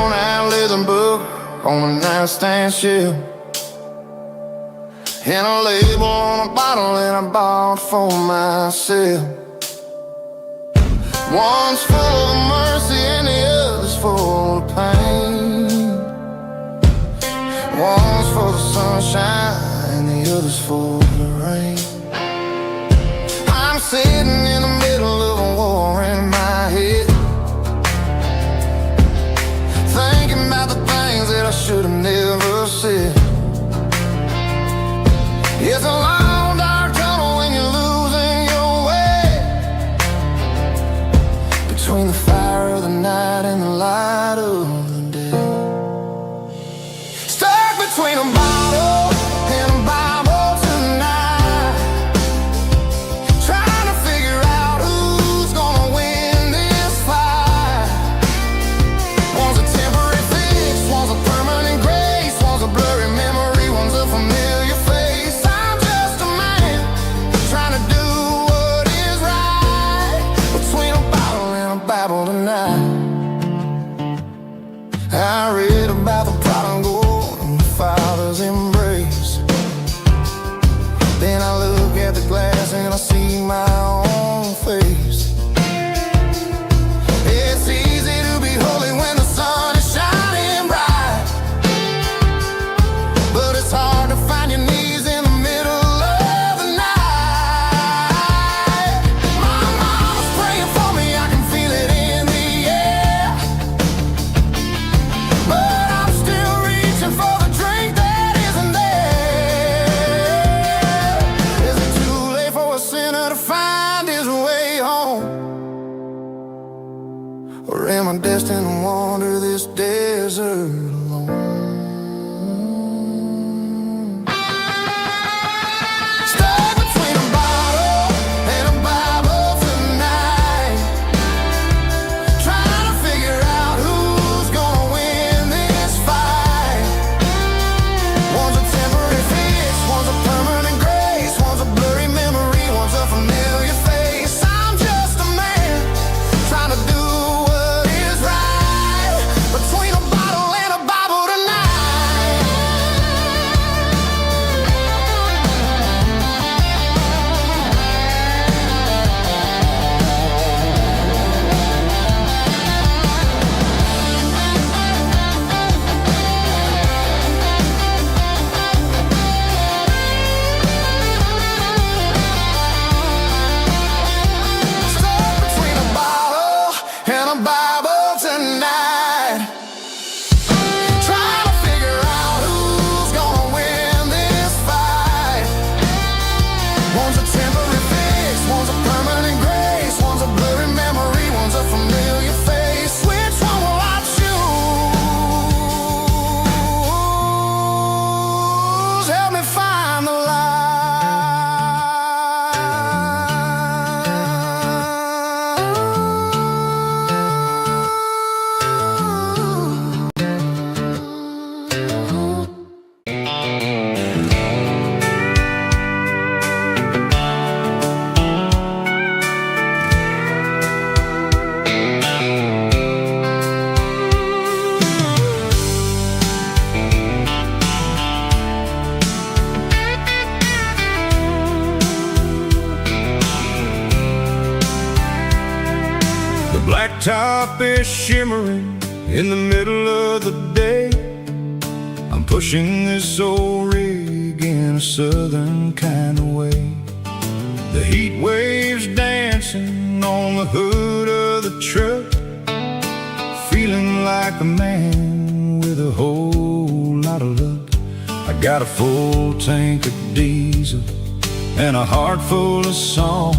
worn-out leather book on a nightstand shelf, and a label on a bottle that I bought for myself. One's full of mercy and the other's full of pain. One's for the sunshine and the other's for the rain. I'm sitting in the middle of a war in my head, thinking about the things that I should have never said. It's a long dark tunnel when you're losing your way, between the fire of the night and the light of the day. Stuck between a bottle and a Bible tonight, trying to figure out who's gonna win this fight. One's a temporary fix, one's a permanent grace, one's a blurry memory, one's a familiar face. I'm just a man trying to do what is right, between a bottle and a Bible tonight. I read about the prodigal and the Father's embrace. Then I look at the glass and I see my own face. It's easy to be holy when the sun is shining bright, but it's hard to find your knees in the middle of the night. My mama's praying for me, I can feel it in the air, but I'm still reaching for the drink that isn't there. Is it too late for a sinner to find his way home? Or am I destined to wander this desert alone? Stuck between a bottle and a Bible tonight, trying to figure out who's gonna win this fight. One's a temporary fix, one's a permanent grace, one's a blurry memory, one's a familiar face. I'm just a man trying to do what is right, between a bottle and a Bible tonight. Stuck between a bottle and a Bible tonight, trying to figure out who's gonna win this fight. One's a temporary fix, one's a permanent grace, one's a blurry memory, one's a familiar face. Which one will I choose? Help me find the light. The blacktop is shimmering in the middle of the day. I'm pushing this old rig in a southern kind of way. The heat waves dancing on the hood of the truck, feeling like a man with a whole lot of luck. I got a full tank of diesel and a heart full of song,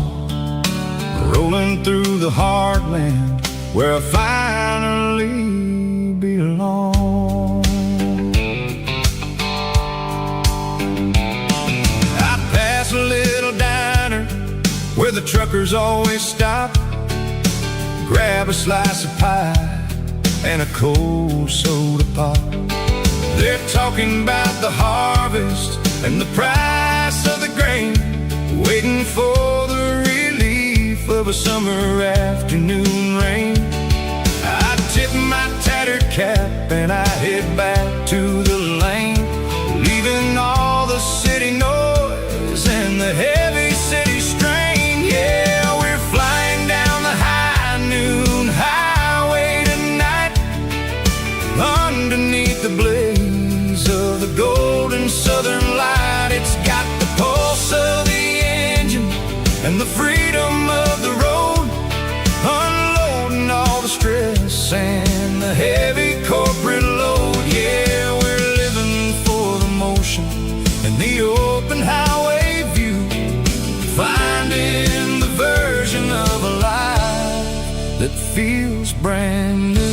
rolling through the heartland where I finally belong. I pass a little diner where the truckers always stop, grab a slice of pie and a cold soda pop. They're talking about the harvest and the price of the grain, waiting for the relief of a summer afternoon rain. I tip my tattered cap and I head back to the lane, leaving all the city noise and the heavy city strain. Yeah, we're flying down the high noon highway tonight, underneath the blaze of the golden southern light. It's got the pulse of the engine and the freedom of the road, unloading all the stress and the heavy corporate load. Yeah, we're living for the motion and the open highway view, finding the version of a life that feels brand new.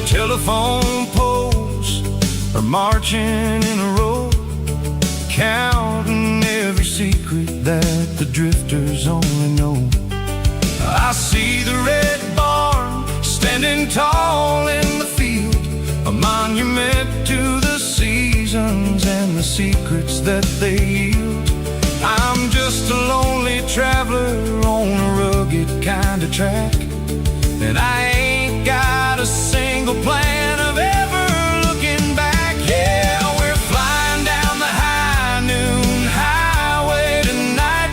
Telephone poles are marching in a row, counting every secret that the drifters only know. I see the red barn standing tall in the field, a monument to the seasons and the secrets that they yield. I'm just a lonely traveler on a rugged kind of track, and I ain't got a single plan of ever looking back. Yeah, we're flying down the high noon highway tonight,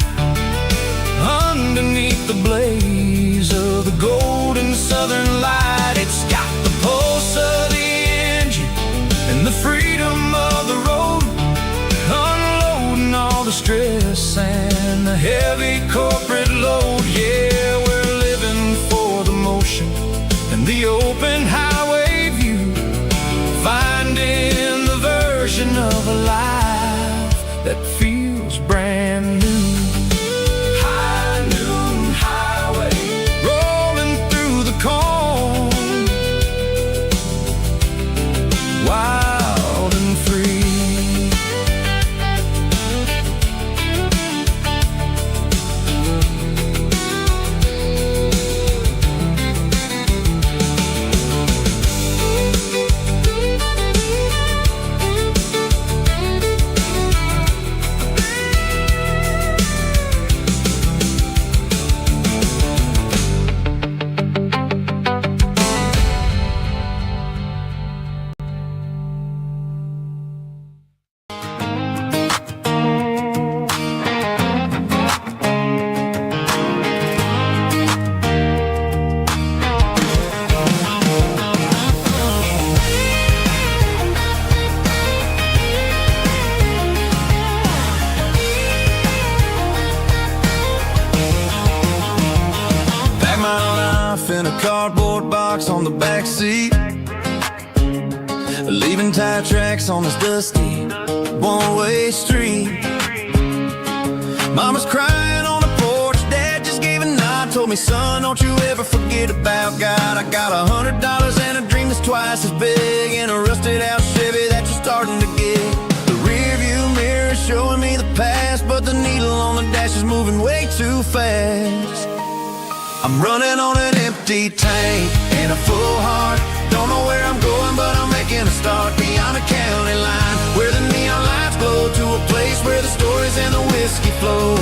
underneath the blaze of the golden southern light. It's got the pulse of the engine and the freedom of the road, unloading all the stress and the heavy corporate load. Yeah, we're living for the motion and the open highway view, finding the version of a life that feels brand new. High noon highway, rolling through the corn, wild and free. In a cardboard box on the back seat, leaving tire tracks on this dusty one-way street. Mama's crying on the porch, Dad just gave a nod, told me, son, don't you ever forget about God. I got $100 and a dream that's twice as big, and a rusted out Chevy that you're starting to get. The rear view mirror is showing me the past, but the needle on the dash is moving way too fast. I'm running on an empty tank and a full heart. Don't know where I'm going, but I'm making a start beyond a county line, where the neon lights glow, to a place where the stories and the whiskey flow.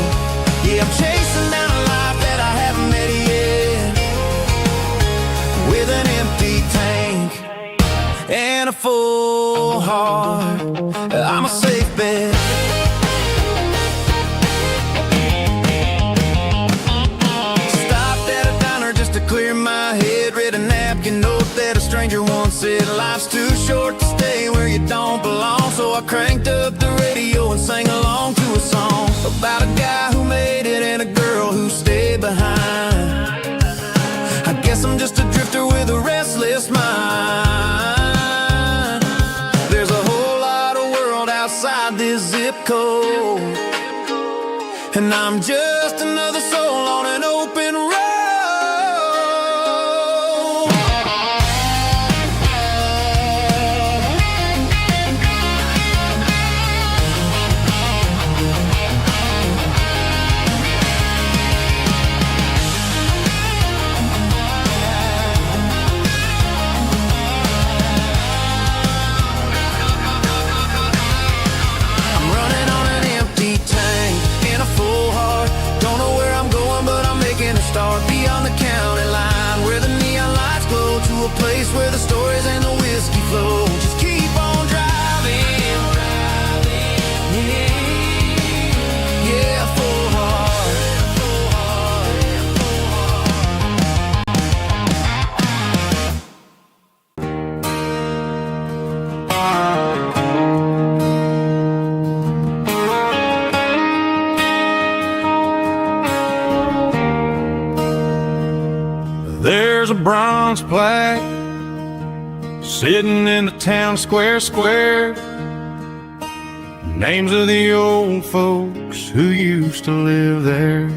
Yeah, I'm chasing down a life that I haven't met yet, with an empty tank and a full heart. I'm a safe bet. Clear my head, read a napkin note that a stranger once said, life's too short to stay where you don't belong. So I cranked up the radio and sang along to a song about a guy who made it and a girl who stayed behind. I guess I'm just a drifter with a restless mind. There's a whole lot of world outside this zip code, and I'm just another soul on an open road. a place where the stories and the whiskey flow. Just keep on driving, yeah, full heart. There's a bronze plaque sitting in the town square. Names of the old folks who used to live there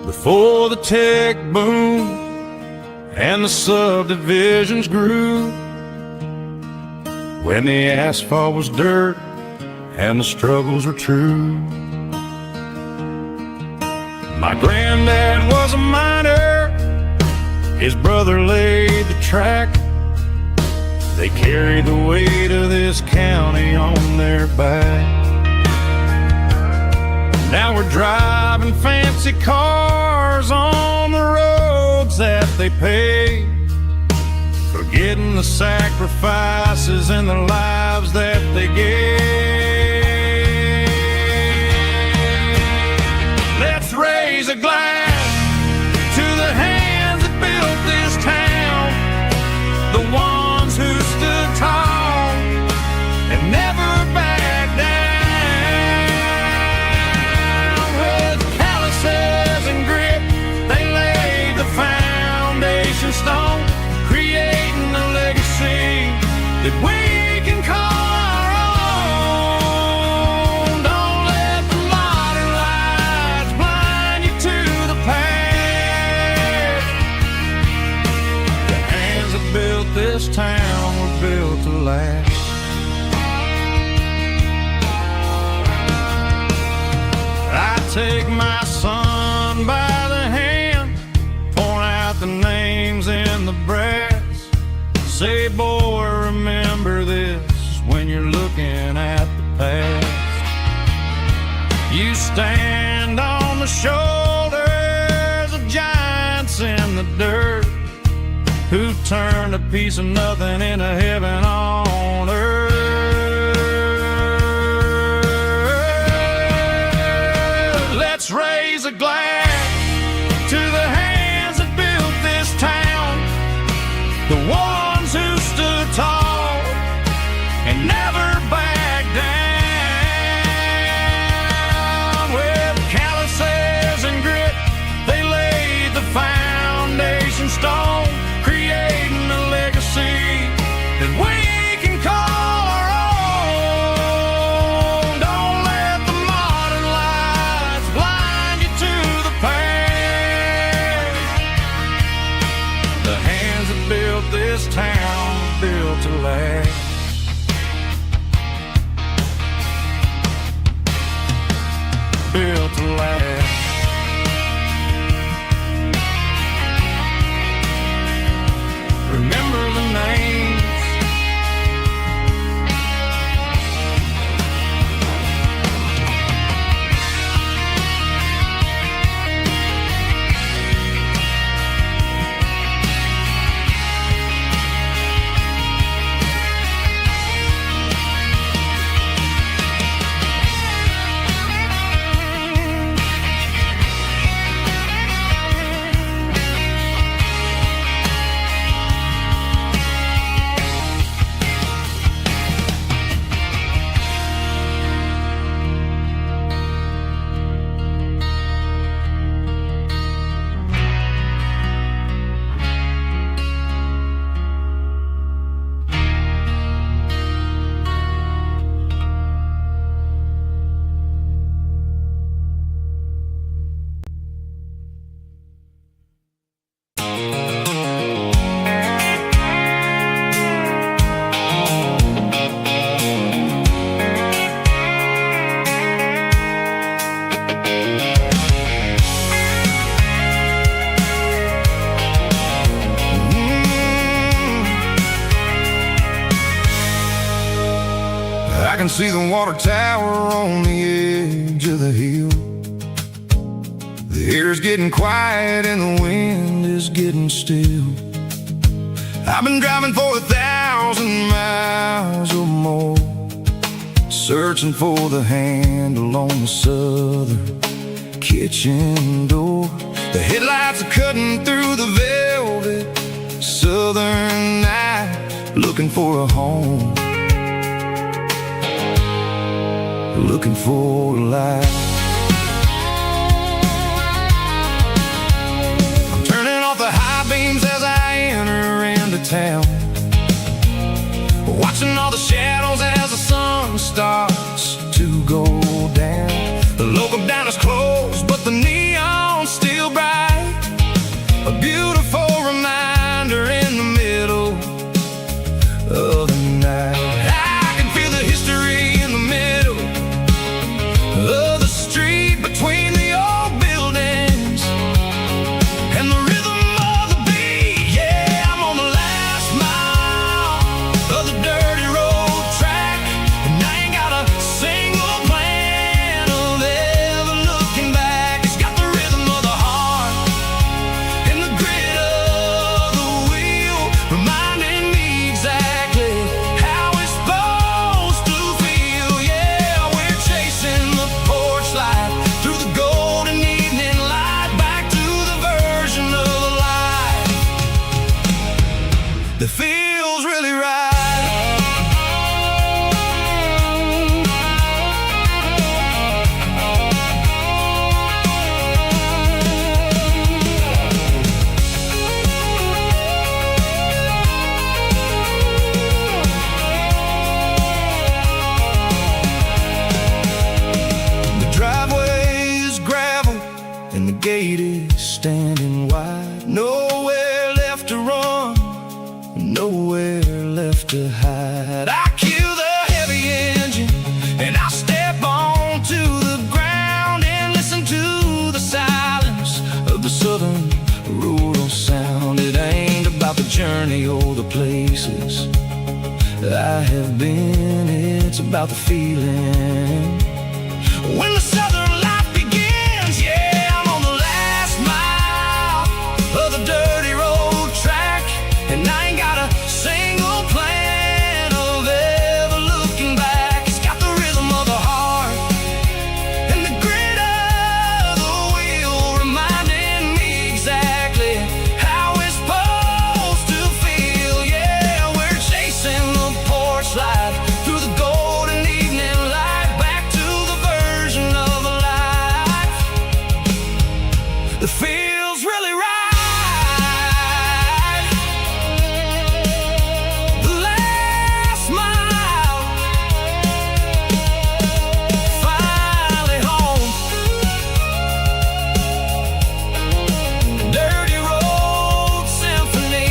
before the tech boom and the subdivisions grew, when the asphalt was dirt and the struggles were true. My granddad was a miner, his brother laid the track. They carried the weight of this county on their back. Now we're driving fancy cars on the roads that they paved, forgetting the sacrifices and the lives that they gave. Let's raise a glass to the hands that built this town, the ones who stood tall and never backed down. With calluses and grit, they laid the foundation stone, creating a legacy that we can call our own. Don't let the modern lights blind you to the past. The hands that built this town were built to last. I take my son by the hand, point out the names in the brass. Say, boy, remember this when you're looking at the past. You stand on the shoulders of giants in the dirt, who turned a piece of nothing into heaven on earth. Let's raise a glass to the hands that built this town, the ones who stood tall and never backed down. With calluses and grit, they laid the foundation stone, creating a legacy that we can call our own. Don't let the modern lights blind you to the past. The hands that built this town were built to last. Built to last. Remember the names. I can see the water tower on the edge of the hill. The air's getting quiet and the wind is getting still. I've been driving for 1,000 miles or more, searching for the handle on the southern kitchen door. The headlights are cutting through the velvet southern night, looking for a home, looking for a life. I'm turning off the high beams as I enter into town, watching all the shadows as the sun starts to go down. The local diner's closed, but the neon's still bright, a beautiful reminder in the middle of the night. I can feel the history in the middle of the street, between the old buildings and the rhythm of the beat. Yeah, I'm on the last mile of the dirty road track, and I ain't got a single plan of ever looking back. It's got the rhythm of the heart and the grit of the wheel, reminding me exactly how it's supposed to feel. Yeah, we're chasing the porch light through the golden evening light, back to the version of life that feels really right. The driveway is gravel and the gate is standing wide. Nowhere left to run, nowhere left to hide. I kill the heavy engine and I step onto the ground and listen to the silence of the southern rural sound. It ain't about the journey or the places I have been, it's about the feeling when the southern life begins. Yeah, I'm on the last mile of the dirty road track, and I ain't got a single plan of ever looking back. It's got the rhythm of the heart and the grit of the wheel, reminding me exactly how it's supposed to feel. Yeah, we're chasing the porch light through the golden evening light, back to the version of life that feels really right. The last mile, finally home. Dirty road symphony.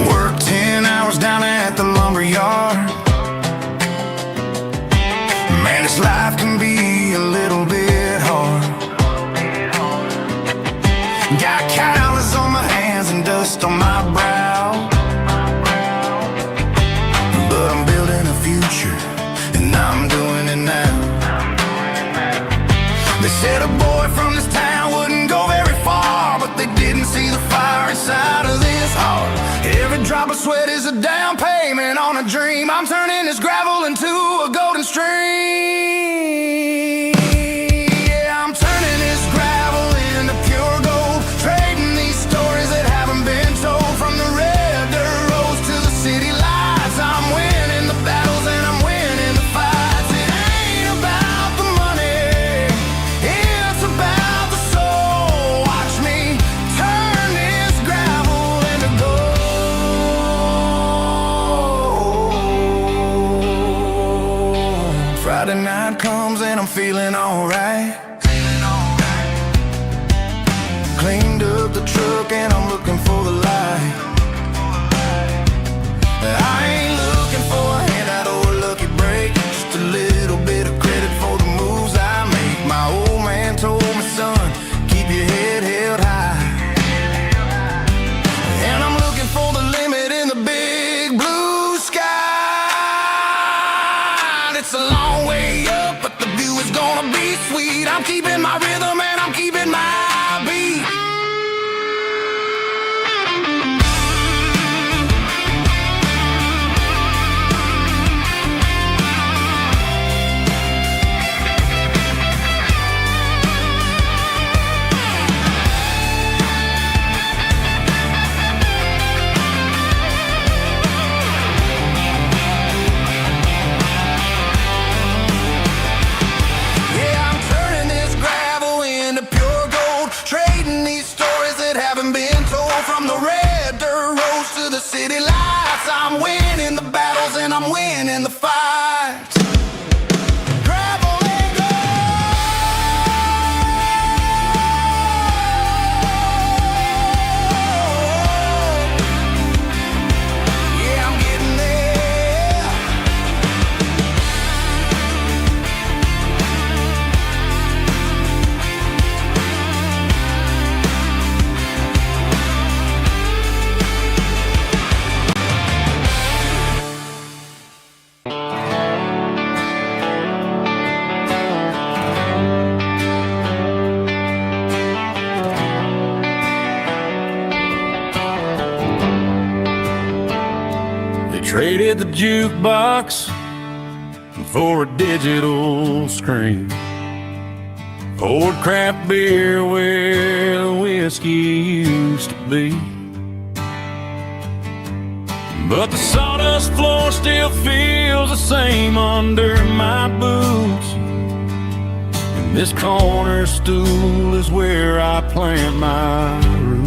Work 10 hours down at the lumber yard. Man, this life can be a little bit hard. Got calluses on my hands and dust on my brow, but I'm building a future and I'm doing it now. They said a boy from this town wouldn't go very far, but they didn't see the fire inside of this heart. Every drop of sweat is a down payment on a dream. I'm turning this gravel into a golden stream. Yeah, I'm turning this gravel into pure gold, trading these stories that haven't been told. From the red dirt roads to the city lights, I'm winning the battles and I'm winning the fights. It ain't about the money, it's about the soul. Watch me turn this gravel into gold. Friday night comes and I'm feeling alright. Cleaned up the truck and I'm looking for the light. I ain't looking I'm keeping my rhythm and I'm keeping my beat. From the red dirt roads to the city lights, I'm winning the battles and I'm winning the fights. Gravel and gold. Yeah, I'm getting there. Traded the jukebox for a digital screen, poured craft beer where the whiskey used to be. But the sawdust floor still feels the same under my boots, and this corner stool is where I plant my roots.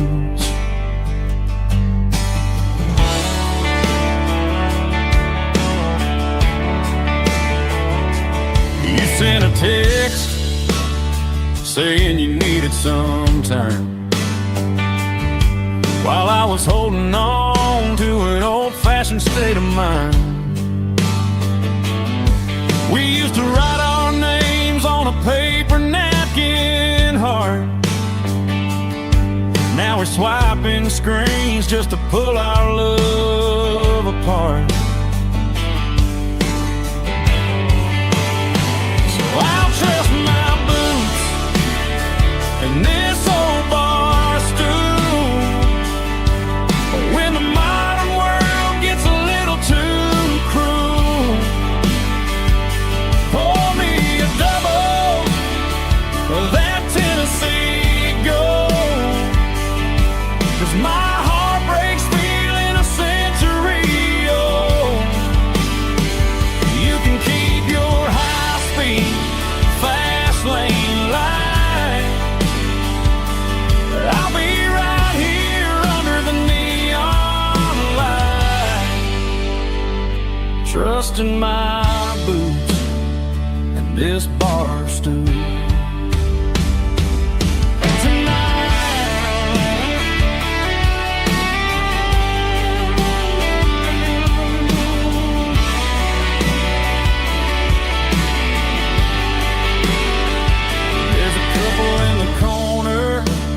Sent a text saying you needed some time, while I was holding on to an old-fashioned state of mind. We used to write our names on a paper napkin heart. Now we're swiping screens just to pull our love apart. I'll trust my boots and this old bar stool. When the modern world gets a little too cruel, pour me a double of that Tennessee Gold, 'cause my heart breaks feeling a century old. You can keep your high-speed fast lane light, I'll be right here under the neon light, trusting my boots and this bar stool.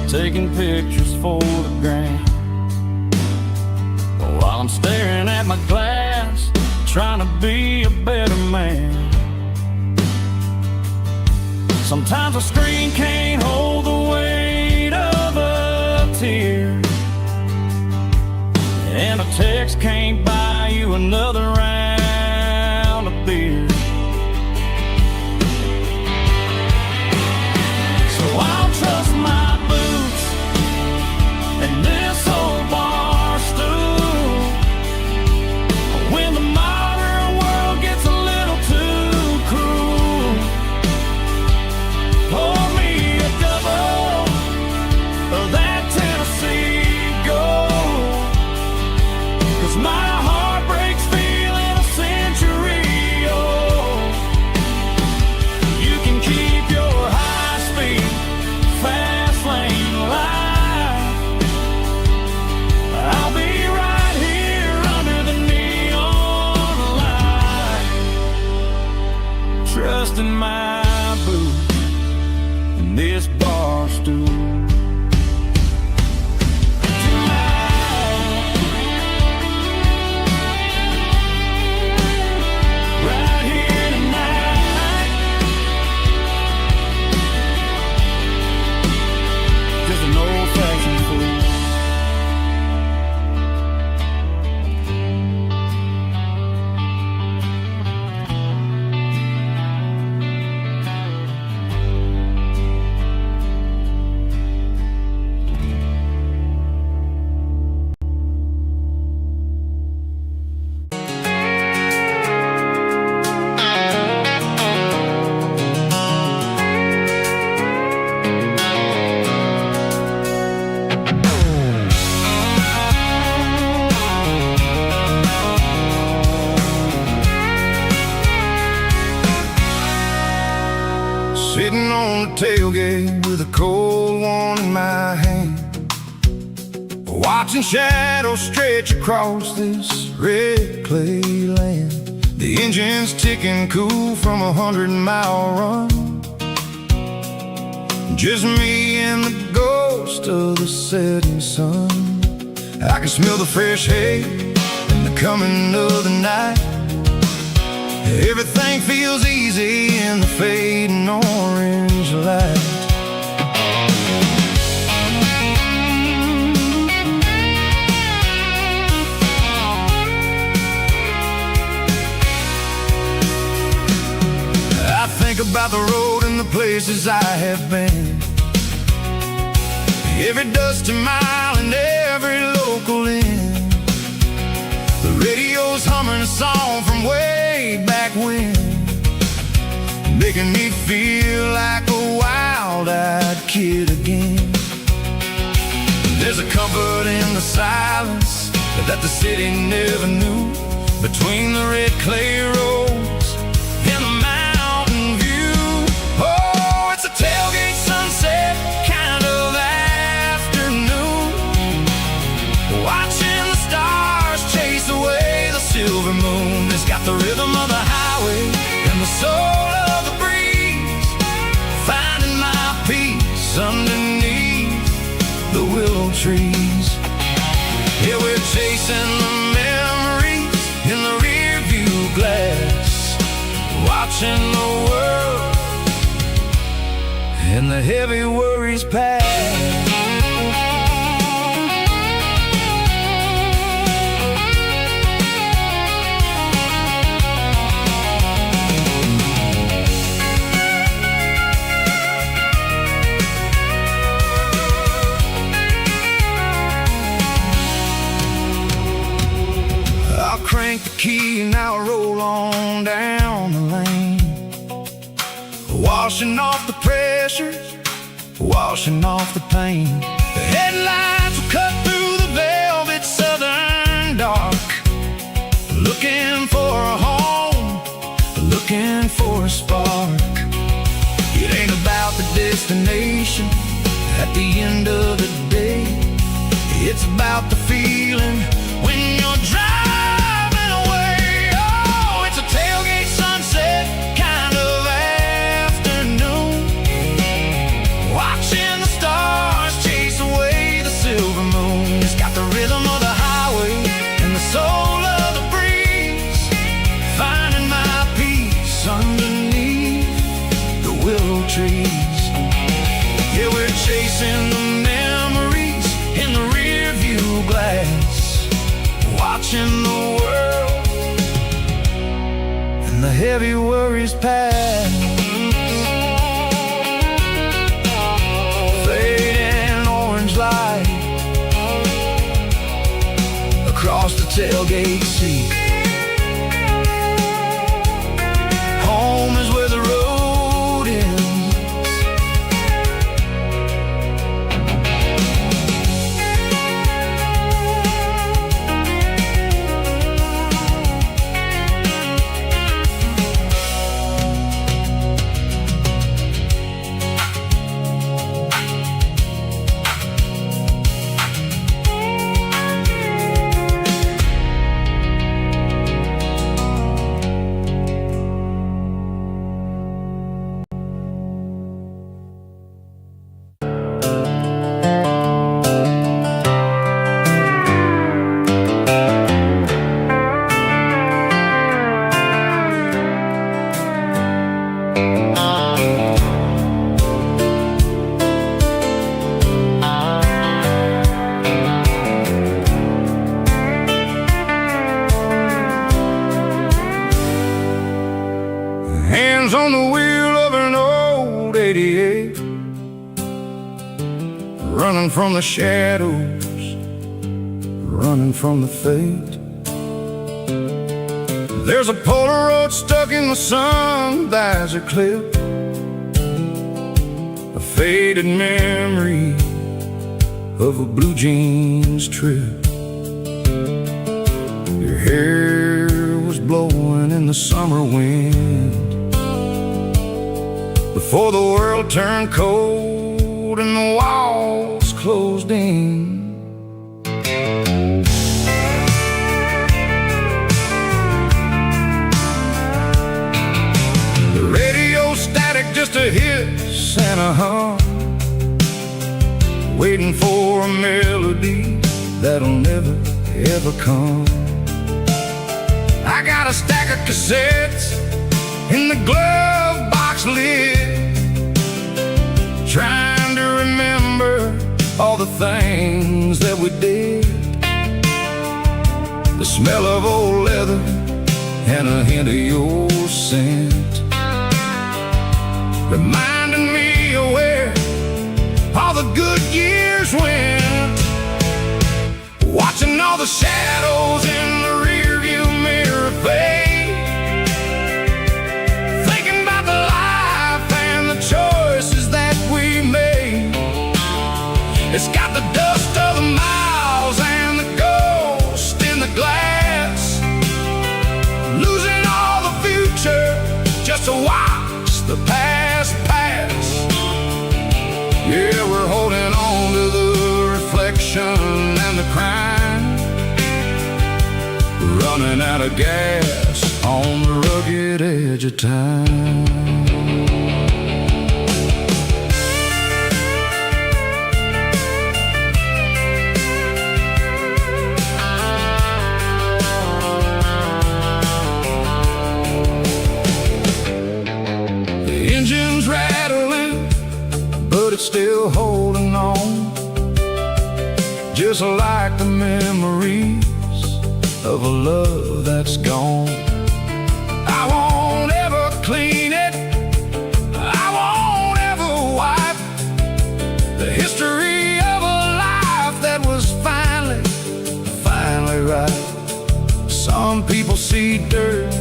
Taking pictures for the gram, while I'm staring at my glass, trying to be a better man. Sometimes a screen can't hold the weight of a tear, and a text can't buy you another round of beer. So I'll trust my and this old bar stool. When the modern world gets a little too cruel, pour me a double of that Tennessee Gold, 'cause my heart breaks feeling a century old. tailgate with a cold one in my hand, watching shadows stretch across this red clay land. The engine's ticking cool from a 100-mile run, just me and the ghost of the setting sun. I can smell the fresh hay and the coming of the night. Everything feels easy in the fading orange light. I think about the road and the places I have been, every dusty mile and every local inn. The radio's humming a song from way back when, making me feel like a wild-eyed kid again. There's a comfort in the silence that the city never knew, between the red clay roads and the mountain view. Oh, it's a tailgate sunset kind of afternoon, watching the stars chase away the silver moon. It's got the rhythm of the highway and the soul of the breeze, finding my peace underneath the willow trees. Yeah, we're chasing the memories in the rear view glass, watching the world and the heavy worries pass. Crank the key and I'll roll on down the lane, washing off the pressure, washing off the pain. The headlights will cut through the velvet southern dark, looking for a home, looking for a spark. It ain't about the destination at the end of the day, it's about the feeling when you're driving. Tailgate sunset kind of afternoon, watching the stars chase away the silver moon. It's got the rhythm of the highway and the soul of the breeze, finding my peace underneath the willow trees. Yeah, we're chasing the memories in the rear view glass, watching the world and the heavy worries pass. Fading orange light across the tailgate seat. Home is where the road ends. Hands on the wheel of an old 88, running from the shadows, running from the fate. There's a Polaroid stuck in the sun, there's a clip, a faded memory of a blue jeans trip. Your hair was blowing in the summer wind, before the world turned cold and the walls closed in. The radio static, just a hiss and a hum, waiting for a melody that'll never ever come. I got a stack of cassettes in the glove box lid, trying to remember all the things that we did. The smell of old leather and a hint of your scent, reminding me of where all the good years went. Watching all the shadows in the rearview mirror fade, thinking about the life and the choices that we made. It's got the dust of the miles and the ghost in the glass, losing all the future just to watch the past pass. Yeah, we're holding on to the reflection and the crime, running out of gas on the rugged edge of time. The engine's rattling, but it's still holding on, just like the memories of a love that's gone. I won't ever clean it, I won't ever wipe the history of a life that was finally right. Some people see dirt,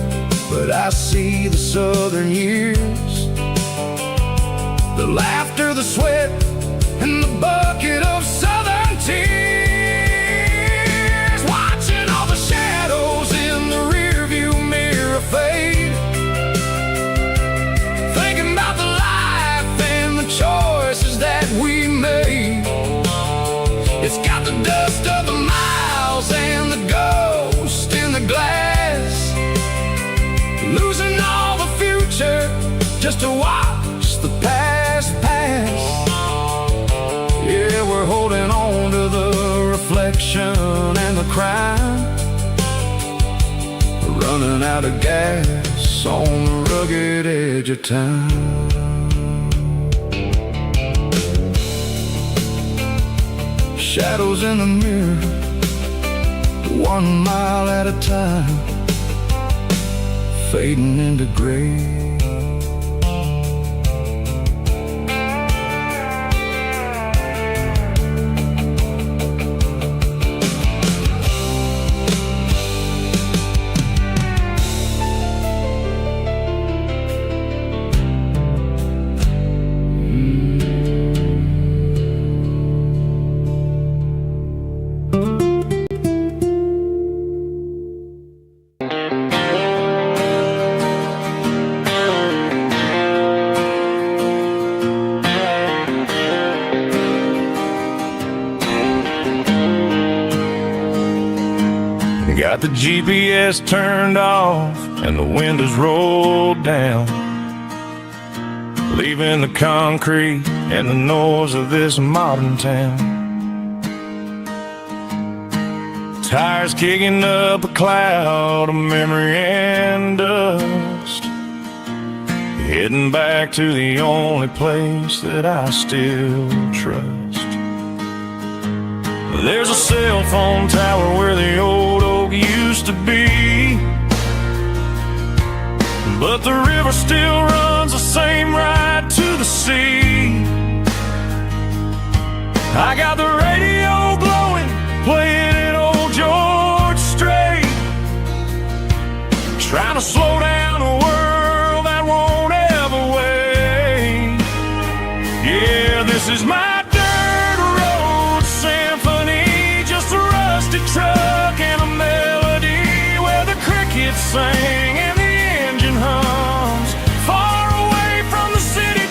but I see the southern years, the laughter, the sweat, and the bucket of southern tears. Watching all the shadows in the rearview mirror fade, thinking about the life and the choices that we made. It's got the dust of the miles and the ghost in the glass, losing all the future just to watch the past pass. Yeah, we're holding on to the reflection and the crime, running out of gas on the rugged edge of time. Shadows in the mirror, 1 mile at a time, fading into gray. Got the GPS turned off and the windows rolled down, leaving the concrete and the noise of this modern town. Tires kicking up a cloud of memory and dust, heading back to the only place that I still trust. There's a cell phone tower where the old oak used to be, but the river still runs the same right to the sea. I got the radio glowing, playing it old George Strait, trying to slow down a world that won't ever wait. Yeah, this is my dirt road symphony, just a rusty truck and a melody where the crickets sing and the engine hums, far away from the city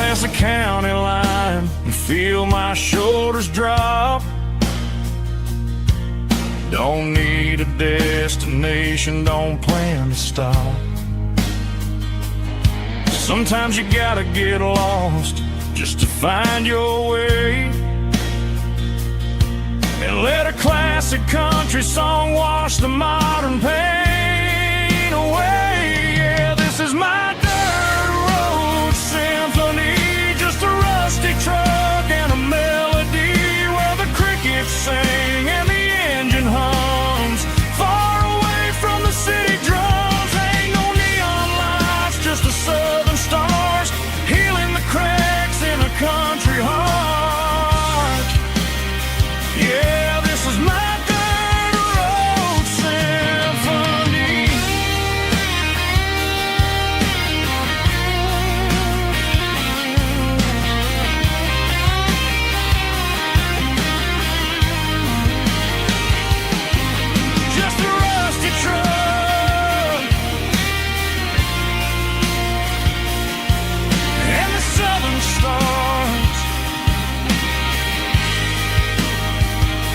past the county line and feel my shoulders drop. Don't need a destination, don't plan to stop. Sometimes you gotta get lost just to find your way, and let a classic country song wash the modern pain away. Yeah, this is my dirt road symphony, just a rusty truck and a melody where the crickets sing and the engine hums far away from the city drums. Ain't no neon lights, just the southern stars healing the cracks in a country heart. Yeah, this is my dirt road symphony. Just a rusty truck and the southern stars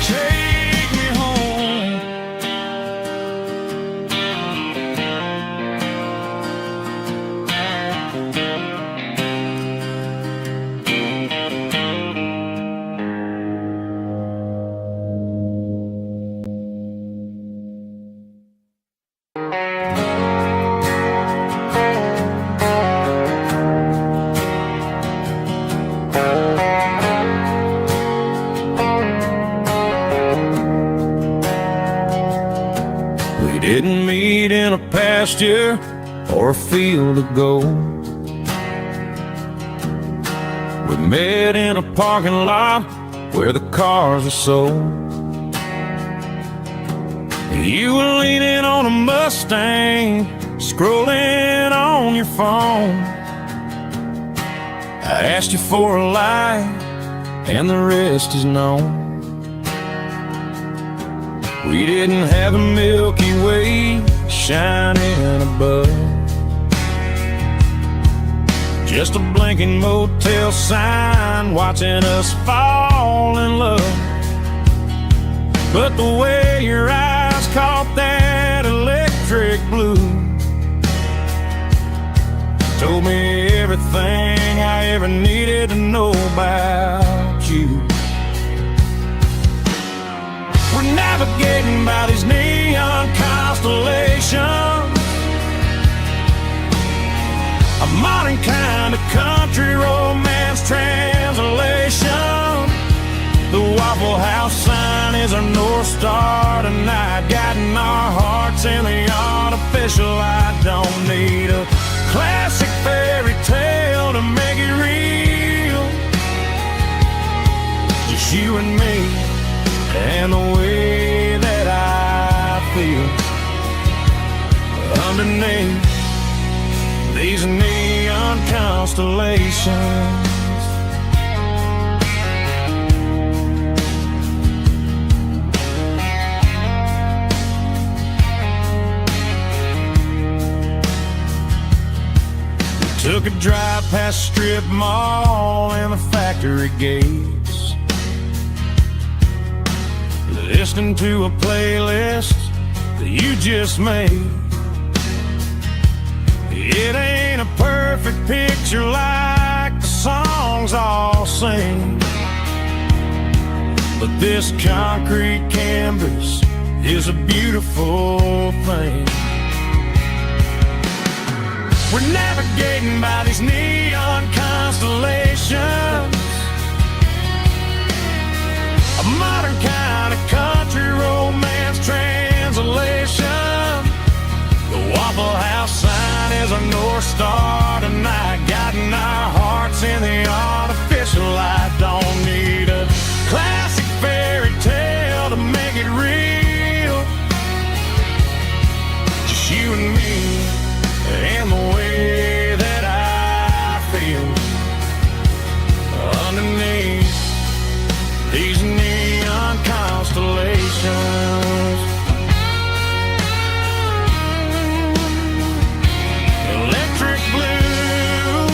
take me home. We didn't meet in a pasture or a field of gold. We met in a parking lot where the cars are sold. You were leaning on a Mustang, scrolling on your phone. I asked you for a light, and the rest is known. We didn't have a Milky Way shining above, just a blinking motel sign watching us fall in love. But the way your eyes caught that electric blue told me everything I ever needed to know about you. We're navigating by these neon constellations, a modern kind of country romance translation. The Waffle House sign is our North Star tonight, guiding our hearts in the artificial light. Don't need a classic fairy tale to make it real, just you and me and the way that I feel underneath these neon constellations. We took a drive past strip mall and the factory gates, listening to a playlist that you just made. It ain't a perfect picture like the songs all sing, but this concrete canvas is a beautiful thing. We're navigating by these neon constellations, a modern kind of country romance translation. The Waffle House sign is our North Star tonight, guiding our hearts in the artificial light. Don't need a classic fairy tale to make it real, just you and me and the way that I feel underneath these neon constellations. Electric blue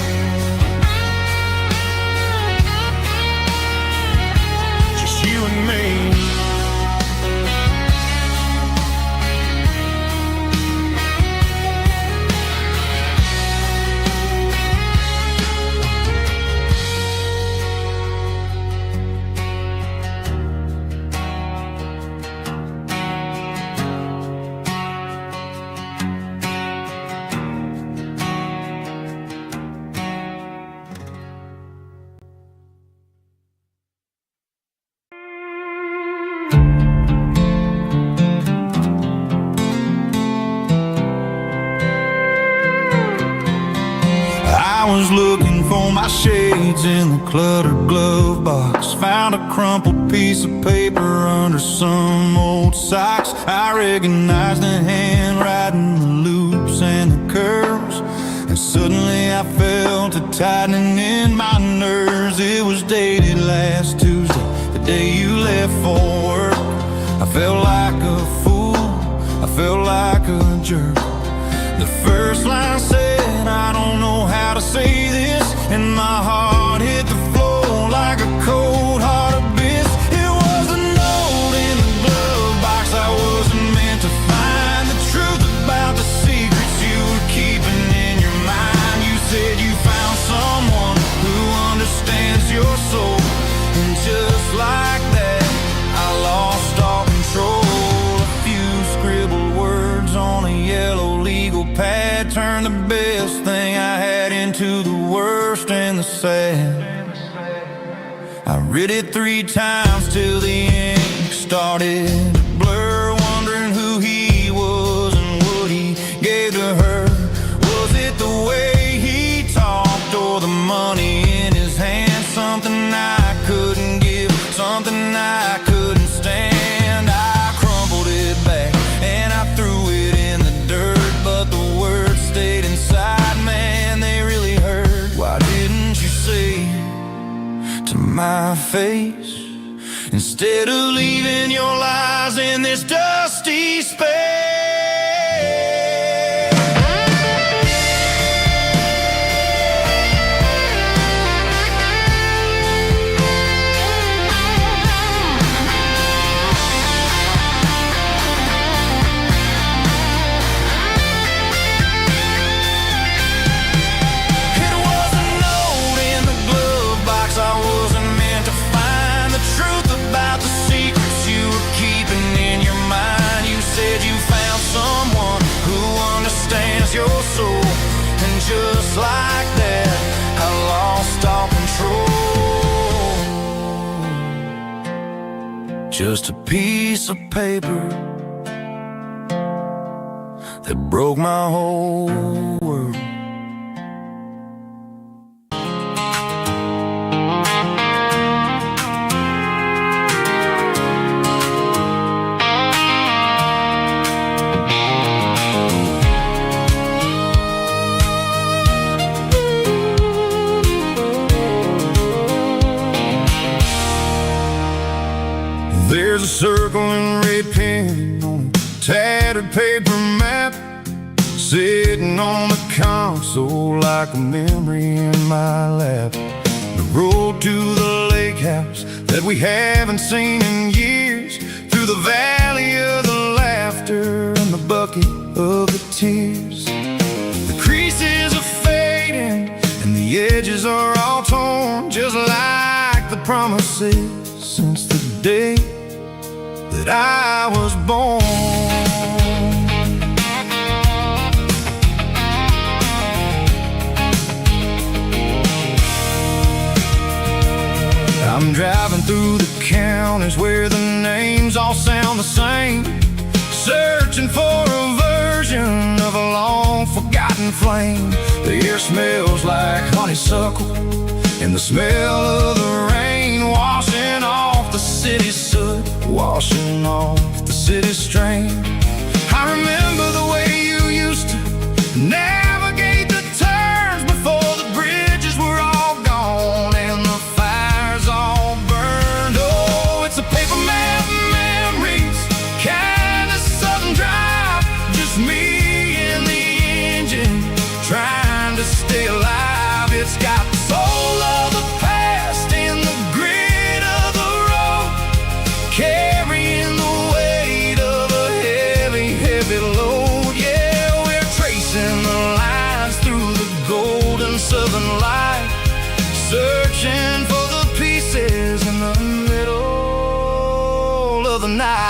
was looking for my shades in the cluttered glove box. Found a crumpled piece of paper under some old socks. I recognized the handwriting, the loops and the curves, and suddenly I felt a tightening in my nerves. It was dated last Tuesday, the day you left for work. I felt like a fool, I felt like a jerk. The first line said, I don't know how to say this, and my heart hit the floor like a cold heart abyss. It was a note in the glove box I wasn't meant to find. The truth about the secrets you were keeping in your mind. You said you found someone who understands your soul, and just like that, I lost all control. A few scribbled words on a yellow legal pad turned the best thing I had into the worst and the sad. I read it 3 times till the ink started to blur, wondering who he was and what he gave to her. Was it the way he talked or the money in his hand? Something I couldn't give, something I couldn't stand. I crumpled it back and I threw it in the dirt, but the words stayed inside, man, they really hurt. Why didn't you say to my face, instead of leaving your lies in this dusty space? Your soul, and just like that, I lost all control. Just a piece of paper that broke my whole world. There's a circle in red pen on a tattered paper map, sitting on the console like a memory in my lap. The road to the lake house that we haven't seen in years, through the valley of the laughter and the bucket of the tears. The creases are fading and the edges are all torn, just like the promises since the day that I was born. I'm driving through the counties where the names all sound the same, searching for a version of a long forgotten flame. The air smells like honeysuckle, and the smell of the rain washing off the city's soot, washing off the city's strain. I remember the way you used to navigate the turns before the bridges were all gone and the fires all burned. Oh, it's a paper map memories, kind of southern drive, just me and the engine trying to stay alive. It's got the soul of the past in the grit of the road, carrying the weight of a heavy, heavy load. Yeah, we're tracing the lines through the golden southern light, searching for the pieces in the middle of the night.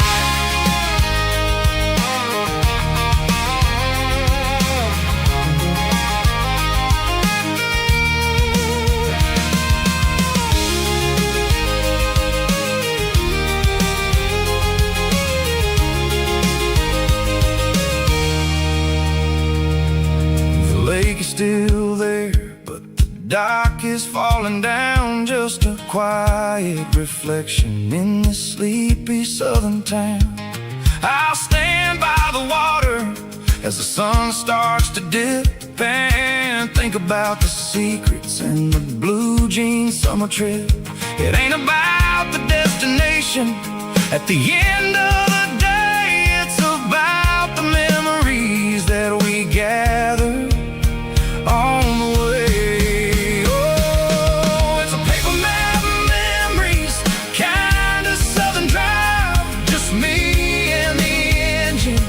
The lake is still there, but the dock is falling down, just a quiet reflection in this sleepy southern town. I'll stand by the water as the sun starts to dip and think about the secrets and the blue jean summer trip. It ain't about the destination at the end of the day, it's about the memories that we gather on the way. Oh, it's a paper map of memories, kind of southern drive, just me and the engine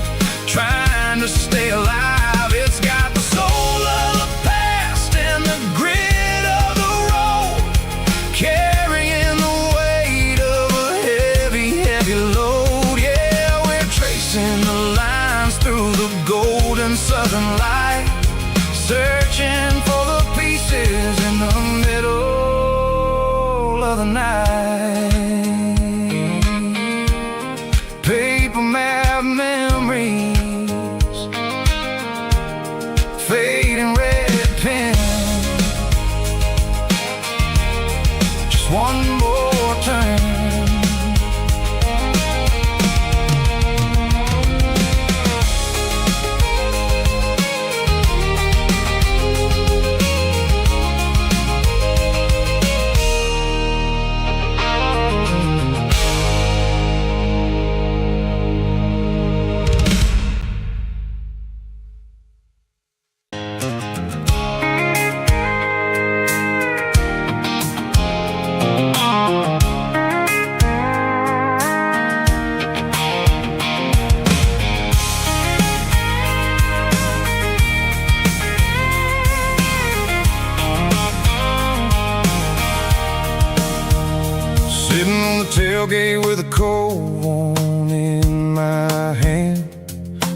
trying to stay alive. It's got the soul of the past and the grit of the road, carrying the weight of a heavy, heavy load. Yeah, we're tracing the lines through the golden southern light, searching for the pieces in the middle of the night. Paper map memories, fading red pen, just one more turn. Sitting on the tailgate with a cold one in my hand,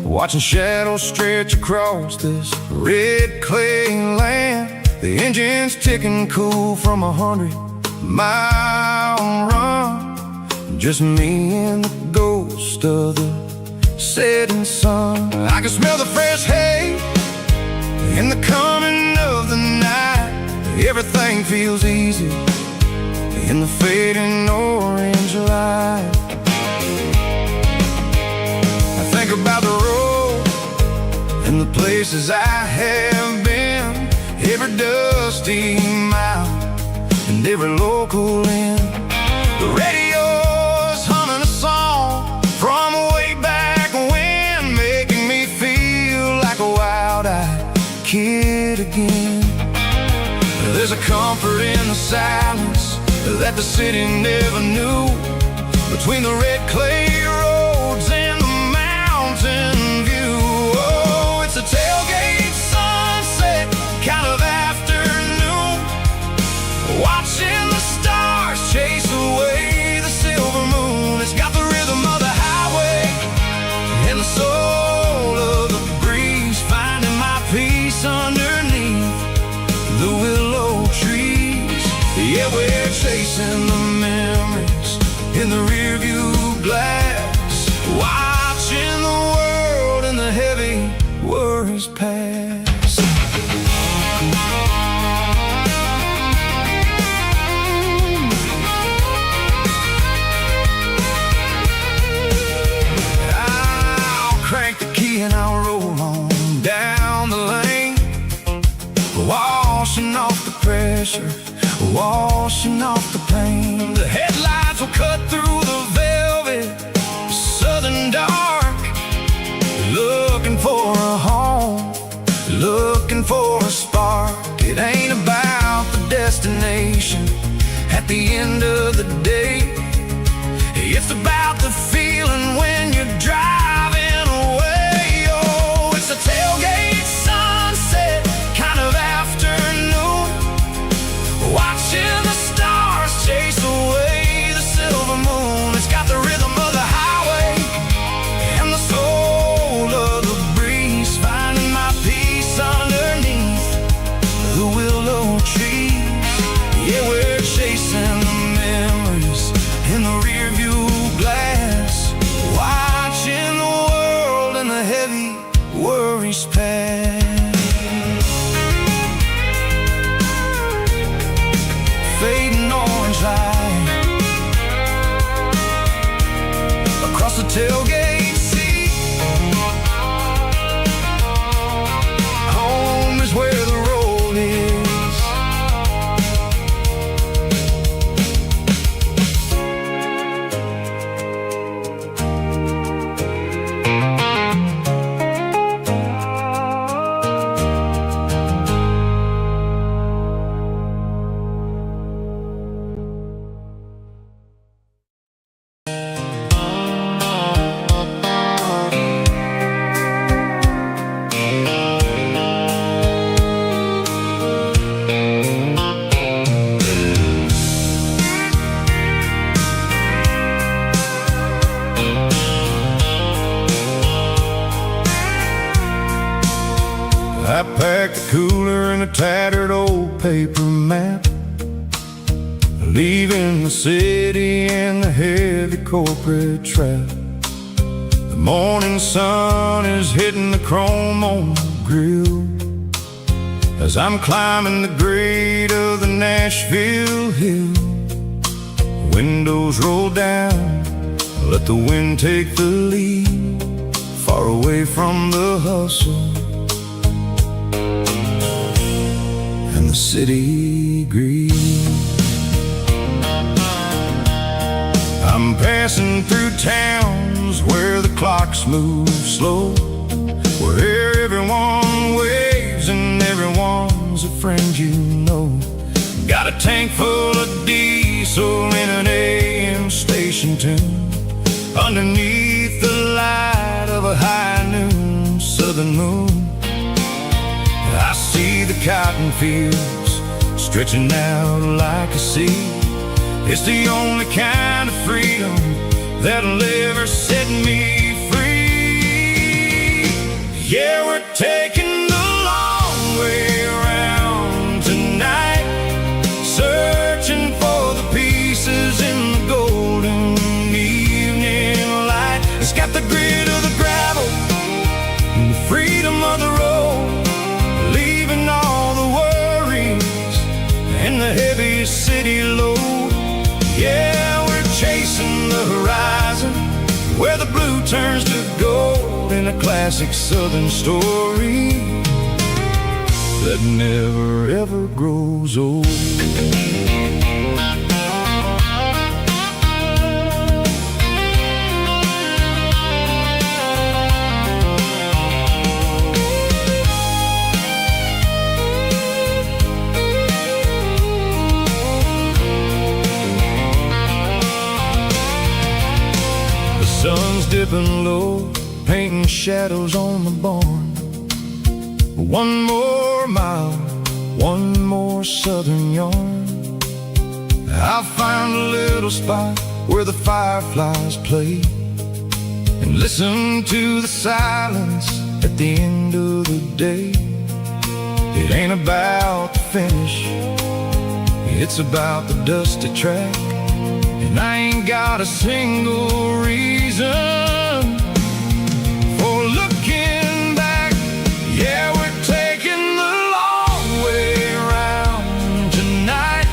watching shadows stretch across this red clay land. The engine's ticking cool from 100-mile run, just me and the ghost of the setting sun. I can smell the fresh hay in the coming of the night. Everything feels easy in the fading orange light. I think about the road and the places I have been, every dusty mile and every local inn. The radio's humming a song from way back when, making me feel like a wild-eyed kid again. There's a comfort in the silence that the city never knew, between the red clay roads and the mountain view. Oh, it's a tailgate sunset kind of afternoon, watching the stars chase away the silver moon. It's got the rhythm of the highway and the soul of the breeze, finding my peace underneath the willow trees. Yeah, we're chasing the memories in the rearview glass, watching the world and the heavy worries pass. I'll crank the key and I'll roll on down the lane, washing off the pressure, washing off the pain. The headlights will cut through the velvet southern dark, looking for a home, looking for a spark. It ain't about the destination at the end of the day, it's about the feeling when you're driving away. Oh, it's a tailgate sunset kind of afternoon, watching the stars chase away the silver moon. It's got the rhythm of the highway and the soul of the breeze, finding my peace underneath the willow trees. Yeah, we're chasing the memories in the rearview glass, watching the world and the heavy worries pass. across the tailgate seat. Home is where the road is. I packed a cooler and a tattered old paper map, leaving the city and the heavy corporate trap. The morning sun is hitting the chrome on the grill as I'm climbing the grade of the Nashville hill. Windows roll down, let the wind take the lead, far away from the hustle and the city greed. I'm passing through towns where the clocks move slow, where everyone waves and everyone's a friend you know. Got a tank full of diesel in an AM station tune, underneath the light of a high noon southern moon. I see the cotton fields stretching out like a sea. It's the only kind of freedom that'll ever set me free. Yeah, we're taking the long way around tonight, searching for the pieces in the golden evening light. It's got the grit of the gravel and the freedom of the road, leaving all the worries and the heavy city load. Yeah, we're chasing the horizon, where the blue turns to gold, in a classic southern story that never ever grows old. Sun's dipping low, painting shadows on the barn. One more mile, one more southern yarn. I'll find a little spot where the fireflies play, and listen to the silence at the end of the day. It ain't about the finish, it's about the dusty track. And I ain't got a single reason for looking back. Yeah, we're taking the long way around tonight,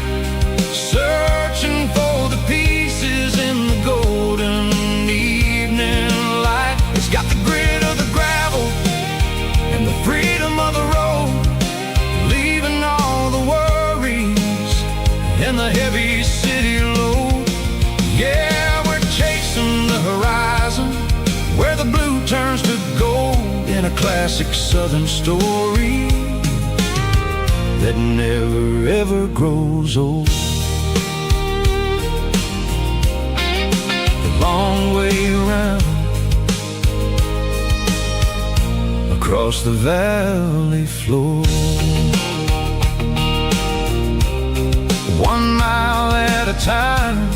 searching for the pieces in the golden evening light. It's got the grit of the gravel and the freedom of the road, leaving all the worries and the heavy city load. Yeah, we're chasing the horizon, where the blue turns to gold, in a classic southern story that never ever grows old. The long way around, across the valley floor, 1 mile at a time.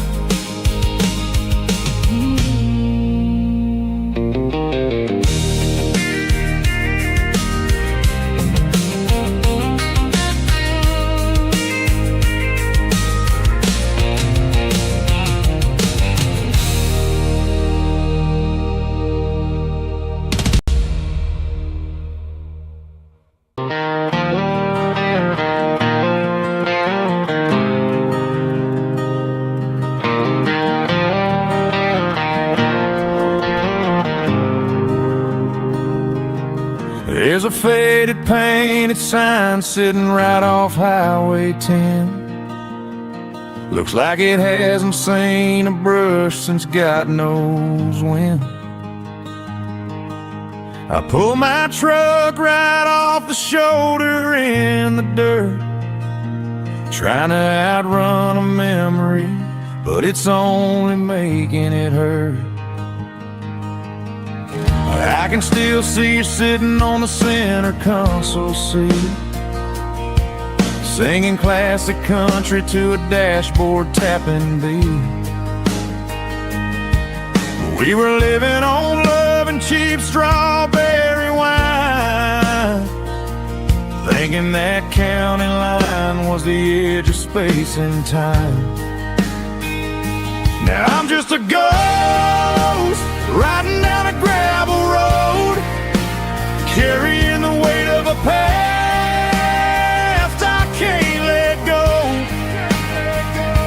There's a faded painted sign sitting right off Highway 10. Looks like it hasn't seen a brush since God knows when. I pull my truck right off the shoulder in the dirt, trying to outrun a memory, but it's only making it hurt. I can still see you sitting on the center console seat, singing classic country to a dashboard tapping beat. We were living on love and cheap strawberry wine, thinking that county line was the edge of space and time. Now I'm just a ghost riding down a gravel road, carrying the weight of a past I can't let go.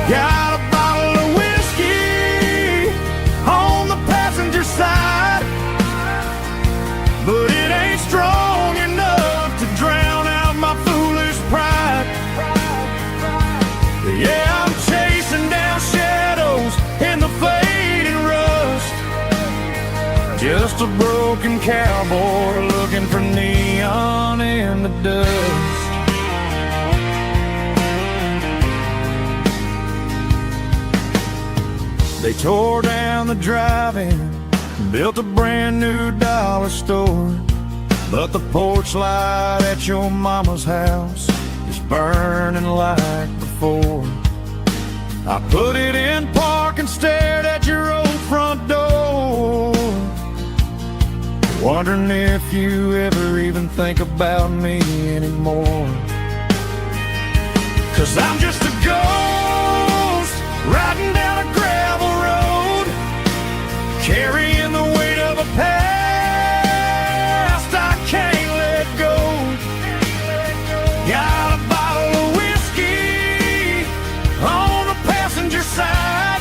Got a bottle of whiskey on the passenger side, but it ain't strong enough to drown out my foolish pride. Yeah, I'm chasing down shadows in the fading rust, just a broken cowboy looking for neon in the dust. They tore down the drive-in, built a brand new dollar store, but the porch light at your mama's house is burning like before. I put it in park and stared at your old front door, wondering if you ever even think about me anymore. 'Cause I'm just a ghost riding down a gravel road, carrying the weight of a past I can't let go. Got a bottle of whiskey on the passenger side,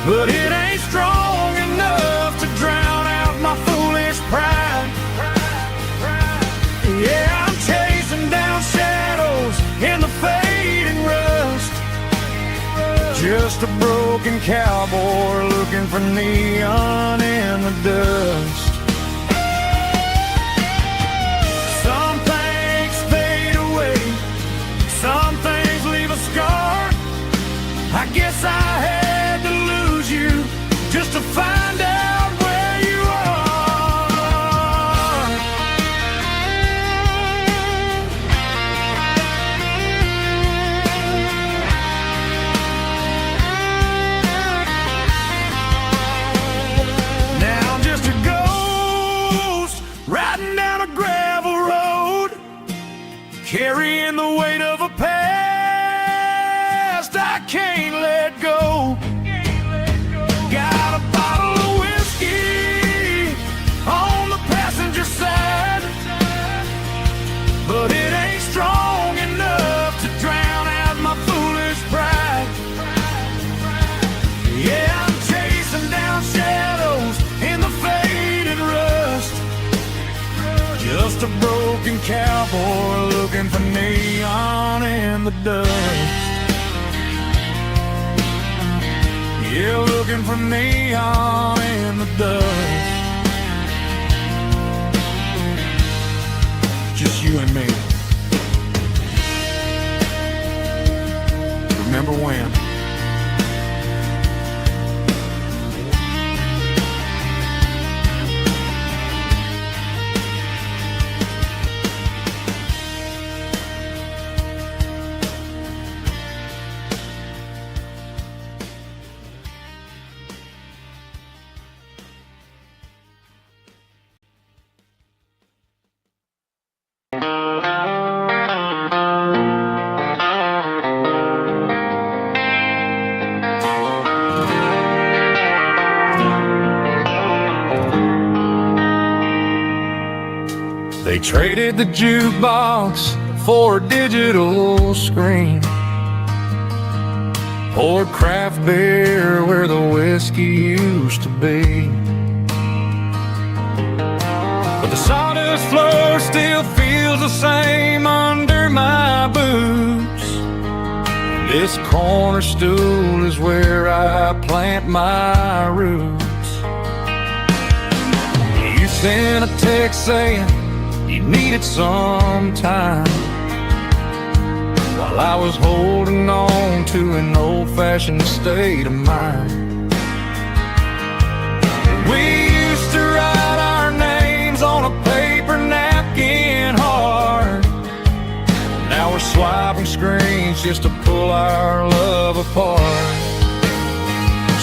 but it ain't strong enough to drown out my foolish pride. Yeah, I'm chasing down shadows in the fading rust, just a broken cowboy looking for neon in the dust. Some things fade away, some things leave a scar. I guess I had to lose you just to find out where you are. Now I'm just a ghost riding down a gravel road, carrying the weight of a past I can't let go. Got a bottle of whiskey on the passenger side, but it ain't strong enough to drown out my foolish pride. Yeah, I'm chasing down shadows in the fading rust, just a broken cowboy looking for neon in the dust. Yeah, looking for neon in the dust. Just you and me. Remember when? They traded the jukebox for a digital screen, poured craft beer where the whiskey used to be. But the sawdust floor still feels the same under my boots. This corner stool is where I plant my roots. You sent a text saying you needed some time, while I was holding on to an old-fashioned state of mind. We used to write our names on a paper napkin hard. Now we're swiping screens just to pull our love apart.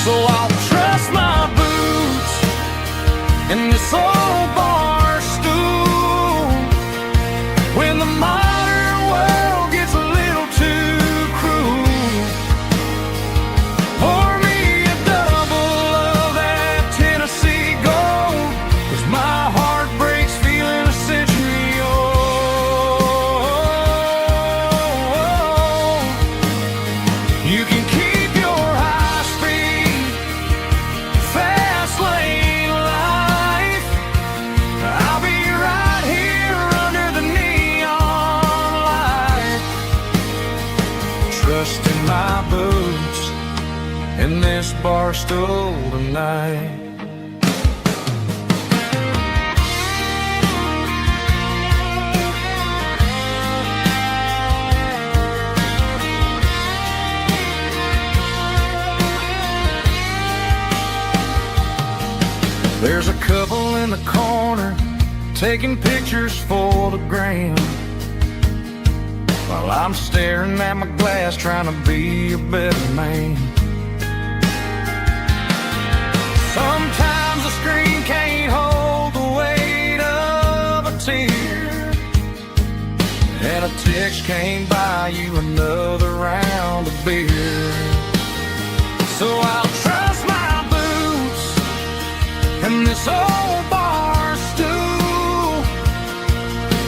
So I'll trust my boots in this old bar stool when the modern world gets a little too cruel. Pour me a double of that Tennessee gold, 'cause my heart breaks feeling a century old. You can keep your high-speed, fast lane life. I'll be right here under the neon light, trusting my boots in this bar stool tonight. There's a couple in the corner taking pictures for the gram, while I'm staring at my glass trying to be a better man. Sometimes the screen can't hold the weight of a tear, and a text can't buy you another round of beer. So I'll trust my boots in this old bar stool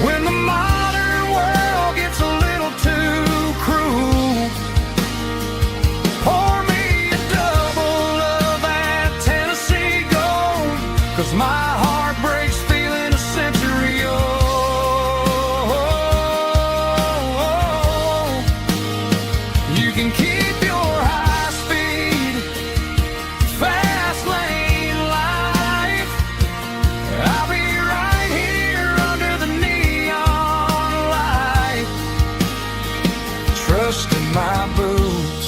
when the modern world gets a little too cruel. Pour me a double of that Tennessee gold, 'cause my heart breaks feeling a century old. You can keep your high-speed, fast lane life. I'll be right here under the neon light, trusting my boots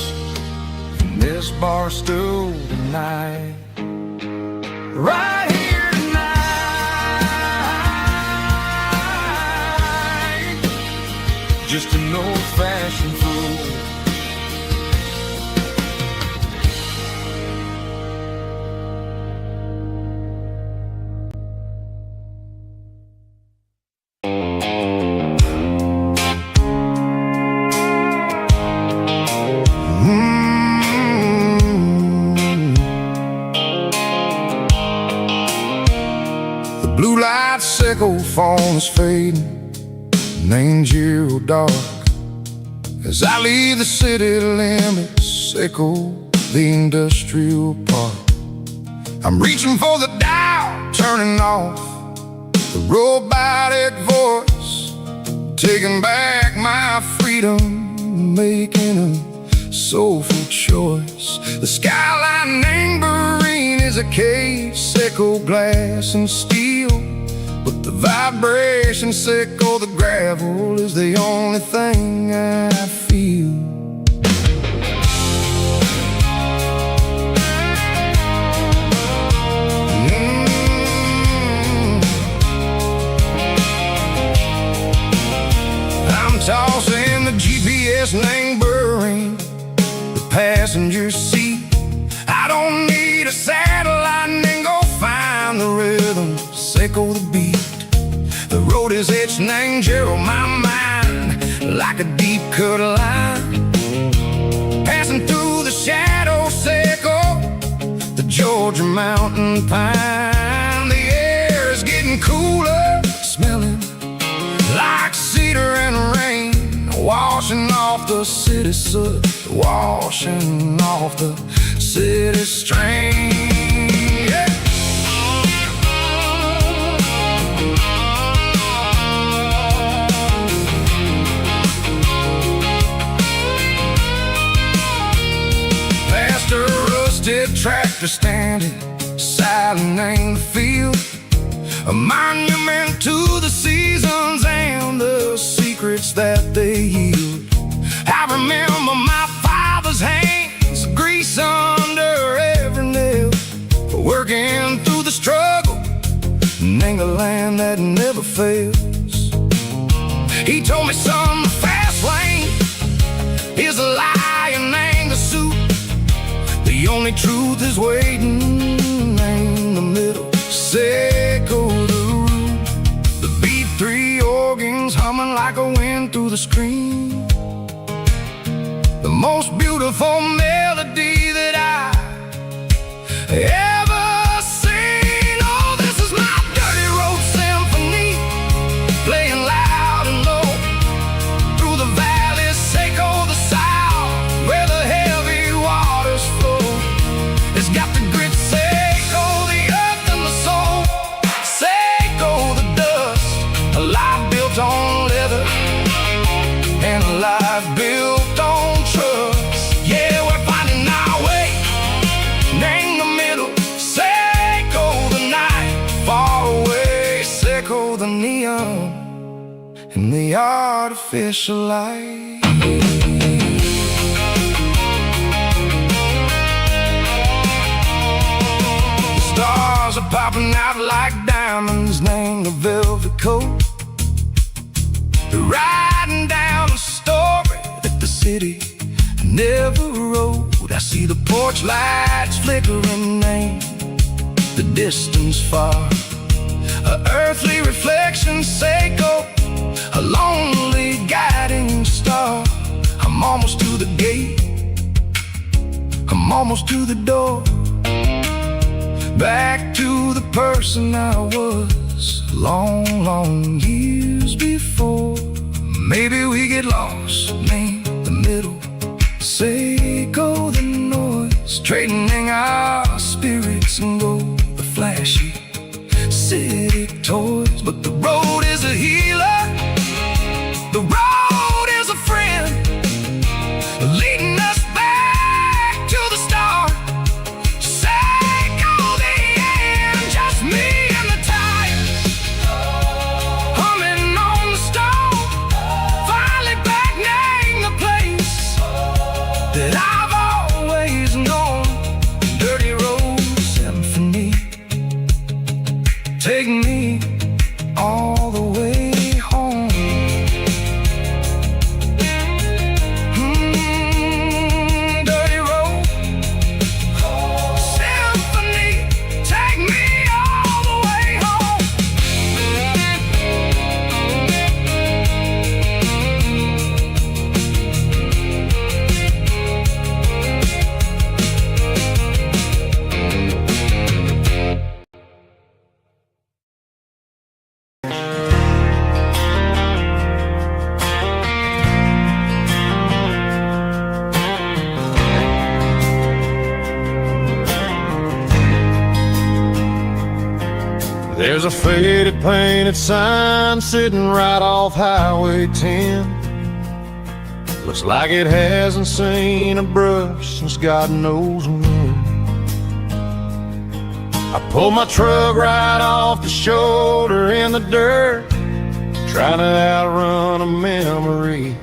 in this bar stool tonight. Right here tonight, just an old-fashioned fool. The blue light sickle phone is fading, and ain't zero dark. As I leave the city limits, echo the industrial park. I'm reaching for the dial, turning off the robotic voice, taking back my freedom, making a soulful choice. The skyline neighboring is a case, echo glass and steel, but the vibration sickle, the gravel, is the only thing I feel. I'm tossing the GPS neighboring the passenger seat. I don't need a satellite and go find the rhythm, sickle the beat. The road is etched and Gerald my mind like a deep cut line, passing through the shadow sickle, the Georgia mountain pine. The air is getting cooler, smelling like cedar and rain, washing off the city soot, washing off the city strain. Yeah. tractor standing silent in the field, a monument to the seasons and the secrets that they yield. I remember my father's hands, grease under every nail, working through the struggle in the land that never fails. He told me, son, the fast lane is a lie and ain't a suit. The only truth is waiting in the middle. Say go the root. The B3 organs humming like a wind through the screen. The most beautiful melody that I ever seen. Oh, this is my dirty road symphony, playing loud and low through the valleys, Seiko the south, where the heavy waters flow. It's got the grit, Seiko the earth and the soul, Seiko the dust, a life built on leather and a life built on trust. Yeah, we're finding our way in the middle. Seiko the night, far away, Seiko the neon and the artificial light. The stars are popping out like diamonds, named the velvet coat. They're riding down a story that the city never wrote. I see the porch lights flickering in the distance far, a earthly reflection, Seiko, a lonely guiding star. I'm almost to the gate, I'm almost to the door, back to the person I was long, long years before. Maybe we get lost in the middle, Seiko the noise, trading our spirits and gold, the flashy city toys. But the road is a healer, the road is a friend, leading us back to the start. Seiko the end, just me and the tires, humming on the stone, finally back name the place that I've always known. Dirty road symphony, take me all the way home. Dirty road symphony, take me all the way home. There's a faded painted sign sitting right off Highway 10. Looks like it hasn't seen a brush since God knows when. I pulled my truck right off the shoulder in the dirt, trying to outrun a memory,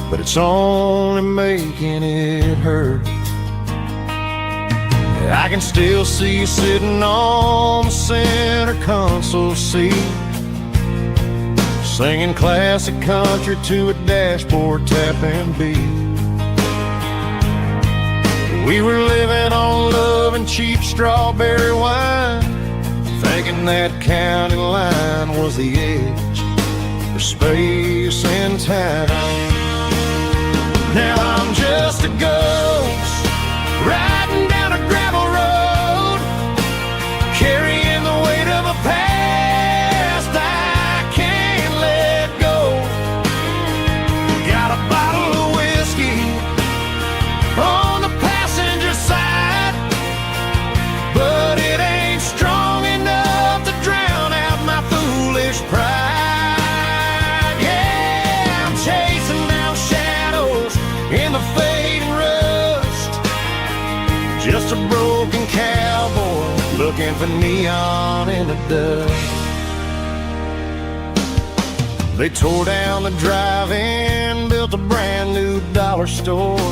but it's only making it hurt. I can still see you sitting on the center console seat, singing classic country to a dashboard tapping beat. We were living on love and cheap strawberry wine, thinking that county line was the edge for space and time. Now I'm just a ghost riding down a gravel road, carrying the weight of a past I can't let go. Got a bottle of whiskey on the passenger side, but it ain't strong enough to drown out my foolish pride. Yeah, I'm chasing down shadows in the fading rust, just a broken looking for neon in the dust. They tore down the drive-in, built a brand new dollar store,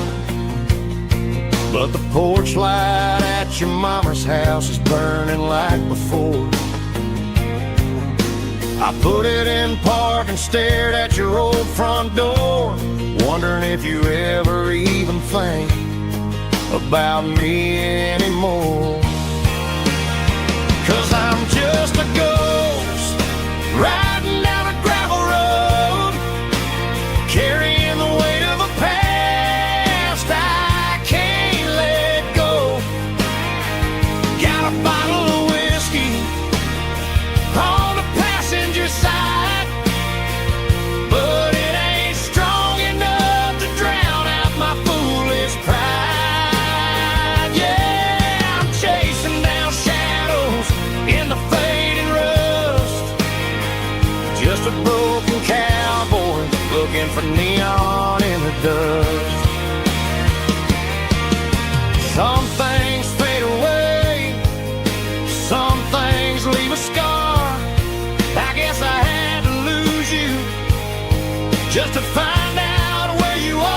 but the porch light at your mama's house is burning like before. I put it in park and stared at your old front door, wondering if you ever even think about me anymore. 'Cause I'm just a ghost riding down a gravel road, carrying the weight of a past I can't let go. Got a bottle of whiskey on the passenger side, but it ain't strong enough to drown out my foolish pride. Yeah, I'm chasing down shadows in the fading rust, just a broken cowboy looking for neon in the dust. Some things fade away, some things leave a scar. I guess I had to lose you just to find out where you are.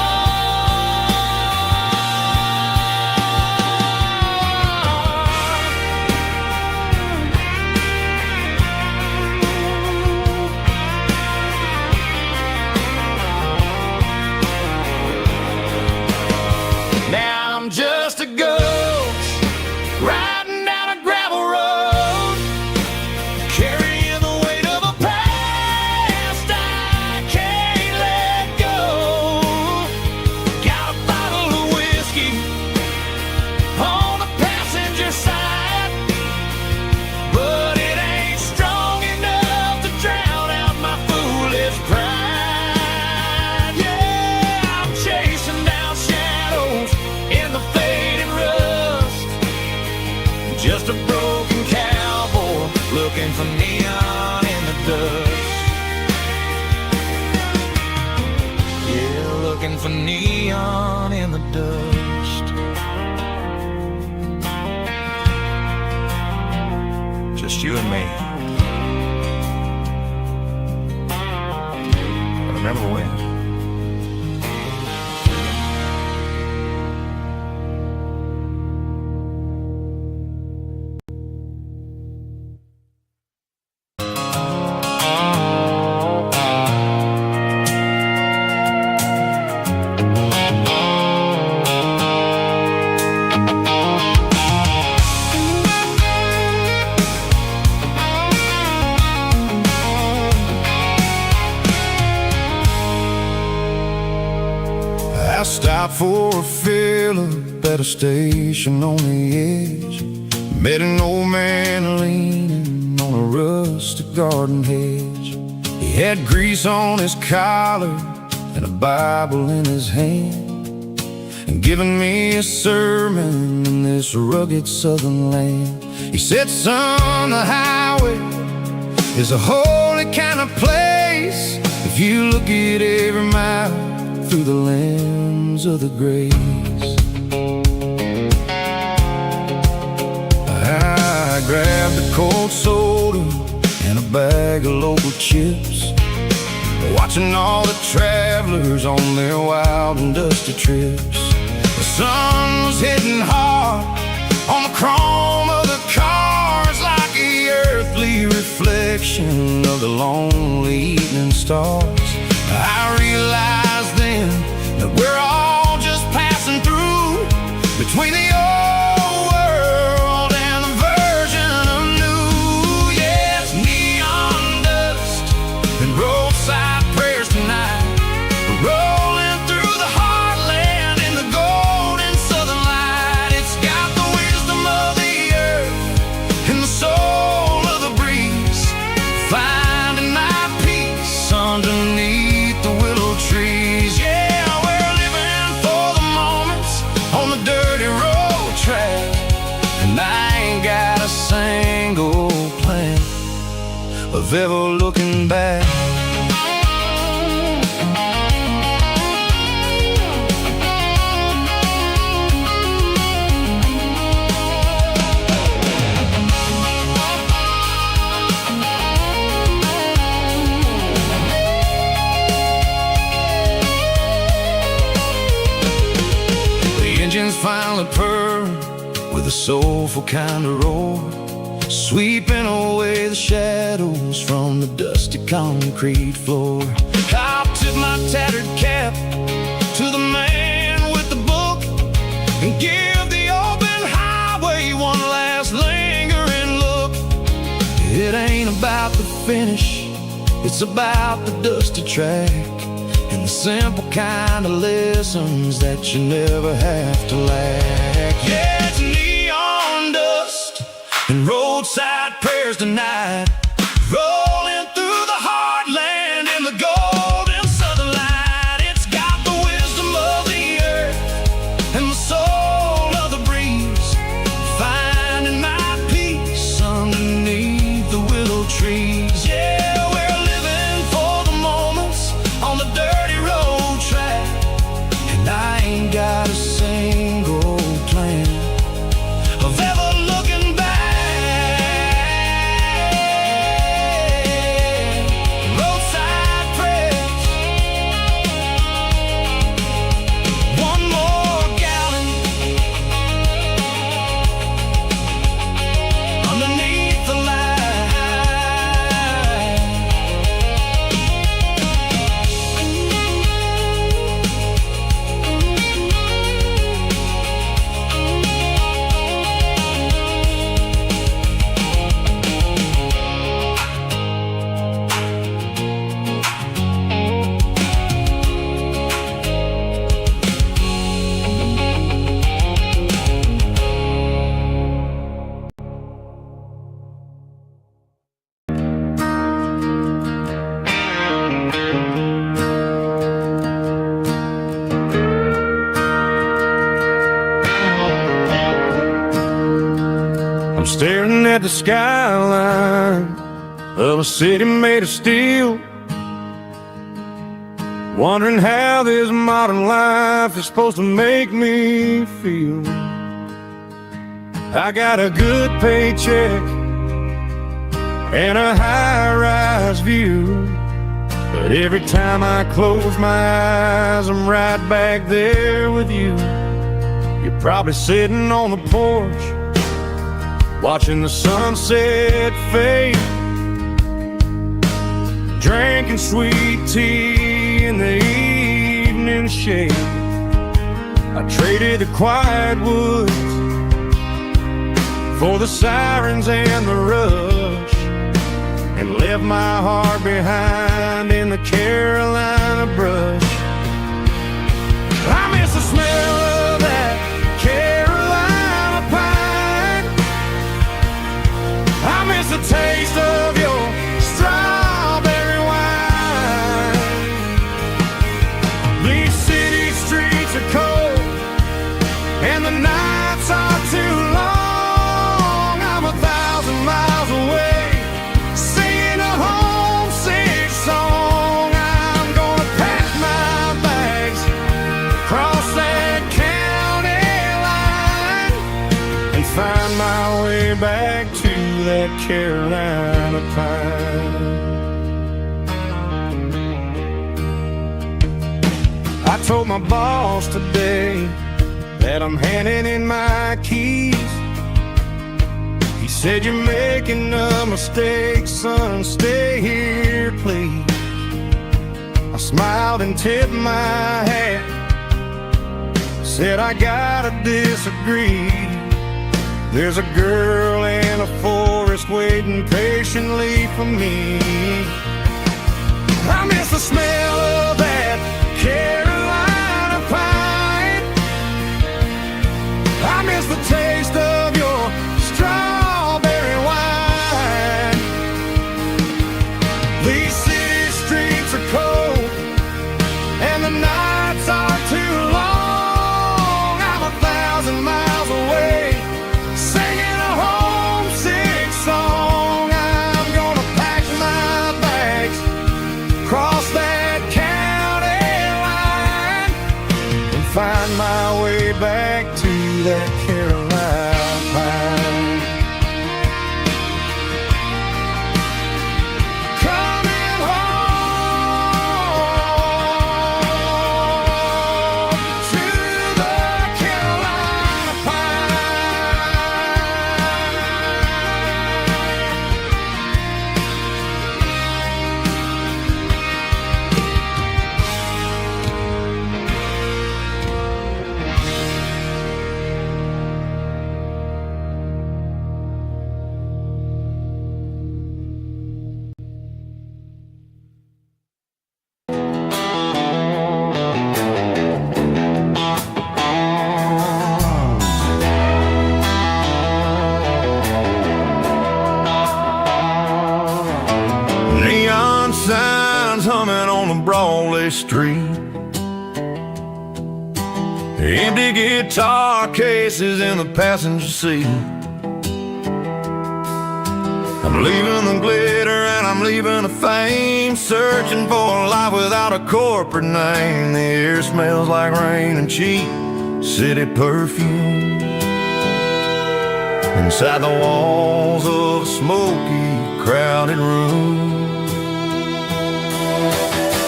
Now I'm just a ghost riding down a gravel road, carrying the weight of a past I can't let go. Got a bottle of whiskey on the passenger side, but it ain't strong enough to drown out my foolish pride. Yeah, I'm chasing down shadows in the fading rust, just a broken cowboy looking for neon in the dust. Yeah, looking for neon in the dust. Just you and me. But remember when? I stopped for a fill-up at a station on the edge. Met an old man leaning on a rustic garden hedge. He had grease on his collar and a Bible in his hand, and giving me a sermon in this rugged southern land. He said, son, the highway is a holy kind of place if you look at every mile through the lens of the grace. I grabbed a cold soda and a bag of local chips, watching all the travelers on their wild and dusty trips. The sun was hitting hard on the chrome of the cars, like the earthly reflection of the lonely evening stars. I realized then that we're all just passing through between the old world and the version of new. Yes, neon dust and roadside prayers tonight, rolling through the heartland in the golden southern light. It's got the wisdom of the earth and the soul of the breeze, finding my peace underneath the willow trees. Yeah, we're living for the moments on the dirty road track, and I ain't got a single plan of ever looking back. has finally purred with a soulful kind of roar, sweeping away the shadows from the dusty concrete floor. I'll tip my tattered cap to the man with the book and give the open highway one last lingering look. It ain't about the finish, it's about the dusty track and the simple kind of lessons that you never have to lack. Yeah, it's neon dust and roadside prayers tonight, rolling through the heartland in the golden southern light. It's got the wisdom of the earth and the soul of the breeze, finding my peace underneath the willow trees. Yeah, we're living for the moments on the dirty road track, and I ain't got a single plan of ever looking back. Roadside prayers, one more gallon underneath the light. I'm staring at the skyline of a city made of steel, wondering how this modern life is supposed to make me feel. I got a good paycheck and a high-rise view, but every time I close my eyes, I'm right back there with you. You're probably sitting on the porch, watching the sunset fade, drinking sweet tea in the evening shade. I traded the quiet woods for the sirens and the rush, and left my heart behind in the Carolina brush. I miss the smell of that Carolina pine. I miss the taste of your strawberry wine. These city streets are cold and the nights are too long. I'm 1,000 miles away, singing a homesick song. I'm gonna pack my bags, cross that county line, and find my way back to that Carolina pine. I told my boss today that I'm handing in my keys. He said, "You're making a mistake, son, stay here, please." I smiled and tipped my hat, said, "I gotta disagree. There's a girl in a forest waiting patiently for me." I miss the smell of that Carolina pine. I miss the taste of your strawberry wine. These city streets are cold and the nights are too long. I'm 1,000 miles away, singing a homesick song. I'm gonna pack my bags, cross that county line, and find my way back to that Carolina pine. Coming home to the Carolina winds humming on the Broadway street. Empty guitar cases in the passenger seat. I'm leaving the glitter and I'm leaving the fame, searching for a life without a corporate name. The air smells like rain and cheap city perfume. Inside the walls of a smoky, crowded room.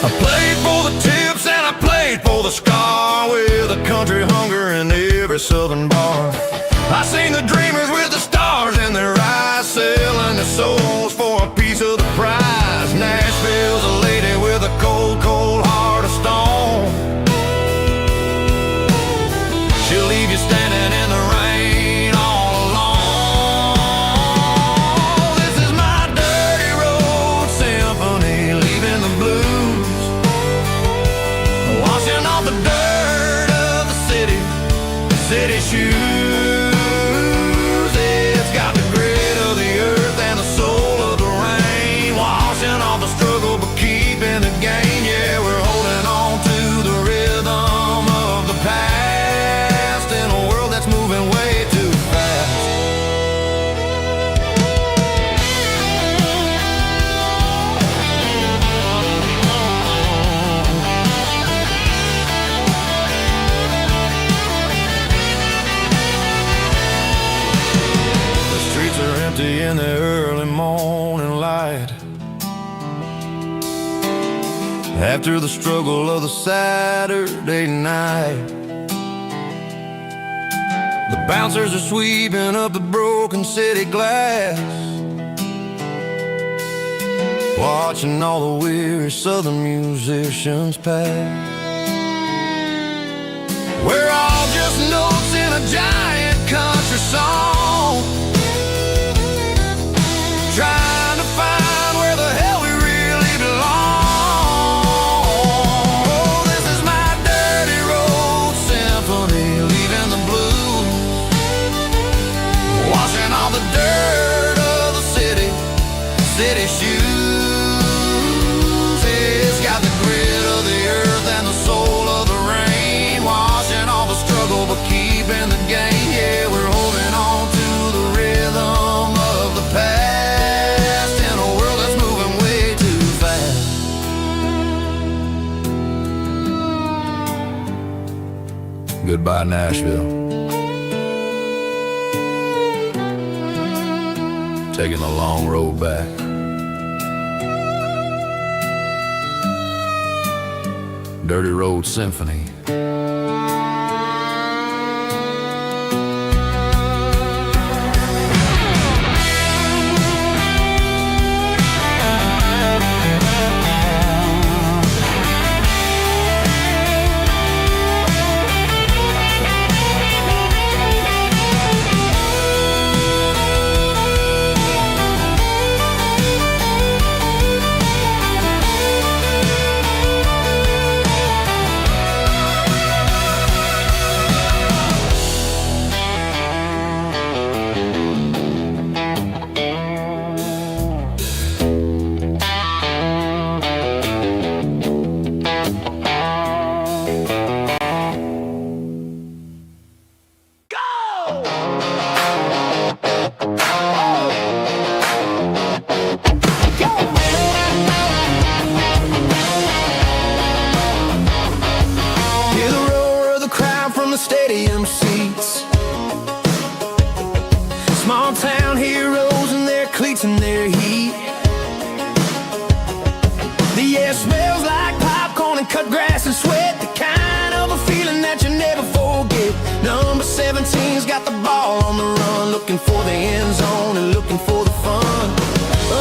I played for the tips and I played for the scar, with a country hunger in every southern bar. I seen the dreamers with the stars in their eyes, selling their souls for a piece of the prize. Nashville's a lady with a cold, cold heart of stone. She'll leave you standing in the rain all alone. This is my dirty road symphony, leaving the blues, washing off the dirt of the city shoes. It's got the grit of the earth and the soul of the rain, washing off the struggle but keeping the gain. Yeah, we're holding on to the rhythm of the past in a world that's moving way too fast. In the early morning light, after the struggle of the Saturday night, the bouncers are sweeping up the broken city glass, watching all the weary southern musicians pass. We're all just notes in a giant country song, trying to find where the hell we really belong. Oh, this is my dirty road symphony, leaving the blues, washing all the dirt of the city shoes. It's got the grit of the earth and the soul of the rain, washing all the struggle but keeping the gain. Yeah, we're holding on to the rhythm of the past. Goodbye, Nashville. Taking the long road back. Dirty Road Symphony. Stadium seats, small town heroes in their cleats and their heat. The air smells like popcorn and cut grass and sweat, the kind of a feeling that you never forget. Number 17's got the ball on the run, looking for the end zone and looking for the fun.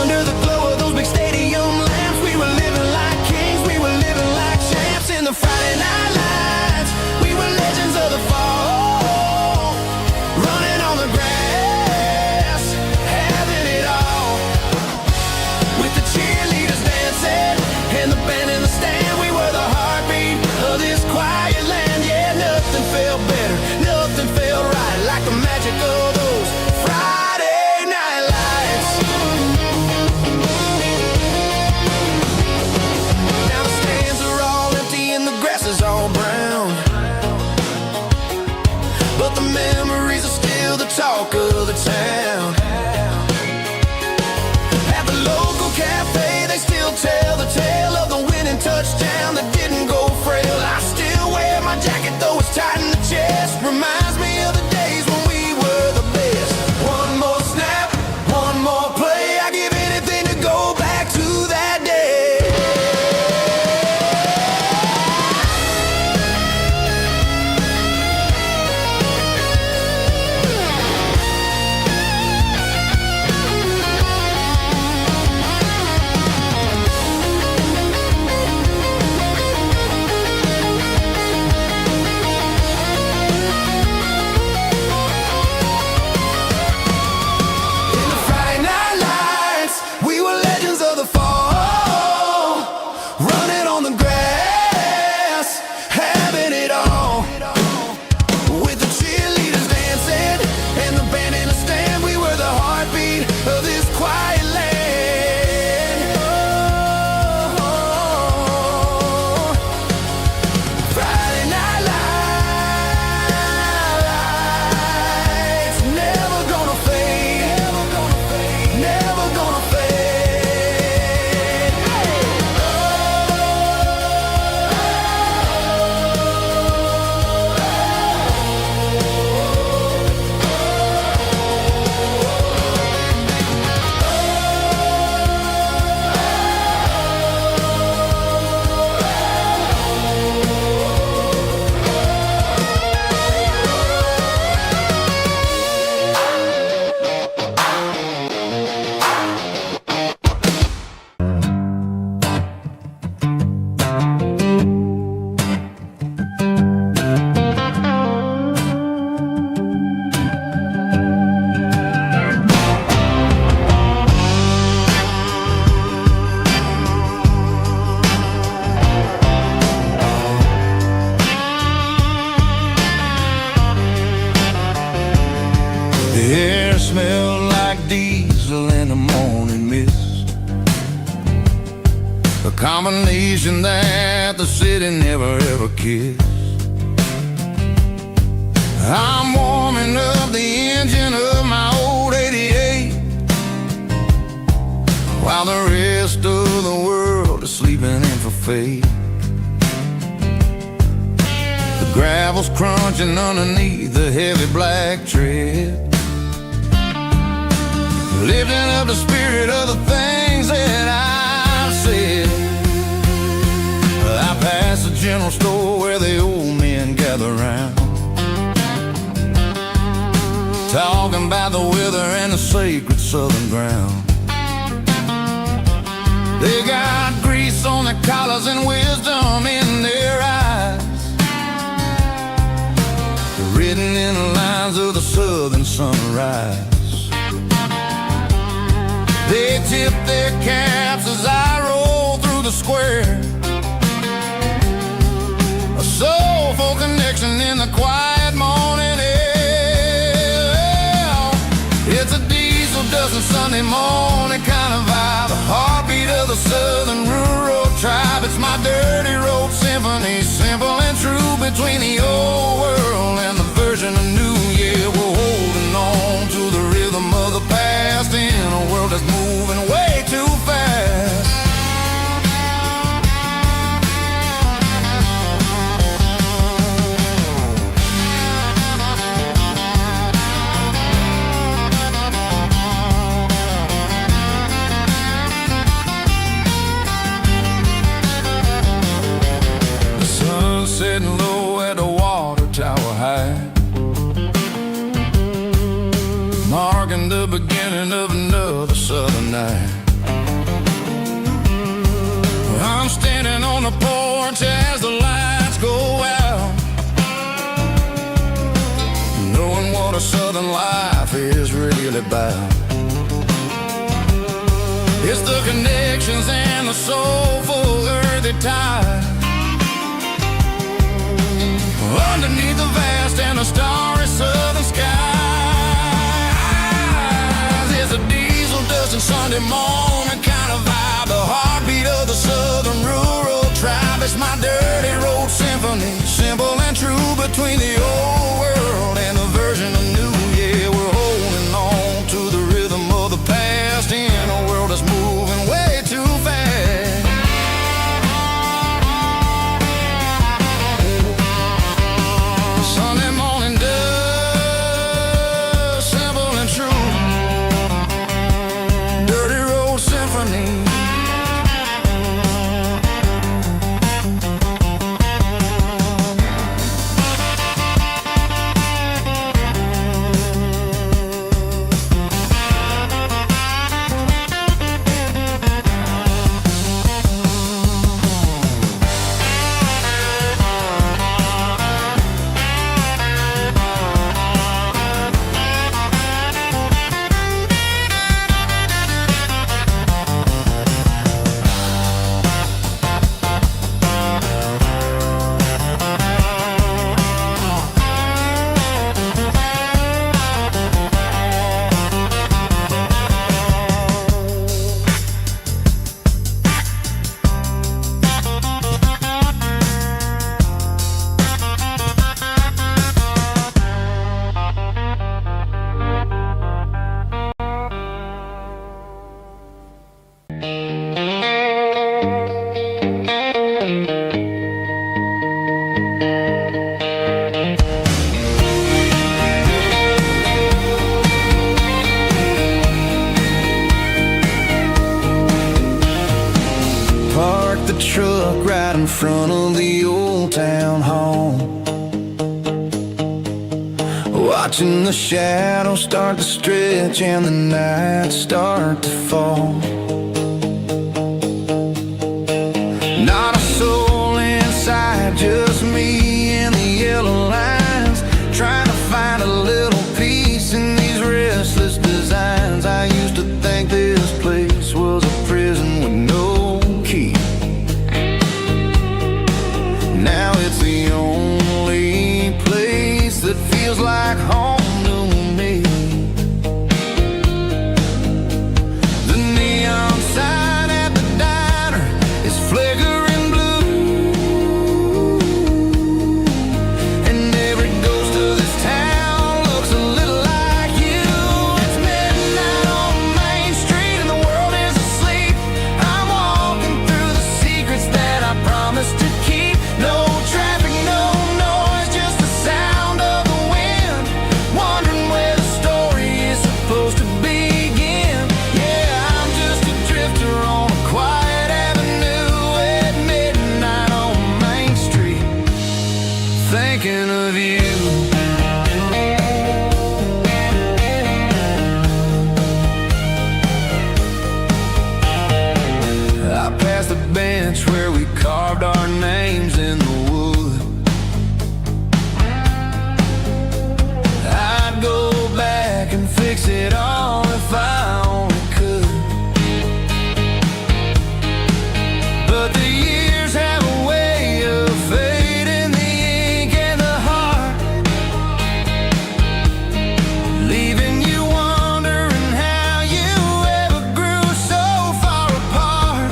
Under the glow of those big stadium lamps, we were living like kings, we were living like champs in the Friday night lights. We were legends of the fall, running on the grass, having it all, with the cheerleaders dancing and the band in the stand. We were the heartbeat of this quiet land. Yeah, nothing felt better, nothing felt right like the magic of those Friday night lights. a combination that the city never ever kissed. I'm warming up the engine of my old 88, while the rest of the world is sleeping in for fate. The gravel's crunching underneath the heavy black tread, lifting up the spirit of the things that I've said. I pass the general store where the old men gather round, talking about the weather and the sacred southern ground. They got grease on their collars and wisdom in their eyes, written in the lines of the southern sunrise. They tip their caps as I roll through the square, a soulful connection in the quiet morning air. It's a diesel dusting Sunday morning kind of vibe, the heartbeat of the southern rural tribe. It's my dirty road symphony, simple and true, between the old world and the version of new. Yeah, we're holding on to the rhythm of the past in a world that's moving way too fast. Sitting low at the water tower high, marking the beginning of another southern night. I'm standing on the porch as the lights go out, knowing what a southern life is really about. It's the connections and the soulful earthy tide, underneath the vast and the starry southern skies. It's a diesel dusting Sunday morning kind of vibe, the heartbeat of the southern rural tribe. It's my dirty road symphony, simple and true, between the old world and the version of new. Yeah, we're holding on to the rhythm of the past in a world that's moving way too fast. Sunday morning dust, simple and true, dirty road symphony. The truck right in front of the old town hall, watching the shadows start to stretch and the nights start to fall. Not a soul inside, just me and the yellow lines, trying to find a little peace in these restless designs. I used to think this place was a prison with no key. Now it's the only place that feels like home to me. The neon flickering blue. And every ghost of this town looks a little like you. It's midnight on Main Street and the world is asleep. I'm walking through the secrets that I promised to keep. No traffic, no noise, just the sound of the wind. Wondering where the story is supposed to begin. Yeah, I'm just a drifter on a quiet avenue at midnight on Main Street, thinking of you. I passed the bench where we carved our names in the wood. I'd go back and fix it all if I only could. But the years have a way of fading the ink and the heart, leaving you wondering how you ever grew so far apart.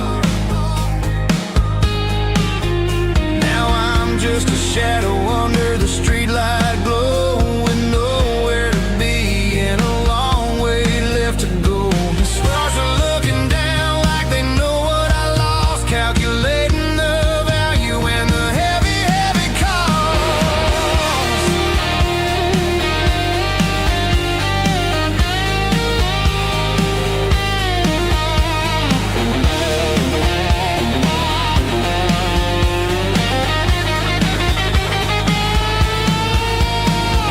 Now I'm just a shadow under the streetlight glow, with nowhere to be and a long way left to go. The stars are looking down like they know what I lost, calculating the value and the heavy, heavy cost.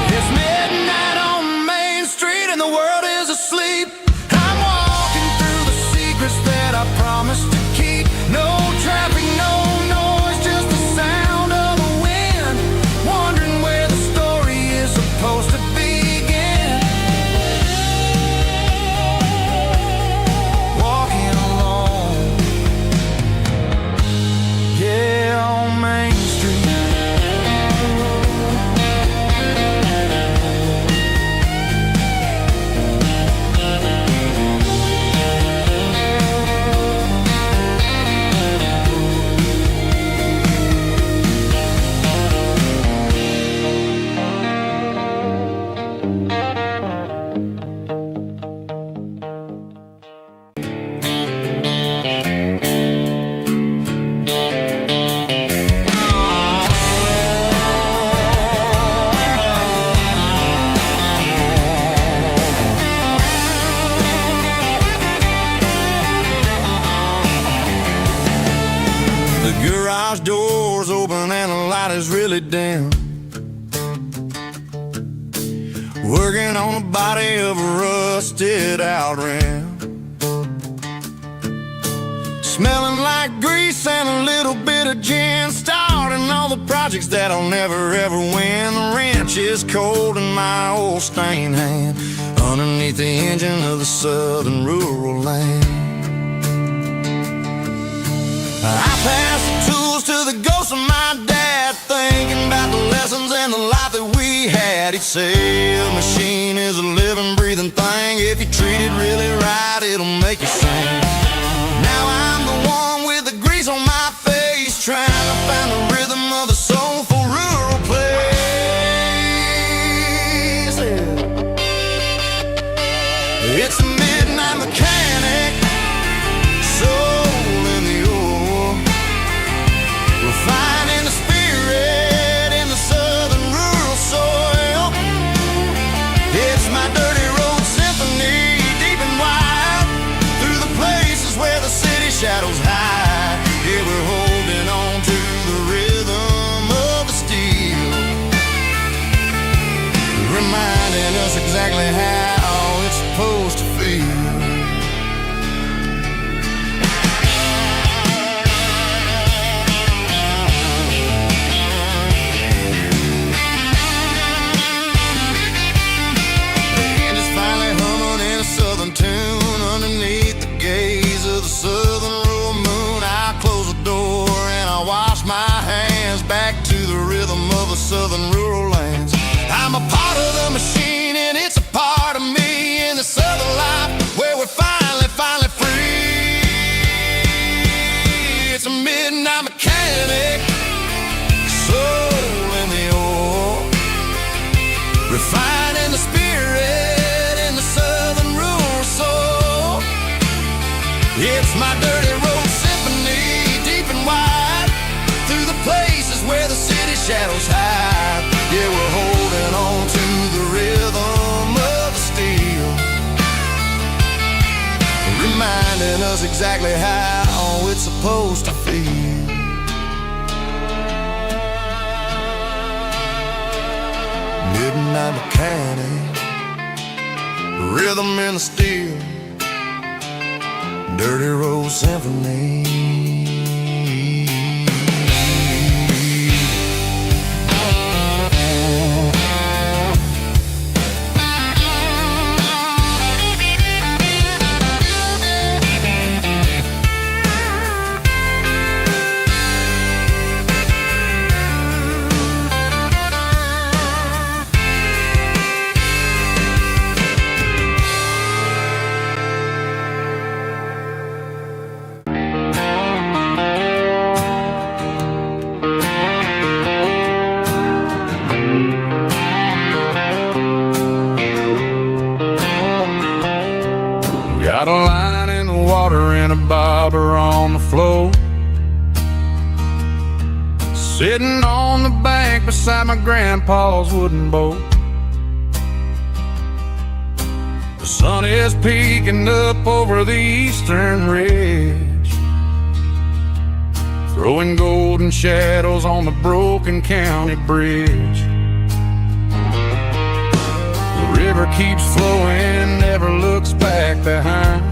It's midnight on Main Street and the world is asleep. I'm walking through the secrets that I promised to keep. No traffic, no noise, just the sound of the wind. Wondering where the story is supposed to begin. Walking alone, yeah, on Main Street. The garage door's open and the light is really dim. Working on the body of a rusted out rim. Smelling like grease and a little bit of gin. Starting all the projects that I'll never ever win. The wrench is cold in my old stained hand, underneath the engine of the southern rural land. I pass the tools to the ghost of my dad, thinking about the lessons and the life that we had. He'd say a machine is a living, breathing thing. If you treat it really right, it'll make you sing. Now I'm the one with the grease on my face, trying to find the rhythm of a soulful rural place. It's a midnight mechanic, soul in the ore, refining the spirit in the southern rural soil. It's my dirty road symphony, deep and wide, through the places where the city shadows hide. Yeah, we're holding on to the rhythm of the steel, reminding us exactly how it's supposed to feel. Tune underneath the gaze of the southern rural moon. I close the door and I wash my hands, back to the rhythm of the southern rural lands. I'm a part of the machine and it's a part of me in this other life where we're finally free. It's a exactly how it's supposed to feel. Midnight mechanic, rhythm in the steel, dirty road symphony. Got a line in the water and a bobber on the floor, sitting on the bank beside my grandpa's wooden boat. The sun is peeking up over the eastern ridge, throwing golden shadows on the broken county bridge. The river keeps flowing, never looks back behind,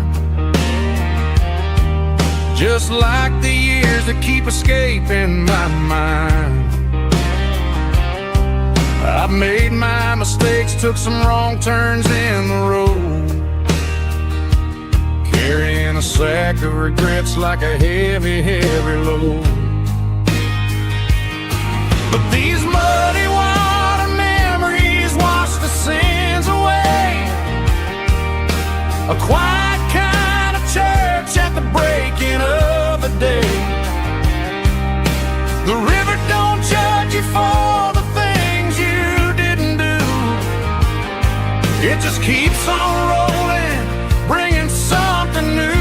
just like the years that keep escaping my mind. I've made my mistakes, took some wrong turns in the road, carrying a sack of regrets like a heavy, heavy load. But these muddy water memories wash the sins away. A quiet kind of church at the breaking of the day. The river don't judge you for the things you didn't do. It just keeps on rolling, bringing something new.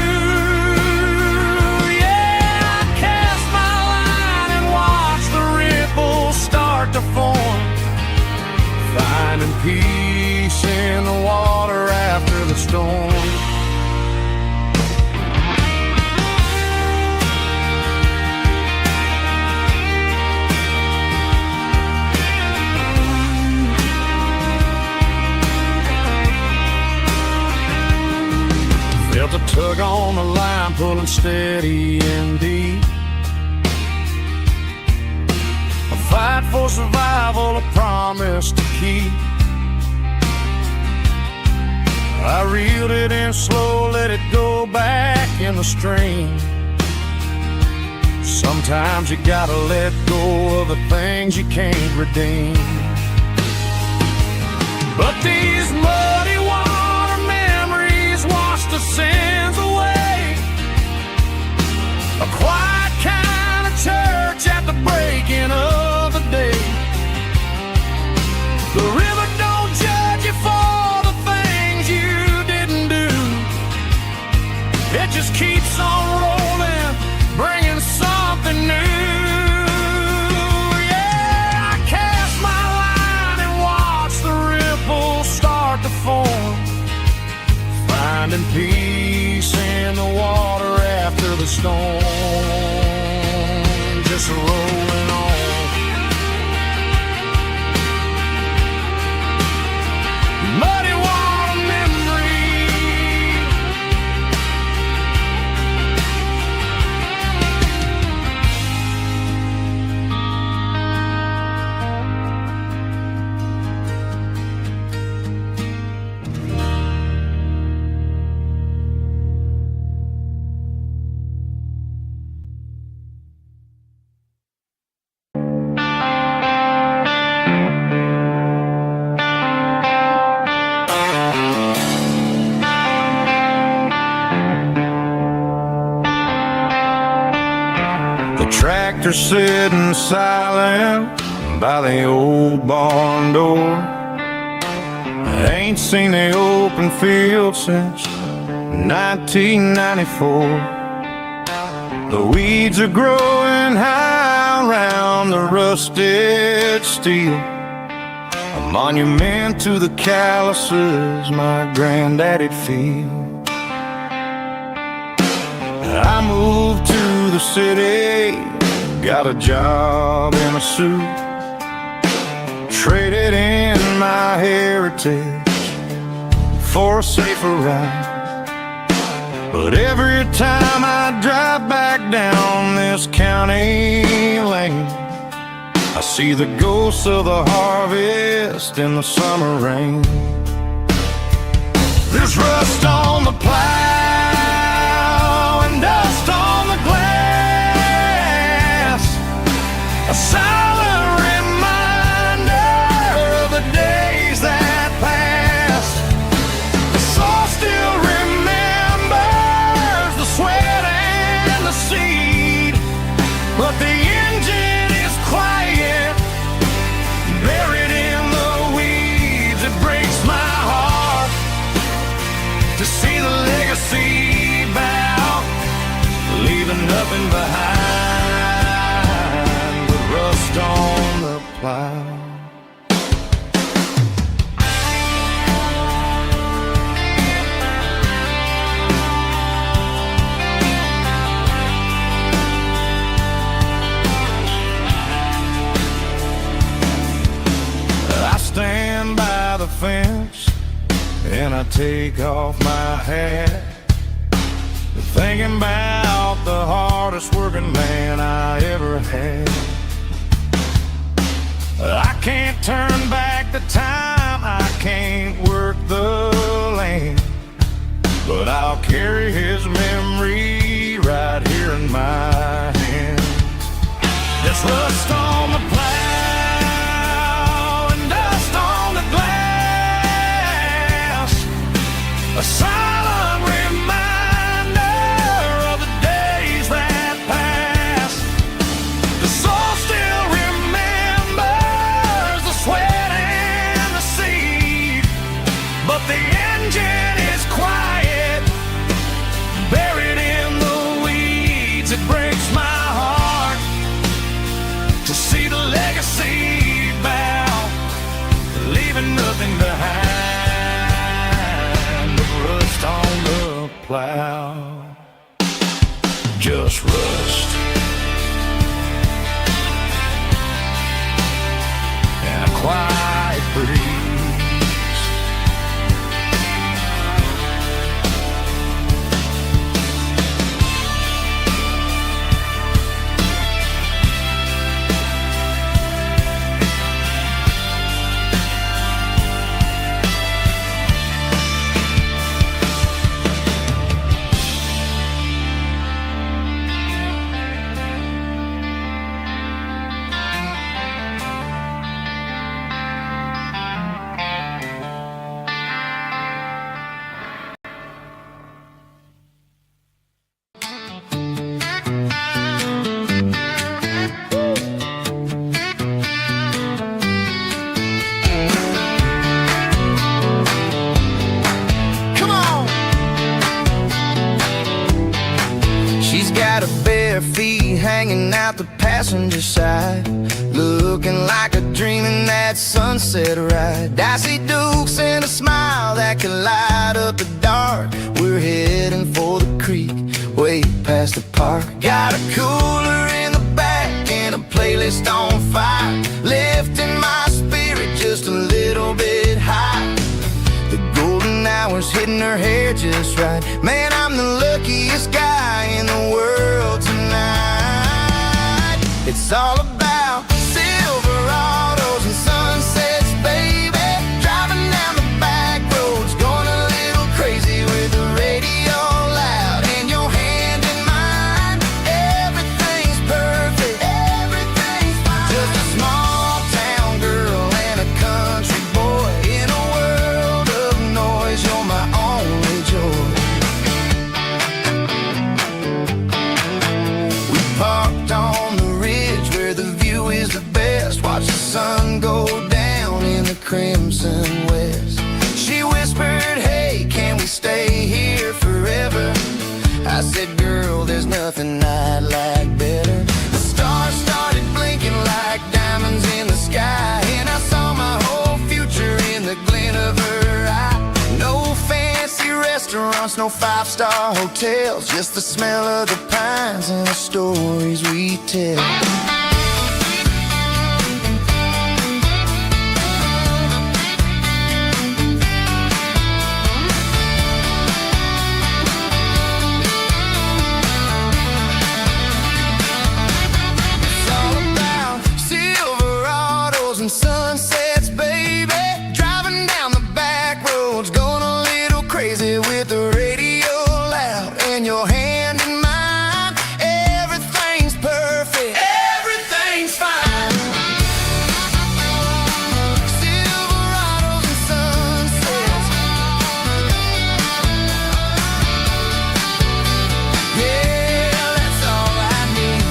Yeah, I cast my line and watch the ripples start to form, finding peace in the water after the storm. Felt a tug on the line, pulling steady and deep. A fight for survival, a promise to keep. I reeled it in slow, let it go back in the stream. Sometimes you gotta let go of the things you can't redeem. But these muddy water memories wash the sins away. A quiet kind of church at the breaking of the day. The river don't judge you for the things you didn't do. It just keeps on rolling, bringing something new. Yeah, I cast my line and watch the ripples start to form, finding peace in the water after the storm. Just rolling on. Muddy water memory. Tractor sitting silent by the old barn door. I ain't seen the open field since 1994. The weeds are growing high around the rusted steel, a monument to the calluses my granddaddy'd feel. I moved to the city, got a job in a suit, traded in my heritage for a safer ride. But every time I drive back down this county lane, I see the ghosts of the harvest in the summer rain. There's rust on the plow and dust on the glass, a silent reminder of the days that passed. The soul still remembers the sweat and the seed, but the engine is quiet, buried in the weeds. It breaks my heart to see the legacy bow, leaving nothing behind but rust on the plow. I stand by the fence and I take off my hat, thinking about the hardest working man I ever had. I can't turn back the time, I can't work the land, but I'll carry his memory right here in my hand. There's rust on the plow and dust on the glass, a silent reminder of the days that passed. The soul still remembers the sweat and the seed, but the engine is quiet, buried in the weeds. It breaks my heart to see the legacy bow, leaving nothing behind but rust on the plow. Just rust and a quiet breeze. Got her bare feet hanging out the passenger side, looking like a dream in that sunset ride. I see Dukes and a smile that can light up the dark. We're heading for the creek, way past the park. Got a cooler in the back and a playlist on fire, lifting my spirit just a little bit high. The golden hours hitting her hair just right. Man, I'm the luckiest guy in the world tonight. It's all about Silverados and sunsets, baby. Driving down the back roads, going a little crazy with the radio loud and your hand in mine. Everything's perfect, everything's fine. Just a small town girl and a country boy in a world of noise. You're my only joy. We parked on the ridge where the restaurants, no five-star hotels, just the smell of the pines and the stories we tell. It's all about Silverados and sunsets, baby. Driving down the back roads, going a little crazy with the radio loud and your hand in mine. Everything's perfect, everything's fine. Silverados and sunsets, yeah, that's all I need.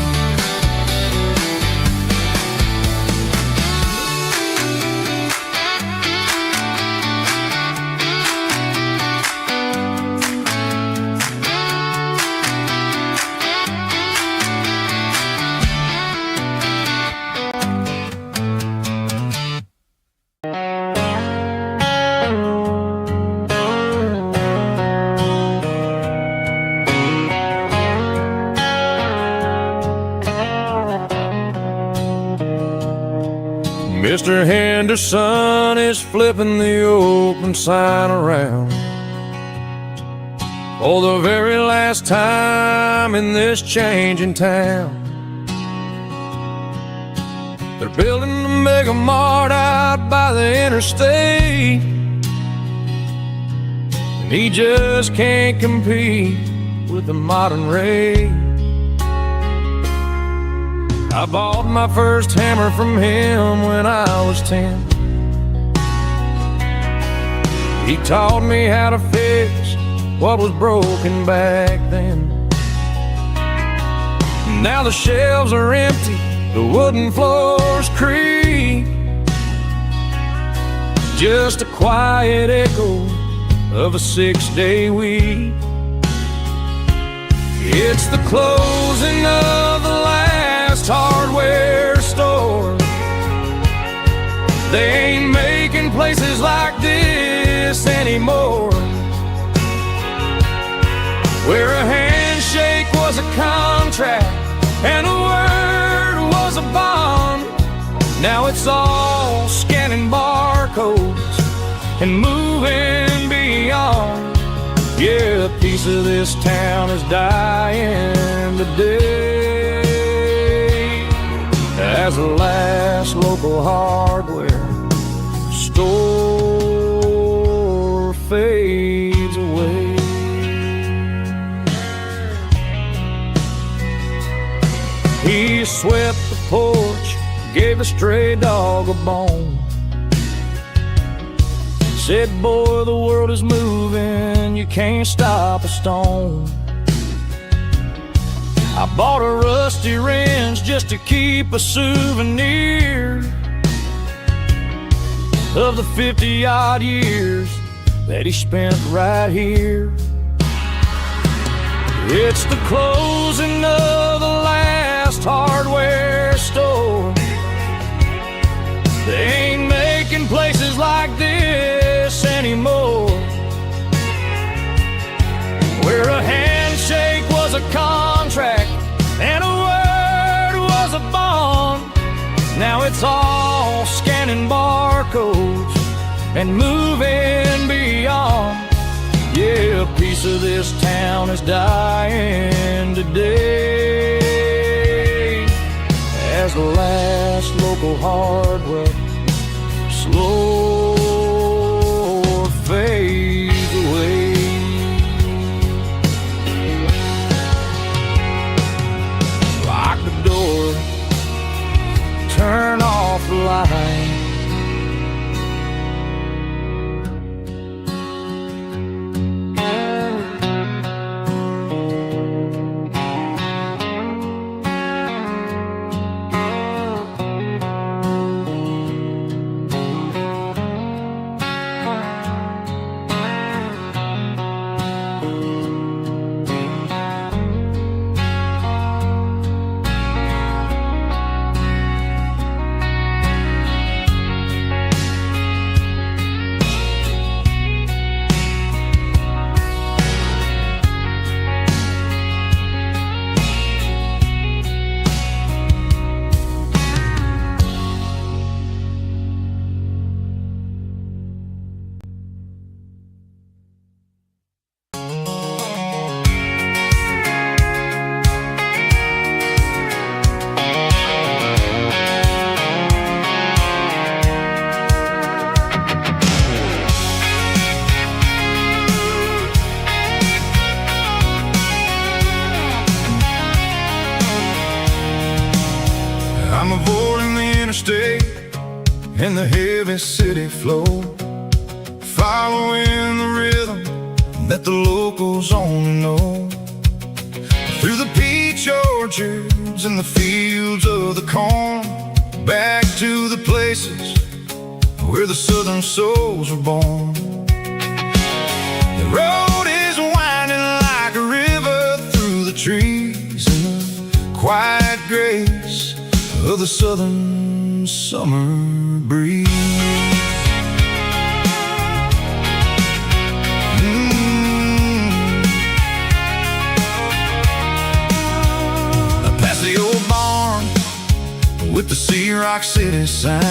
Mr. Henderson is flipping the open sign around for the very last time in this changing town. They're building a mega mart out by the interstate, and he just can't compete with the modern rate. I bought my first hammer from him when I was 10. He taught me how to fix what was broken back then. Now the shelves are empty, the wooden floors creak, just a quiet echo of a 6-day week. It's the closing of the last hardware store. They ain't making places like this anymore, where a handshake was a contract and a word was a bond. Now it's all scanning barcodes and moving beyond. Yeah, a piece of this town is dying today as the last local hardware store fades away. He swept the porch, gave the stray dog a bone, said, boy, the world is moving, you can't stop a stone. I bought a rusty wrench just to keep a souvenir of the 50-odd years that he spent right here. It's the closing of the last hardware store. They ain't making places like this anymore, where a handshake was a contract and a word was a bond. Now it's all scanning barcodes and moving beyond. Yeah, a piece of this town is dying today as the last local hardware slow fades away. Lock the door, turn off the light. interstate and the heavy city flow, following the rhythm that the locals only know. Through the peach orchards and the fields of the corn, back to the places where the southern souls were born. The road is winding like a river through the trees in the quiet grace of the southern summer breeze. Past the old barn with the Sea Rock City sign,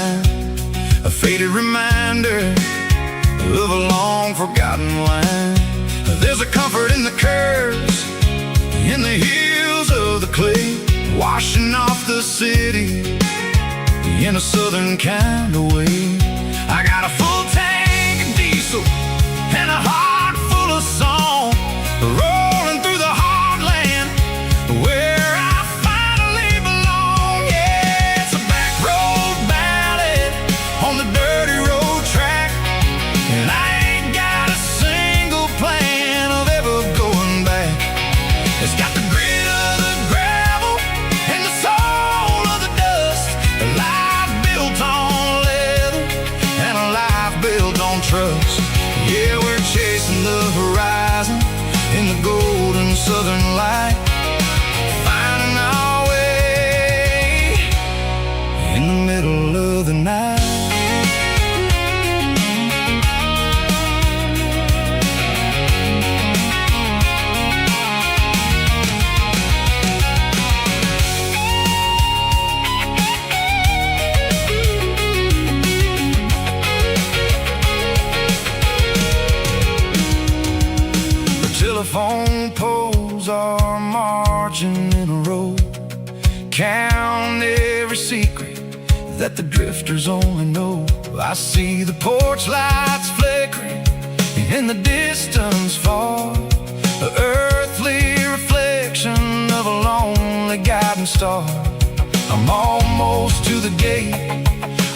a faded reminder of a long forgotten line. There's a comfort in the curves, in the hills of the clay, washing off the city in a southern kind of way. I got a full tank of diesel and a heart full of song, rolling through the heartland where I finally belong. Yeah, it's a back road ballad on the dirty road track, and I ain't got a single plan of ever going back. It's got the grit of the gravel and the soul of the dust, a life built on leather and a life built on trust. Yeah, we're chasing the horizon in the golden southern light, finding our way in the middle of the night. Telephone poles are marching in a row, count every secret that the drifters only know. I see the porch lights flickering in the distance far, an earthly reflection of a lonely guiding star. I'm almost to the gate,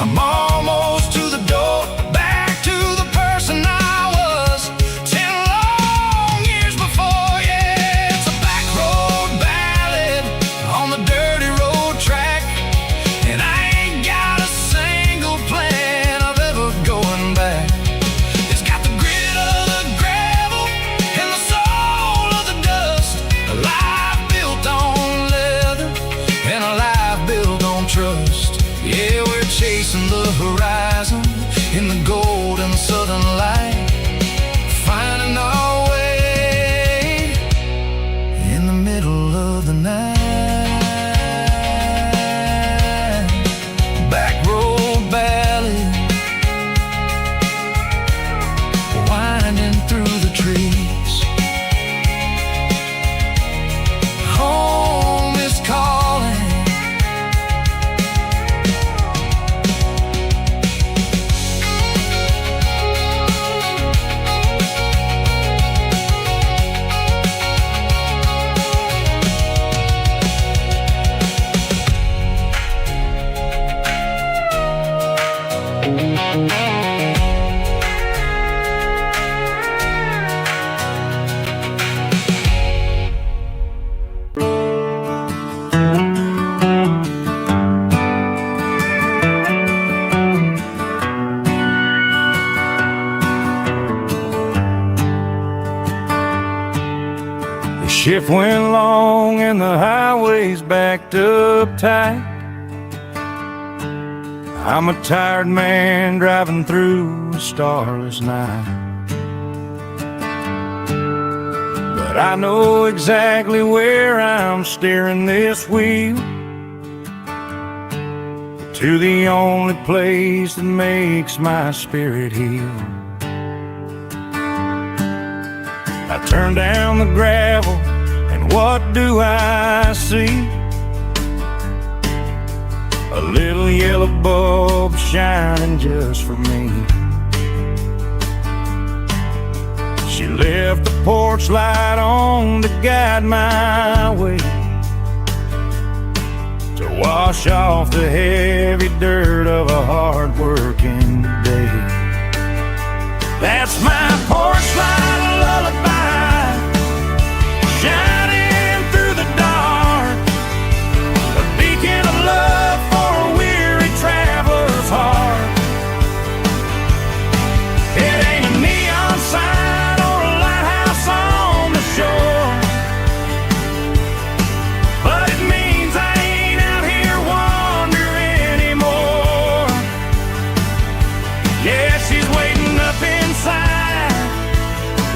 I'm almost to the door, back to the person I was 10 long years before. Yeah, it's a back road ballad on the dirty road track, and I ain't got a single plan of ever going back. It's got the grit of the gravel and the soul of the dust, a life built on leather and a life built on trust. Yeah, we're chasing the horizon in the golden southern light, finding our way in the middle of the night. Back road ballad, winding through the trees. Home is calling. The shift went long and the highway's backed up tight. I'm a tired man driving through a starless night, but I know exactly where I'm steering this wheel, to the only place that makes my spirit heal. I turn down the gravel, and what do I see? A little yellow bulb shining just for me. She left the porch light on to guide my way to wash off the heavy dirt of a hard-working day. That's my porch light lullaby, shining through the dark, a beacon of love for a weary traveler's heart. It ain't a neon sign or a lighthouse on the shore, but it means I ain't out here wandering anymore. Yeah, she's waiting up inside,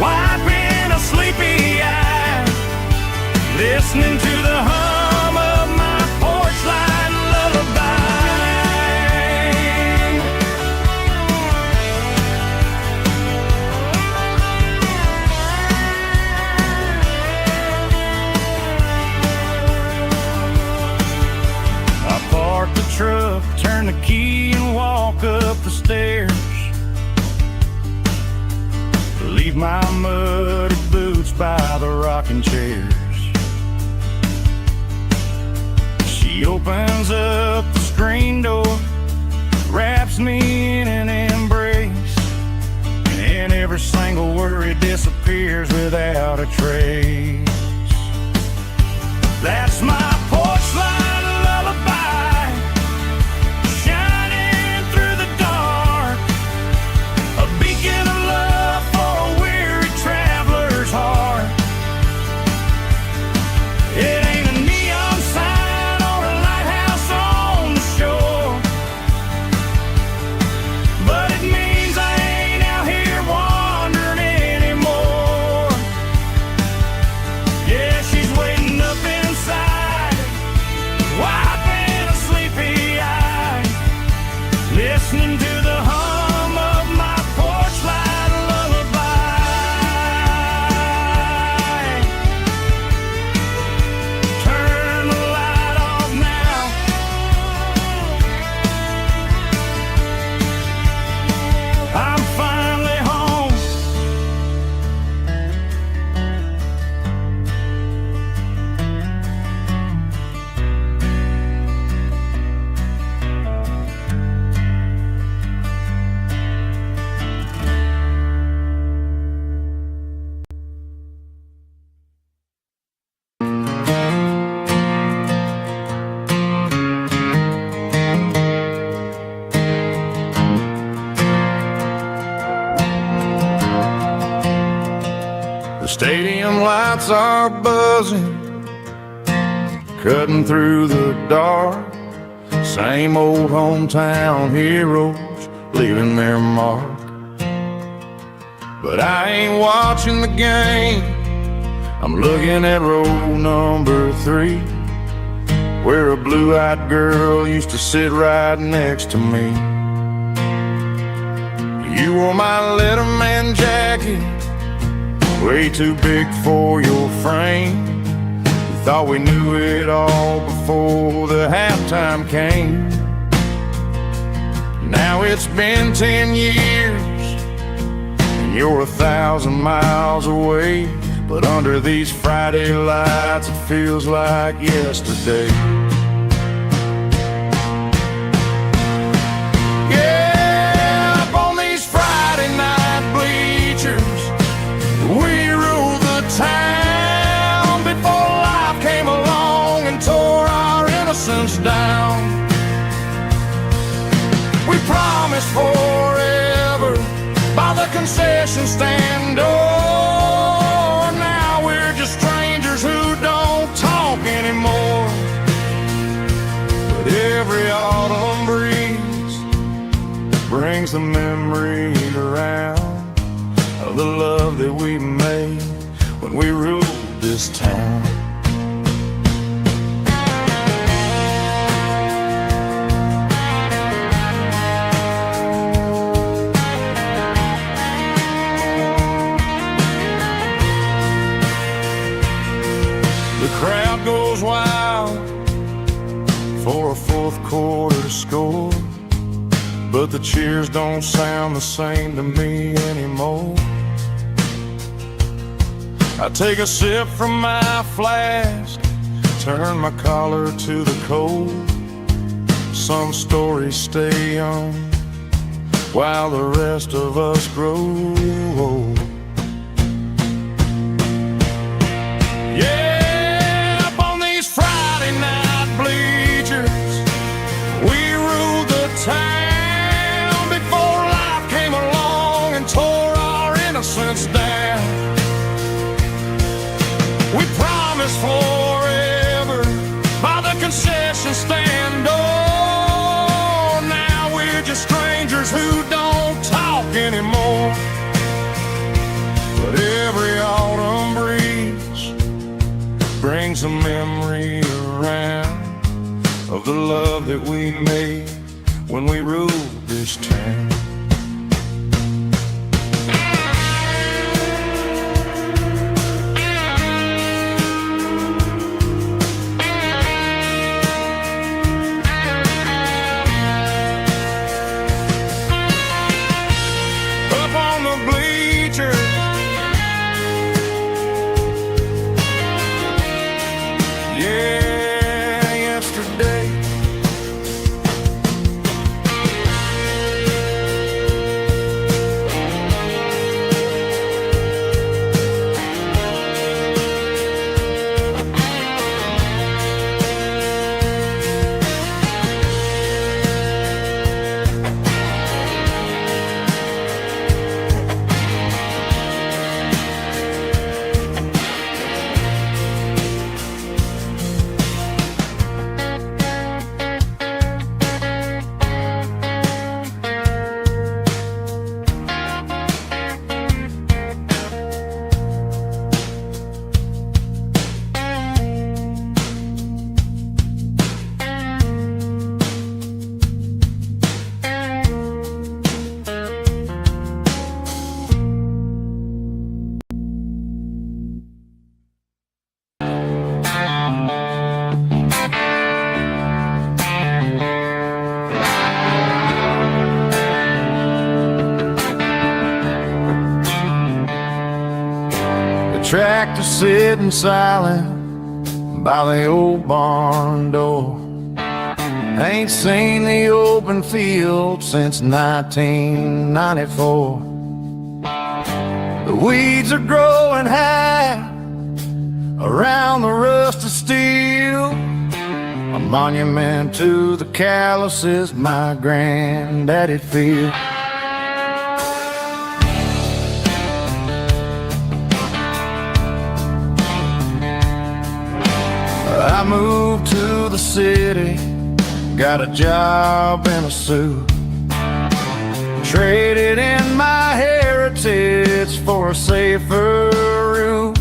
wiping a sleepy eye, listening to the hum of my porch light lullaby. I park the truck, turn the key and walk up the stairs, leave my muddy boots by the rocking chairs. She opens up the screen door, wraps me in an embrace, and every single worry disappears without a trace. That's my porch light lullaby, shining through the dark, a beacon of love for a weary traveler's heart. It ain't a neon sign or a lighthouse on the shore, but it means I ain't out here wandering anymore. Yeah, she's waiting up inside, wiping a sleepy eye, listening to the hum of my porch light lullaby. Turn the light off now, I'm finally home. The stadium lights are buzzing, cutting through the dark. Same old hometown heroes leaving their mark. But I ain't watching the game, I'm looking at row number 3, where a blue-eyed girl used to sit right next to me. You wore my Letterman jacket, way too big for your frame. We thought we knew it all before the halftime came. Now it's been 10 years and you're 1,000 miles away, but under these Friday lights it feels like yesterday. Yeah, up on these Friday night bleachers, we ruled the town before life came along and tore our innocence down. We promised forever by the concession stand door. Now we're just strangers who don't talk anymore. But every autumn breeze brings the memories around of the love that we made when we ruled this town. The crowd goes wild for a fourth quarter score, but the cheers don't sound the same to me anymore. I take a sip from my flask, turn my collar to the cold. Some stories stay young while the rest of us grow old. Yeah, up on these Friday night bleachers, we ruled the town before life came along and tore our innocence down. We promised forever by the concession stand door. Now we're just strangers who don't talk anymore. But every autumn breeze brings a memory around of the love that we made when we ruled this town. Tractor sitting silent by the old barn door. Ain't seen the open field since 1994. The weeds are growing high around the rusted steel, a monument to the calluses my granddaddy feel. I moved to the city, got a job in a suit, traded in my heritage for a safer route.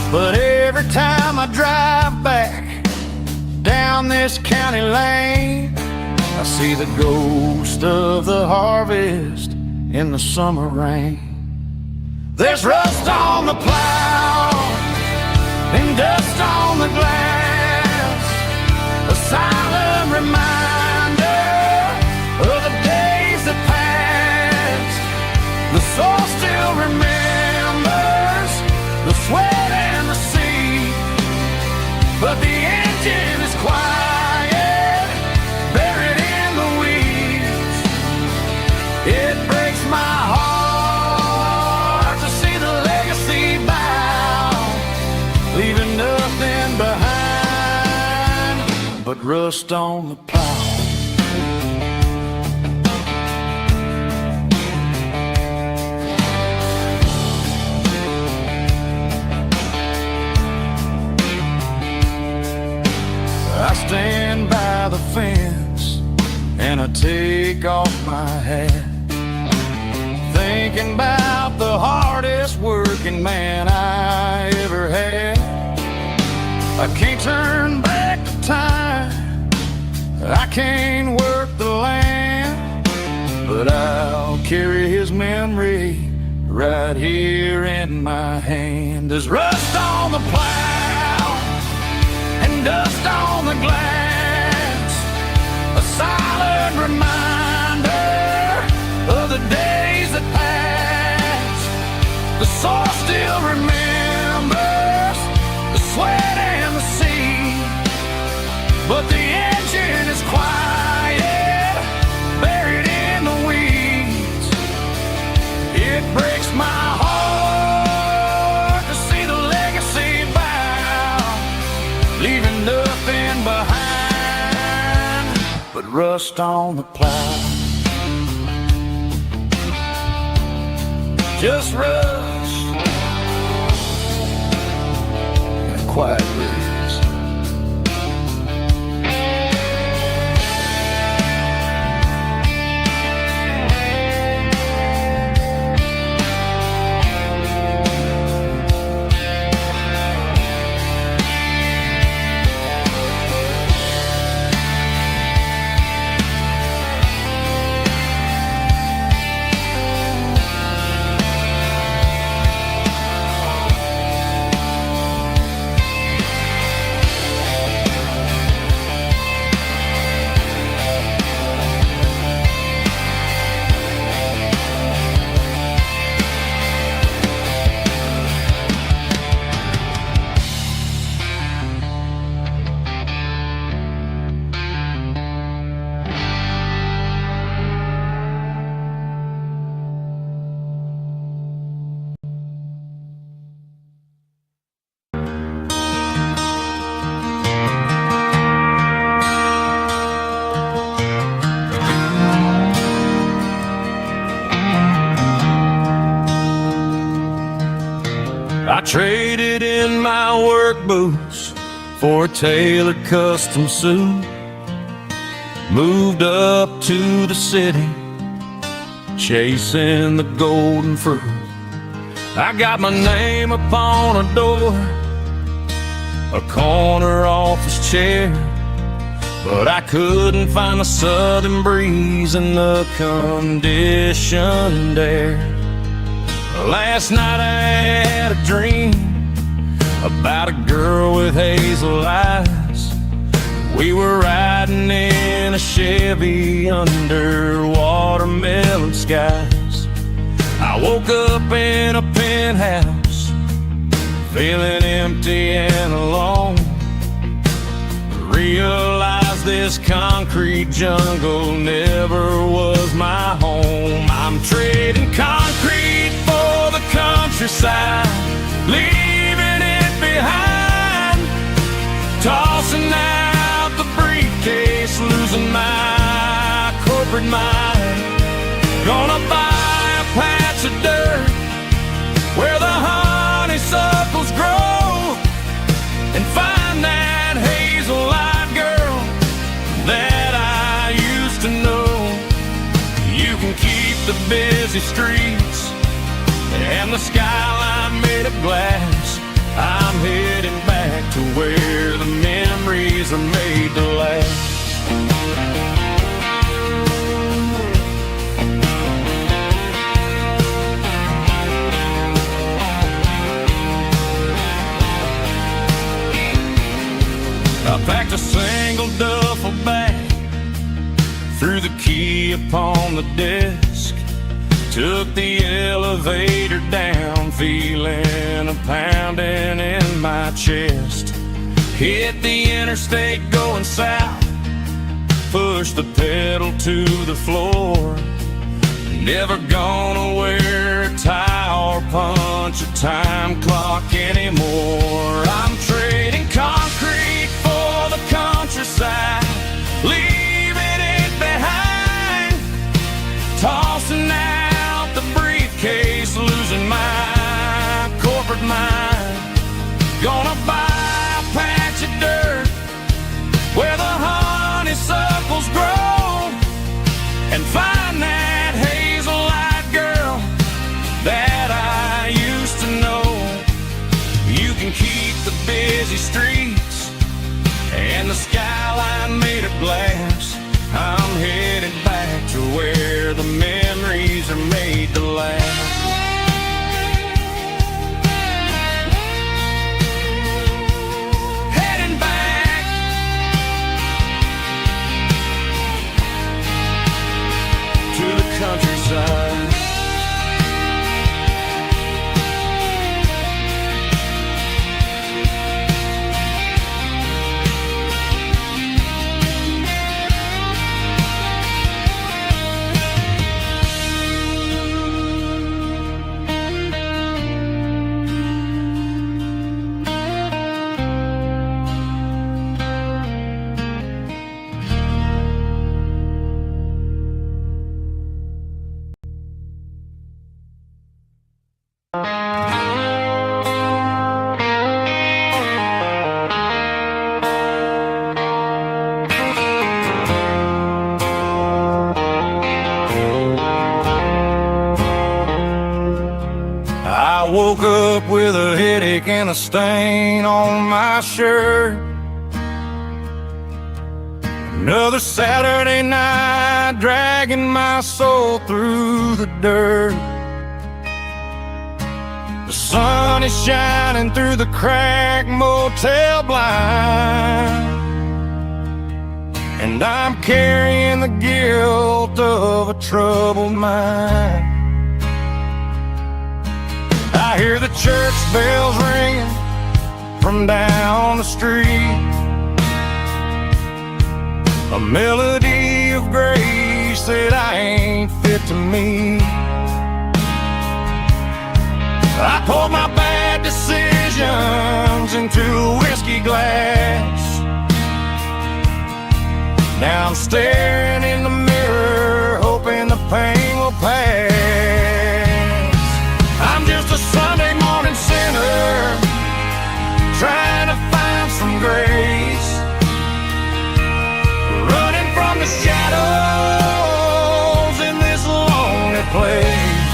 But every time I drive back down this county lane, I see the ghost of the harvest in the summer rain. There's rust on the plow and dust on the glass, a silent reminder of the days that passed. The soul still remembers the sweat and the sea, but the engine is quiet, buried in the weeds. It breaks my heart to see the legacy bow, leaving nothing behind but rust on the plow. I stand by the fence and I take off my hat, thinking about the hardest working man I ever had. I can't turn back the time, I can't work the land, but I'll carry his memory right here in my hand. There's rust on the plow and dust on the glass, a silent reminder of the days that passed. The soul still remembers the sweat and the sea, engine is quiet, buried in the weeds. It breaks my heart to see the legacy bow, leaving nothing behind but rust on the plow. Just rust and a quiet breeze. I traded in my work boots for a tailored custom suit. Moved up to the city, chasing the golden fruit. I got my name upon a door, a corner office chair, but I couldn't find the southern breeze in the conditioned air. Last night I had a dream about a girl with hazel eyes. We were riding in a Chevy under watermelon skies. I woke up in a penthouse, feeling empty and alone. Realized this concrete jungle never was my home. I'm trading concrete for the countryside, leaving it behind. Tossing out the briefcase, losing my corporate mind. Gonna buy a patch of dirt where the honeysuckles grow, and find that hazel-eyed girl that I used to know. You can keep the busy streets and the skyline made of glass. I'm heading back to where the memories are made to last. I packed a single duffel bag, threw the key upon the desk, took the elevator down, feeling a pounding in my chest. Hit the interstate going south, pushed the pedal to the floor. Never gonna wear a tie or punch a time clock anymore. I'm trading concrete for the countryside, leaving it behind. Tossing out the briefcase, losing my corporate mind. Gonna buy a patch of dirt where the honeysuckles grow, and find that hazel-eyed girl that I used to know. You can keep the busy streets and the skyline made of glass. I'm headed back to where the memories are made to last. Heading back. with a headache and a stain on my shirt. Another Saturday night, dragging my soul through the dirt. The sun is shining through the cracked motel blind, and I'm carrying the guilt of a troubled mind. I hear the church bells ringing from down the street, a melody of grace that I ain't fit to meet. I poured my bad decisions into a whiskey glass. Now I'm staring in the mirror, hoping the pain will pass. I'm just a Sunday morning sinner, trying to find some grace, running from the shadows in this lonely place.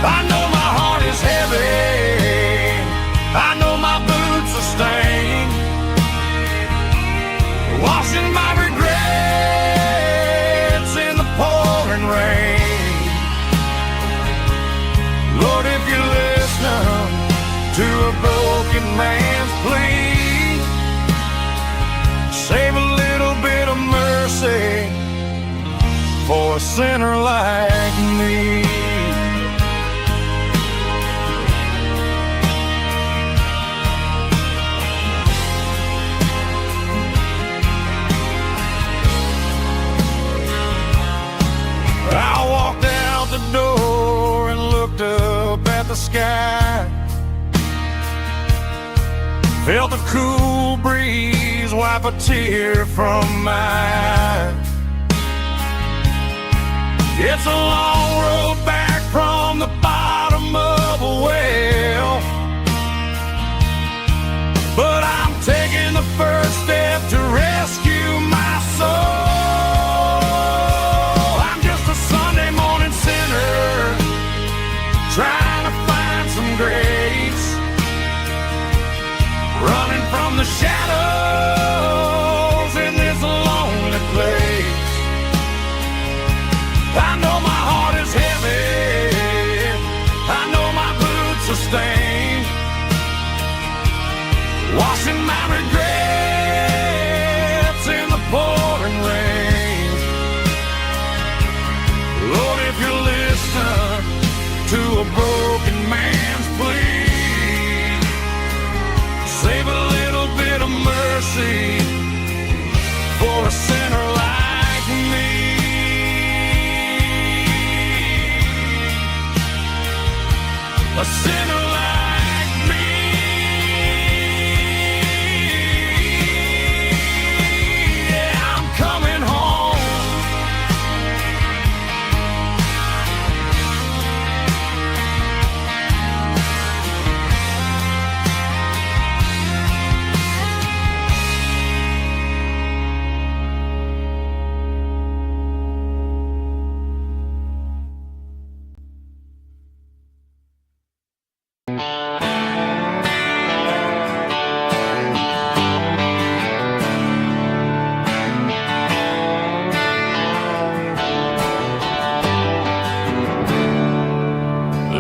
I know my heart is heavy, I know my boots are stained, washing my regrets in the pouring rain. Lord, if you're listening to a broken man's plea, save a little bit of mercy for a sinner like me. I walked out the door and looked up at the sky, felt the cool breeze wipe a tear from my eye. It's a long road back from the bottom of a well, but I'm taking the first step to rescue my soul. Trying to find some grace, running from the shadows in this lonely place. I know my heart is heavy, I know my boots are stained, washing my regrets in the pouring rain. Lord, if you're listening to a broken man's plea, save a little bit of mercy for a sinner like me. A sinner like me. Yeah, I'm coming home.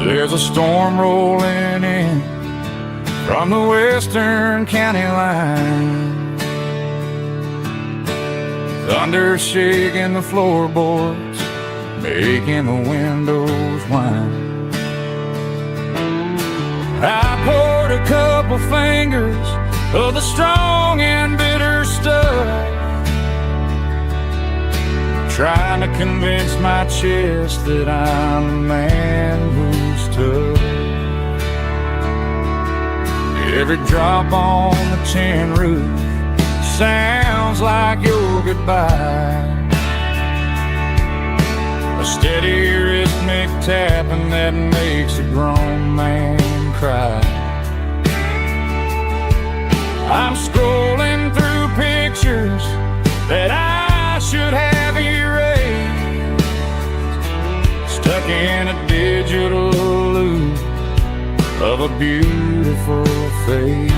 There's a storm rolling in from the western county line, thunder shaking the floorboards, making the windows whine. I poured a couple fingers of the strong and bitter stuff, trying to convince my chest that I'm the man who's tough. Every drop on the tin roof sounds like your goodbye, a steady rhythmic tapping that makes a grown man cry. I'm scrolling through pictures that I should have erased, stuck in a digital loop a beautiful face.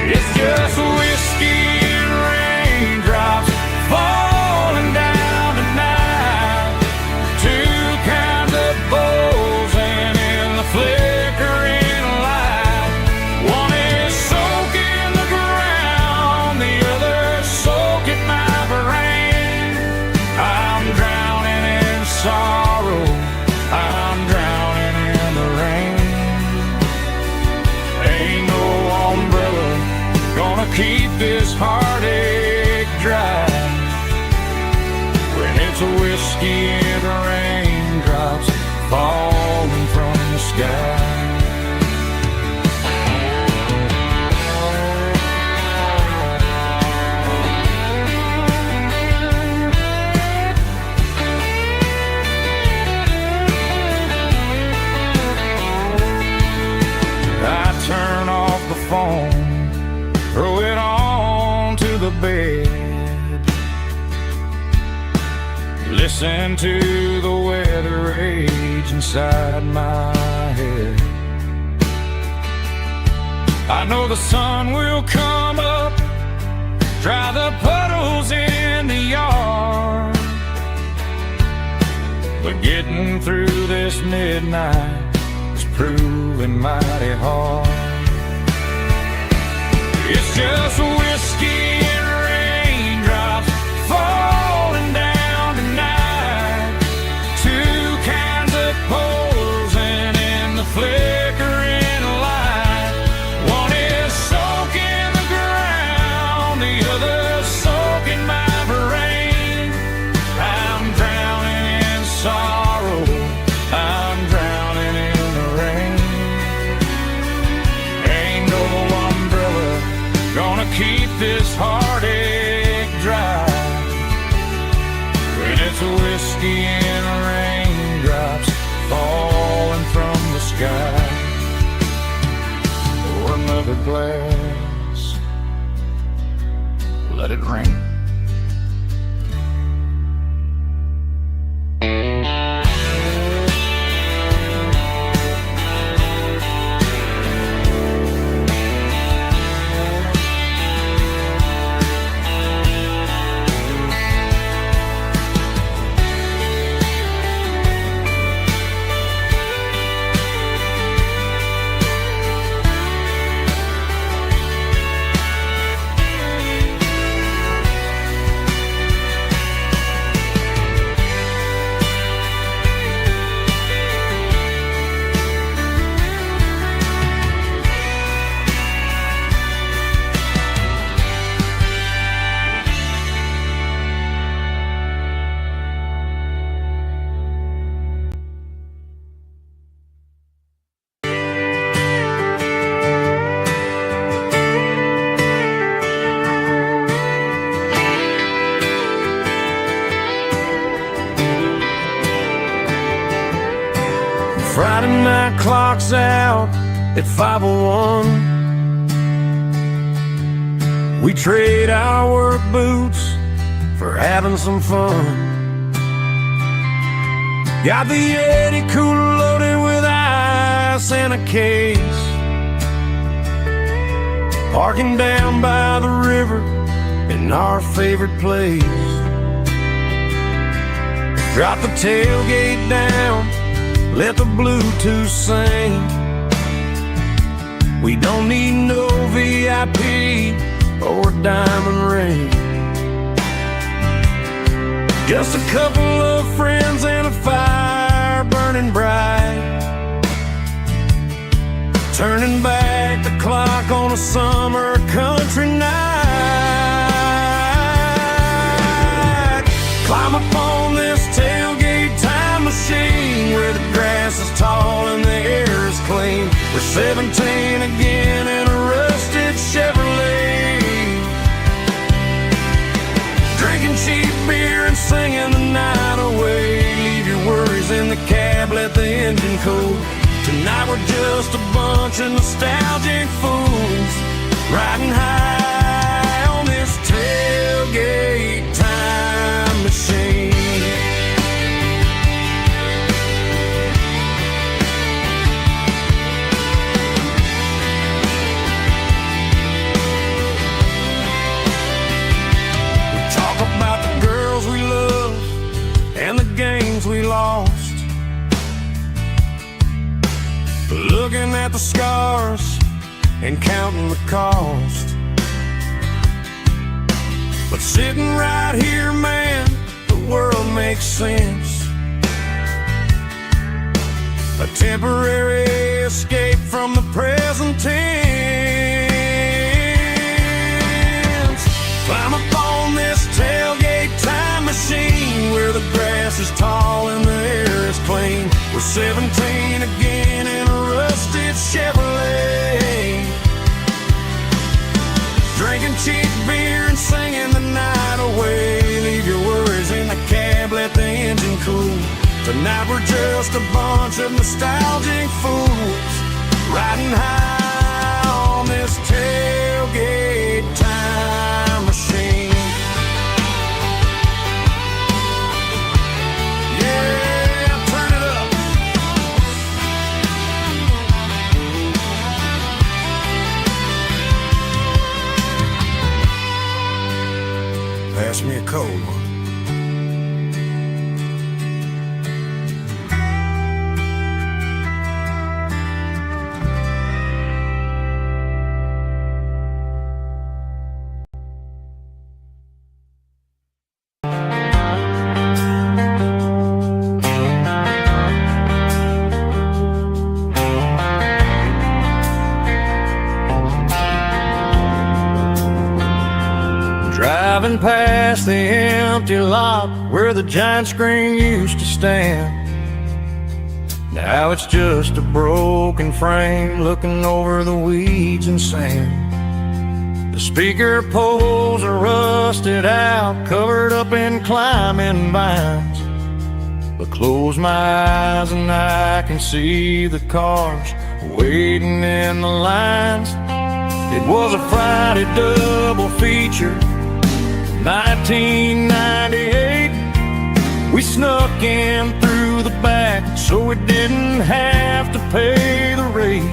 It's just whiskey and raindrops falling down tonight. Two kinds of bowls and in the flickering light. One is soaking the ground, the other soaking my brain. I'm drowning in sorrow, I'm drowning in the rain. Ain't no umbrella gonna keep this heartache dry when it's a whiskey and raindrops falling from the sky. I turn off the phone, throw it on to the bed, listen to the weather rage inside my head. I know the sun will come up, dry the puddles in the yard, but getting through this midnight is proving mighty hard. It's just whiskey and raindrops falling down tonight. Two kinds of poles and in the flickering light. One is soaking the ground, the other soaking my brain. I'm drowning in sorrow, I'm drowning in the rain. Ain't no umbrella gonna keep this heartache dry when it's a whiskey and raindrops falling from the sky. Pour another glass, let it rain. Friday night clock's out at 5:01. We trade our work boots for having some fun. Got the Yeti cooler loaded with ice and a case, parking down by the river in our favorite place. Drop the tailgate down, let the Bluetooth sing. We don't need no VIP or diamond ring. Just a couple of friends and a fire burning bright, turning back the clock on a summer country night. Climb up on this tailgate time machine where the grass is tall and the air is clean. We're 17 again in a rusted Chevrolet, drinking cheap beer and singing the night away. Leave your worries in the cab, let the engine cool. Tonight we're just a bunch of nostalgic fools, riding high on this tailgate time machine. looking at the scars and counting the cost. But sitting right here, man, the world makes sense. A temporary escape from the present tense. Climb up on this tailgate time machine, where the grass is tall and the air is clean. We're 17 again in a rusted Chevrolet, drinking cheap beer and singing the night away. Leave your worries in the cab, let the engine cool. Tonight we're just a bunch of nostalgic fools, riding high on this tailgate time machine. Yeah, turn it up. Pass me a cold one. Driving past the empty lot where the giant screen used to stand. Now it's just a broken frame looking over the weeds and sand. The speaker poles are rusted out, covered up in climbing vines. But close my eyes and I can see the cars waiting in the lines. It was a Friday double feature, 1998. We snuck in through the back so we didn't have to pay the rate.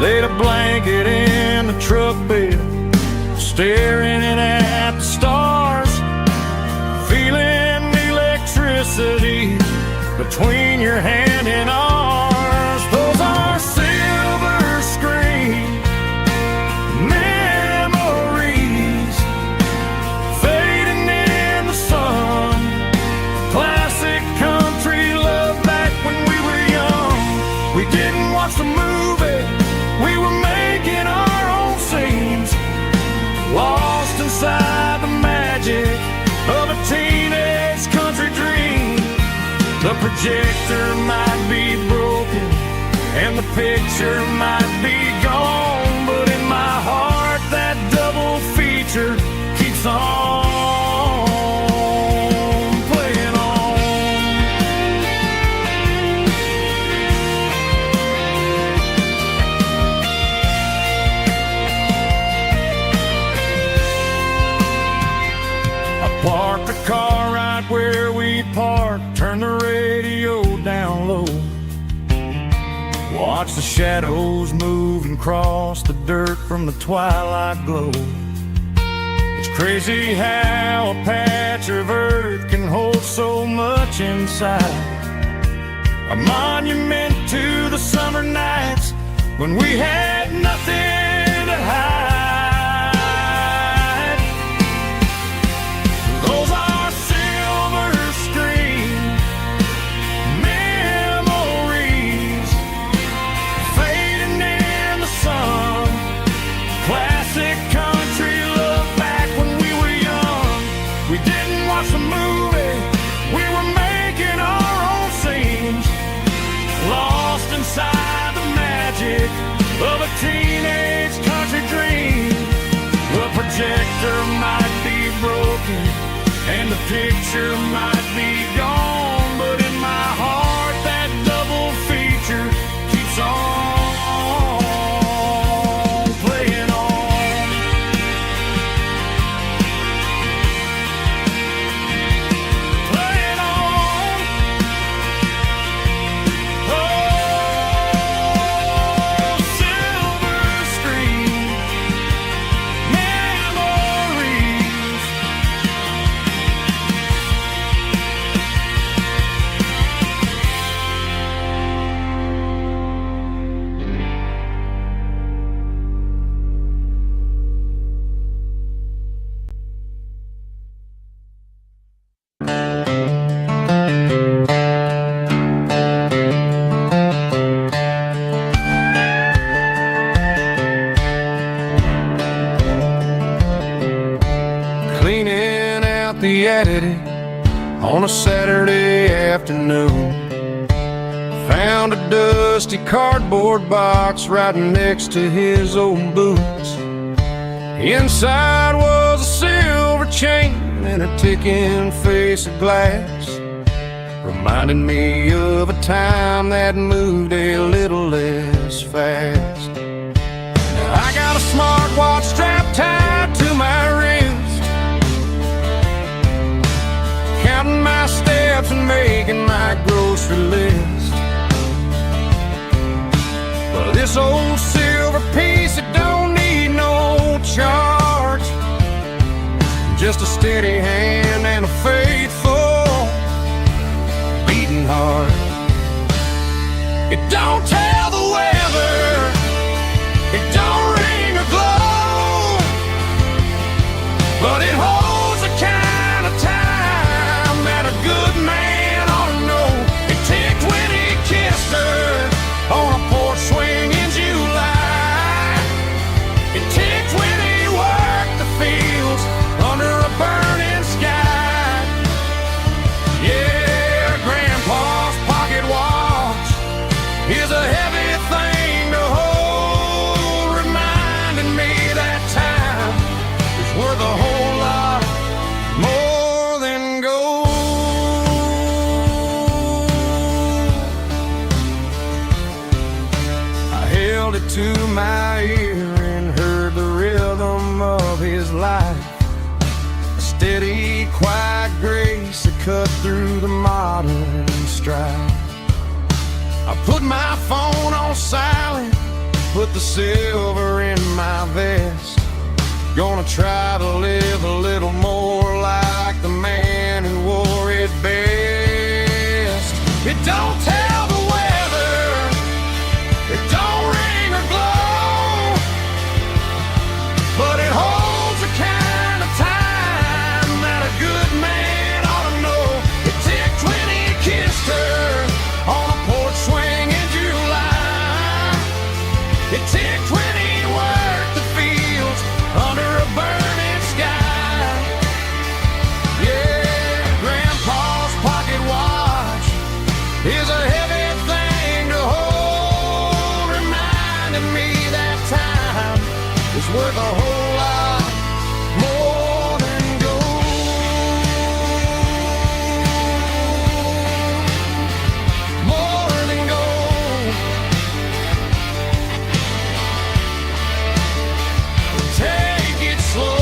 Laid a blanket in the truck bed, staring at the stars, feeling the electricity between your hand and ours. Those are silver screen memories, fading in the sun. Classic country love back when we were young. We didn't watch the movie, we were making our own scenes, lost inside the magic of a teenage country dream. The projector might be broken and the picture might be gone, but in my heart that double feature keeps on playing on. I parked the car right where we parked, turned the radio down low, watch the shadows move and cross the dirt from the twilight glow. It's crazy how a patch of earth can hold so much inside, a monument to the summer nights when we had nothing to hide. Those are silver screen memories, fading in the sun. Classic country love back when we were young. We didn't watch the movie, we were making our own scenes, lost inside the magic of a teenage country dream. The projector might be broken and the picture might be gone, but in my heart that double feature keeps on playing on. Playing on. Oh, silver screen memories. out the attitude on a Saturday afternoon. Found a dusty cardboard box right next to his old boots. Inside was a silver chain and a ticking face of glass, reminding me of a time that moved a little less fast. Now I got a smartwatch strapped tied to my wrist, counting my steps and making my grocery list. But this old silver piece, it don't need no charge, just a steady hand and a faithful beating heart. It don't tell the weather, it don't ring or glow, but it holds the kind of time that a good man ought to know. It ticked when he kissed her on a porch swing in July. It ticked when he worked the fields under a burning sky. Yeah, Grandpa's pocket watch is a heavy thing to hold, reminding me that time is worth a whole lot more than gold. I held it to my ear and heard the rhythm of his life, a steady, quiet grace that cut through the modern strife. I put my phone on silent, put the silver in my vest. Gonna try to live a little more like the man who wore it best. It don't tell the weather, it don't ring or glow, but it holds the kind of time that a good man ought to know. It ticked when he kissed her on a porch swing in July. It ticked when he worked the fields under a burning sky. Yeah, Grandpa's pocket watch is a heavy thing to hold, reminding me that time is worth a whole lot more than gold. More than gold. Take it slow.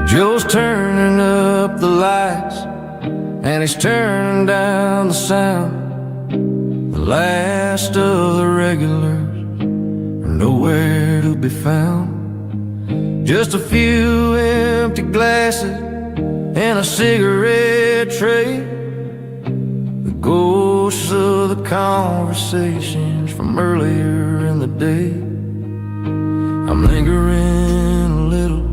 Joe's turning up the lights and he's turning down the sound. The last of the regulars are nowhere to be found. Just a few empty glasses and a cigarette tray, the ghosts of the conversations from earlier in the day. I'm lingering a little,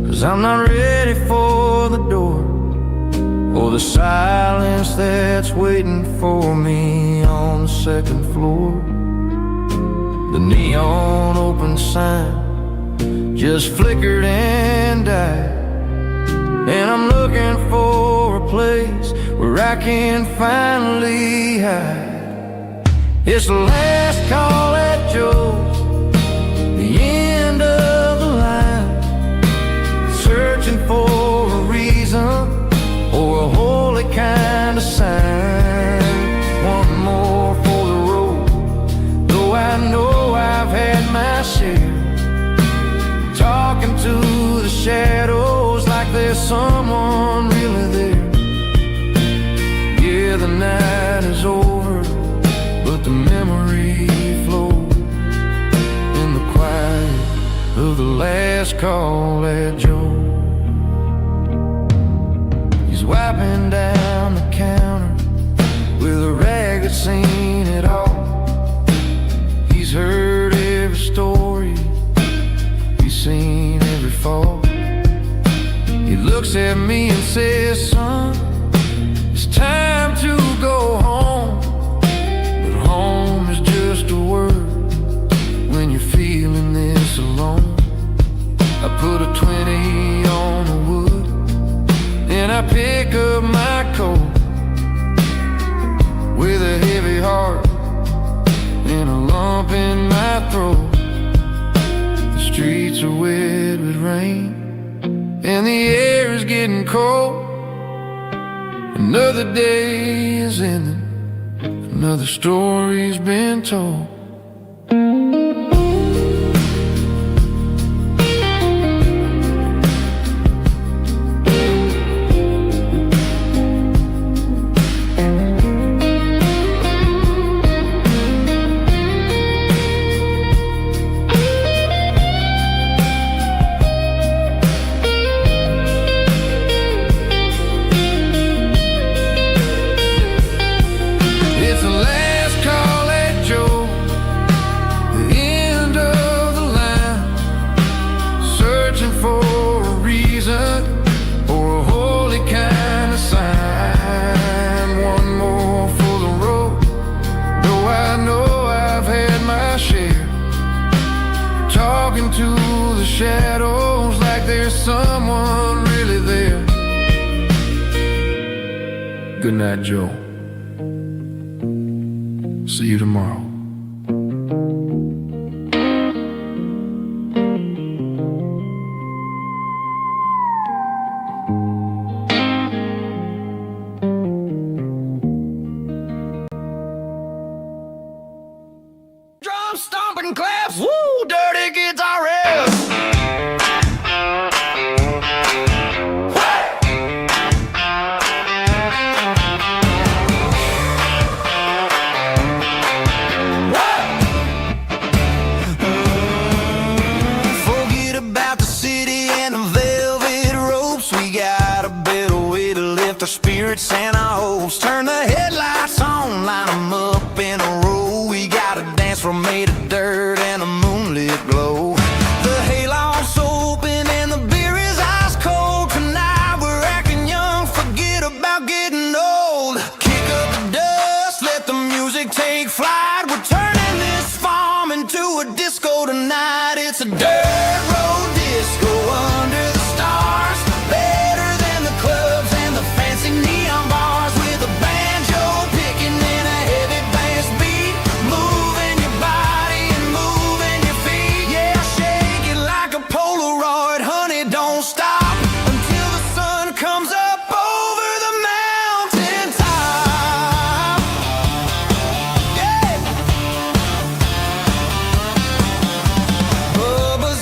'cause I'm not ready for the door, or the silence that's waiting for me on the second floor. The neon open sign just flickered and died, and I'm looking for a place where I can finally hide. It's the last call at Joe's, someone really there. Yeah, the night is over, but the memory flows in the quiet of the last call at Joe. He's wiping down the counter with a rag that's seen it all. He's heard every story, he's seen every fall. He looks at me and says, son, it's time to go home. But home is just a word when you're feeling this alone. I put a 20 on the wood, and I pick up my coat with a heavy heart and a lump in my throat. The streets are wet with rain, and the air is getting cold. Another day is ending, another story's been told. Talking to the shadows like there's someone really there. Good night, Joe. See you tomorrow. Drum stomping claps, woo, dirty guitar riffs. Forget about the city and the velvet ropes. We got a better way to lift our spirits and our hopes. Turn the headlights on, line them up in a row. We got a dance floor made of dirt and a moonlit glow. The hayloft's open and the beer is ice cold. Tonight we're acting young, forget about getting old. Kick up the dust, let the music take flight. We're turning this farm into a disco tonight. It's a dirt road disco under the stars. Better than the clubs and the fancy neon bars. With a banjo picking in a heavy bass beat. Moving your body and moving your feet. Yeah, shake it like a Polaroid, honey, don't stop until the sun comes up over the mountain top. Yeah. Bubba's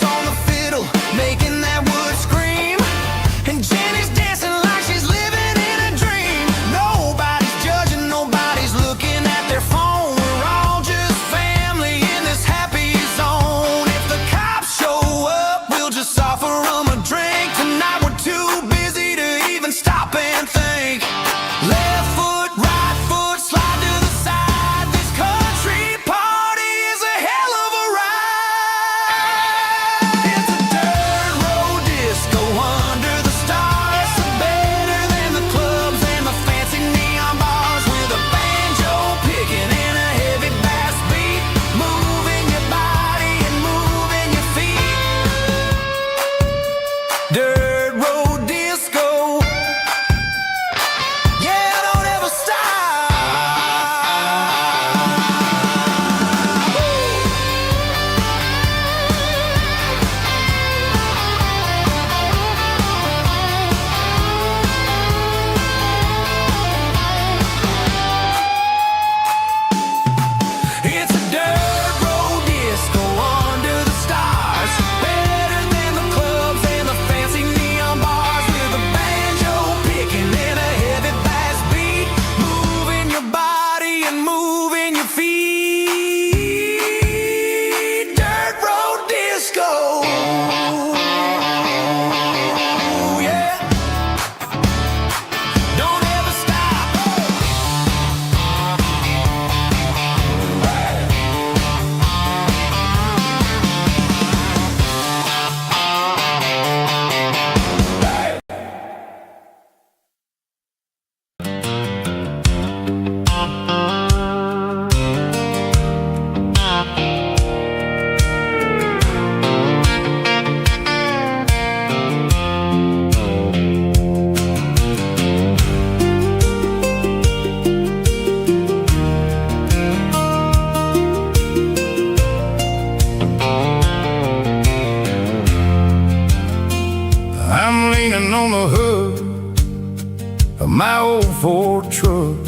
of my old Ford truck,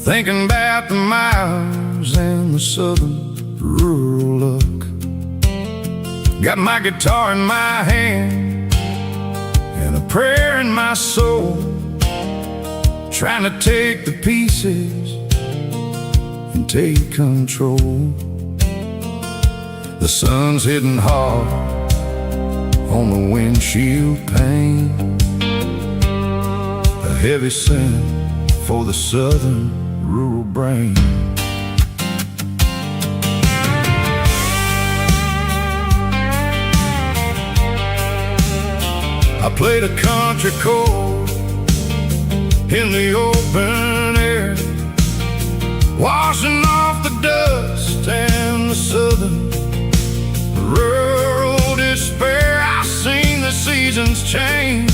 thinking about the miles and the southern rural look. Got my guitar in my hand and a prayer in my soul, trying to take the pieces and take control. The sun's hitting hard on the windshield pane, a heavy scent for the southern rural brain. I played a country chord in the open air, washing off the dust and the southern rural despair. I've seen the seasons change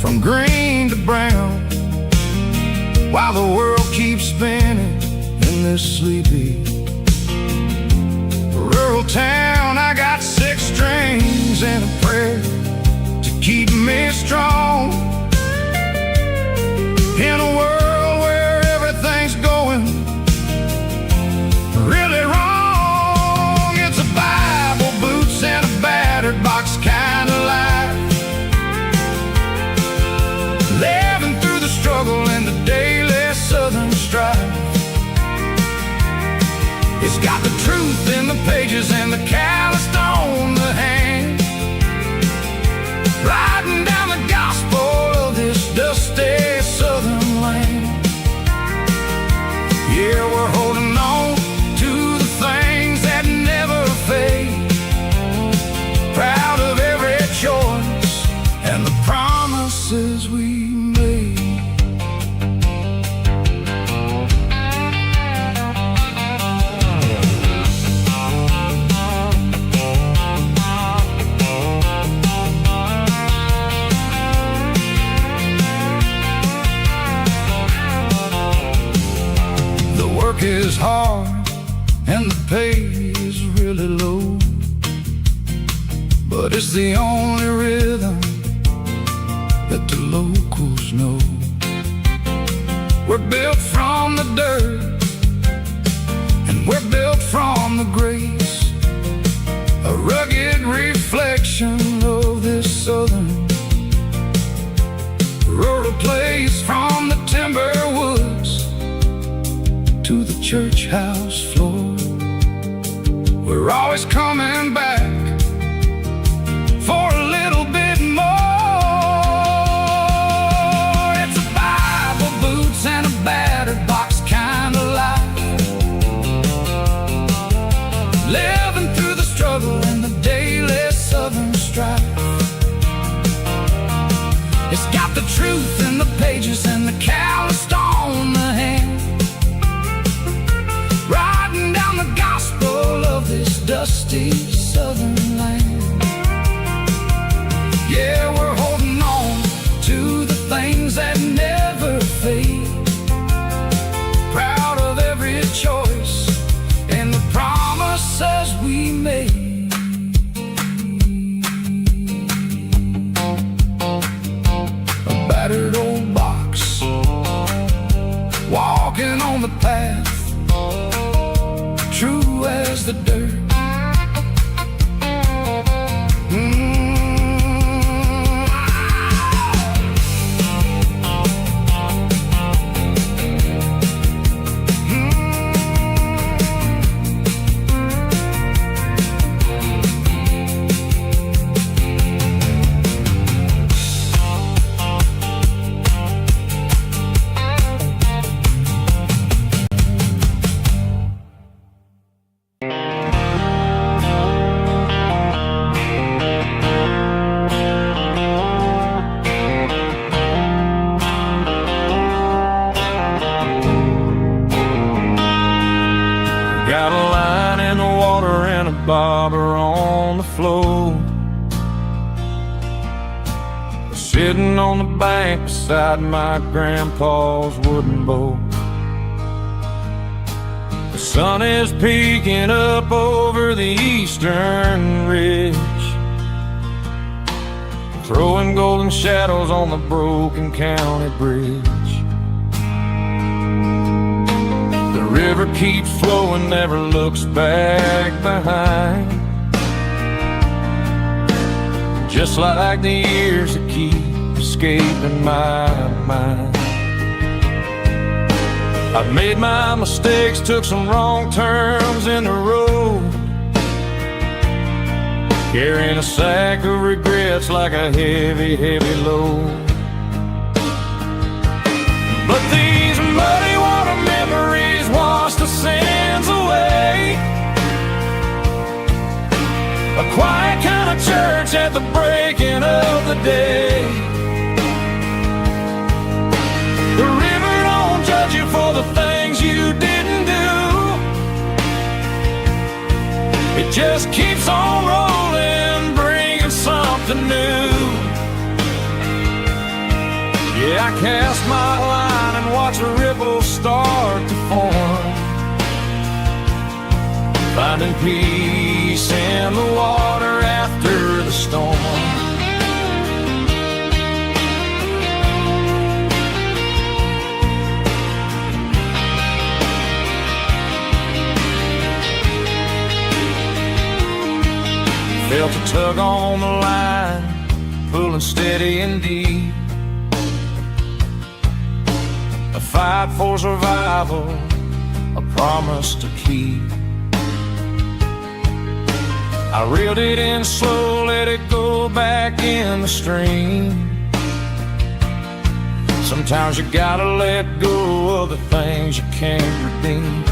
from green to brown, while the world keeps spinning in this sleepy rural town. I got 6 strings and a prayer to keep me strong in a world where everything's going really wrong. It's a Bible, boots, and a battered box kind of life, living through the struggle and the daily southern strife. It's got the truth in the pages and the calloused on the hand, riding down the gospel of this dusty southern land. Yeah, we're holding on to the things that never fade, proud of every choice and the promises we made. The work is hard and the pay is really low, but it's the only rhythm that the locals know. We're built from the dirt and we're built from the grace, a rugged reflection of this southern rural place. From the timber woods to the church house floor, we're always coming back for a little bit more. It's a Bible, boots, and a battered box kind of life, living through the struggle and the daily southern strife. It's got the truth in the pages and the calloused on the hand, riding down the gospel of this dusty southern land. Yeah, we're holding on to the things that never fade, proud of every choice and the promises we made. A battered old box, walking on the path, true as the dirt. Got a line in the water and a bobber on the floor, sitting on the bank beside my grandpa's wooden boat. The sun is peeking up over the eastern ridge, throwing golden shadows on the broken county bridge. The river keeps flowing, never looks back behind, just like the years that keep escaping my mind. I've made my mistakes, took some wrong turns in the road, carrying a sack of regrets like a heavy, heavy load. But these muddy water memories wash the sins away. A quiet kind of church at the breaking of the day. The river don't judge you for the things you didn't do. It just keeps on rolling, bringing something new. Yeah, I cast my line and watch a ripple start to form, finding peace in the water after the storm. Felt a tug on the line, pulling steady and deep. A fight for survival, a promise to keep. I reeled it in slow, let it go back in the stream. Sometimes you gotta let go of the things you can't redeem.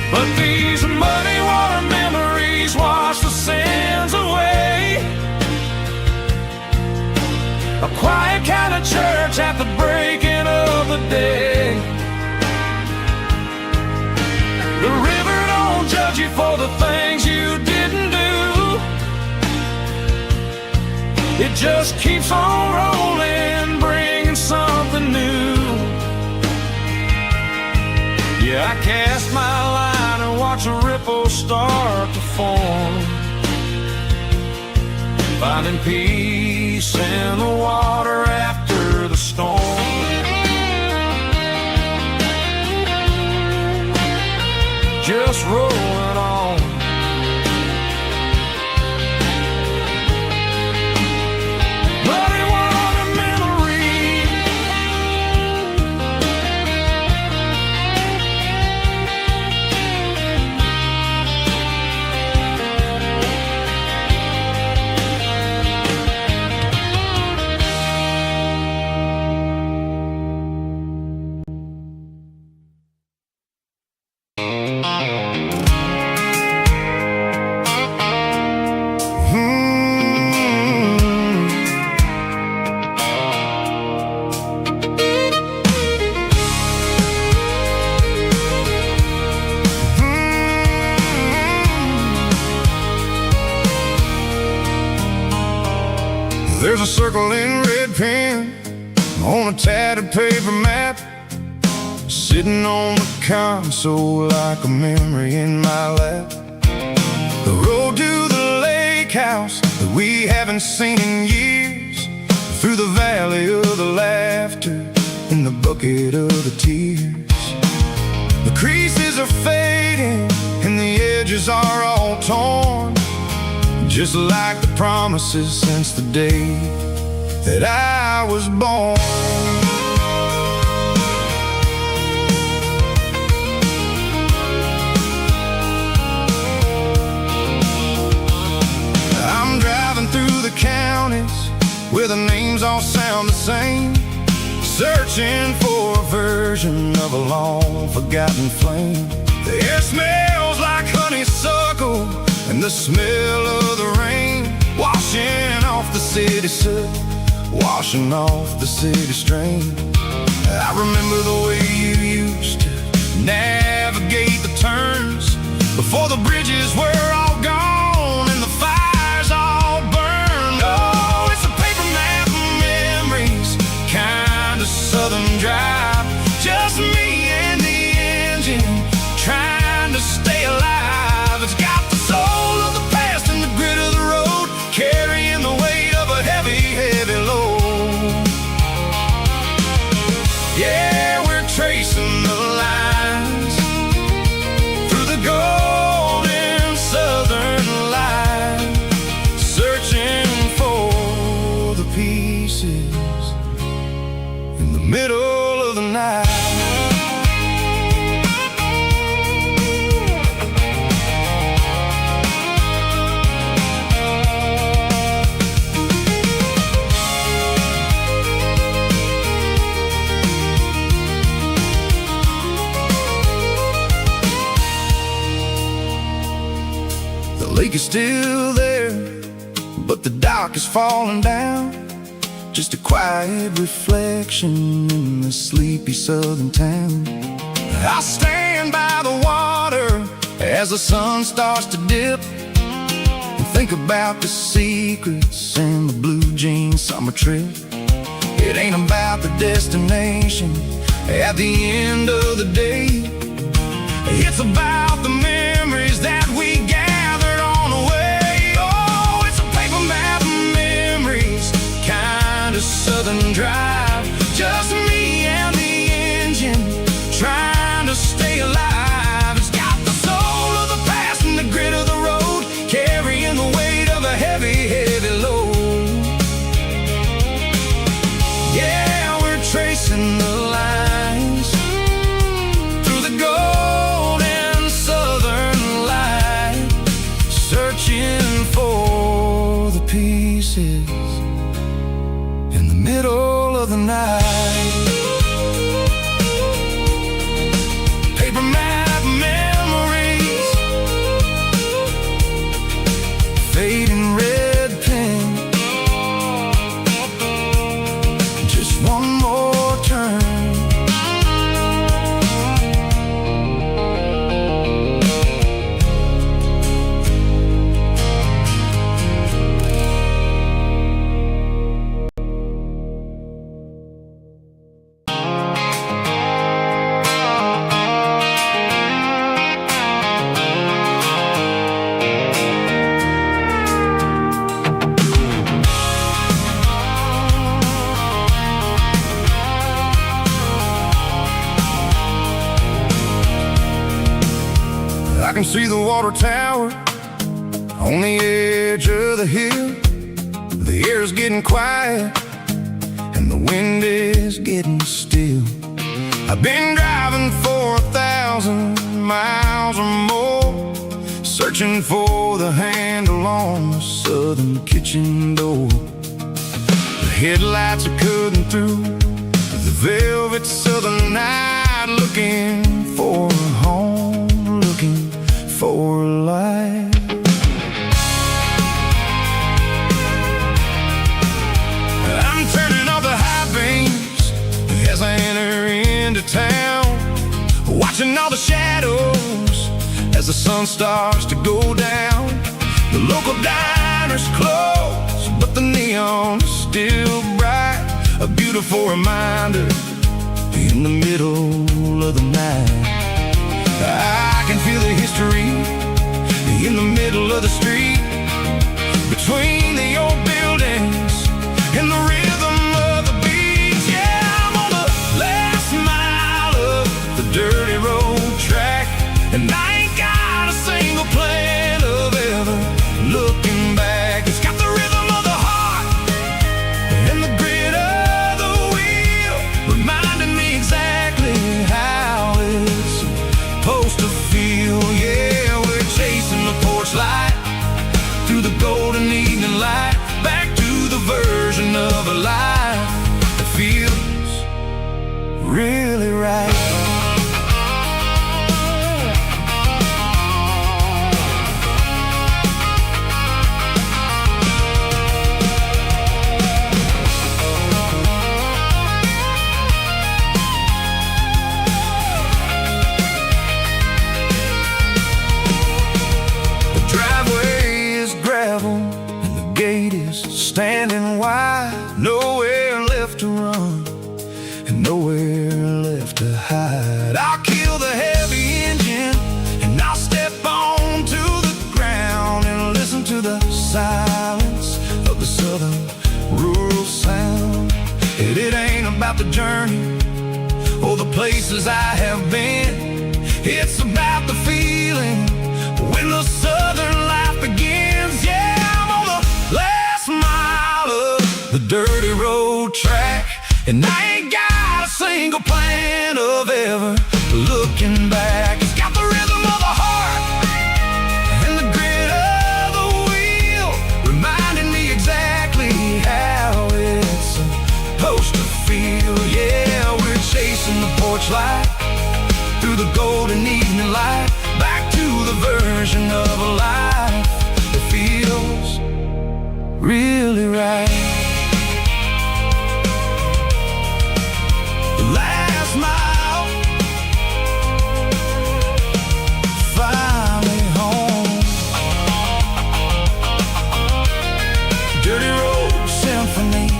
But these muddy water memories wash the sins away. A quiet kind of church at the breaking of the day. The river don't judge you for the things you didn't do. It just keeps on rolling, bringing something new. Yeah, I cast my line and watch a ripple start to form, finding peace in the water after the storm. Just rolling on. Muddy water memories. There's a circle in red pen on a tattered paper map, sitting on the console like a memory in my lap. The road to the lake house that we haven't seen in years, through the valley of the laughter and the bucket of the tears. The creases are fading and the edges are all torn, just like the promises since the day that I was born. I'm driving through the counties where the names all sound the same, searching for a version of a long forgotten flame. The air smells like honeysuckle and the smell of the rain, washing off the city soot, washing off the city strain. I remember the way you used to navigate the turns before the bridges were all gone and the fires all burned. Oh, it's a paper map of memories, kind of southern drive, just me and the engine trying to stay alive. It's got the soul of the past and the grit of the road, carrying lake is still there, but the dock is falling down. Just a quiet reflection in the sleepy southern town. I stand by the water as the sun starts to dip, and think about the secrets and the blue jean summer trip. It ain't about the destination at the end of the day. It's about the memories that we gathered on the way. Oh, it's a paper map of memories, kind of southern drive. Just me and the engine, trying to stay alive. It's got the soul of the past and the grit of the road, carrying the weight of a heavy, heavy load. Yeah, we're tracing the lines through the golden southern light, searching for the pieces in the middle of the night. Paper map memories, fading red pen, just one more turn. I can see the water tower on the edge of the hill. The air is getting quiet and the wind is getting still. I've been driving for 1,000 miles or more, searching for the handle on the southern kitchen door. The headlights are cutting through the velvet southern night, looking for a home, looking for life. I'm turning off the high beams as I enter into town, watching all the shadows as the sun starts to go down. The local diner's closed, but the neon is still bright, a beautiful reminder in the middle of the night. I can feel the history in the middle of the street, between the old buildings and the rhythm of the beats. Yeah, I'm on the last mile of the dirty road track, and I ain't got a single plan of ever looking back. It's got the rhythm of the heart and the grit of the wheel, reminding me exactly how it's supposed to feel. Yeah, we're chasing the porch light through the golden evening light, back to the version of a life that feels really right. And the gate is standing wide, nowhere left to run and nowhere left to hide. I'll kill the heavy engine and I'll step onto the ground and listen to the silence of the southern rural sound. It ain't about the journey or the places I have been, it's about the feeling when the southern life begins. Yeah, I'm on the last mile of the dirty road track, and I ain't got a single plan of ever looking back. It's got the rhythm of the heart and the grit of the wheel, reminding me exactly how it's supposed to feel. Yeah, we're chasing the porch light through the golden evening light, back to the version of a life really right. The last mile, finally home. Dirty road symphony.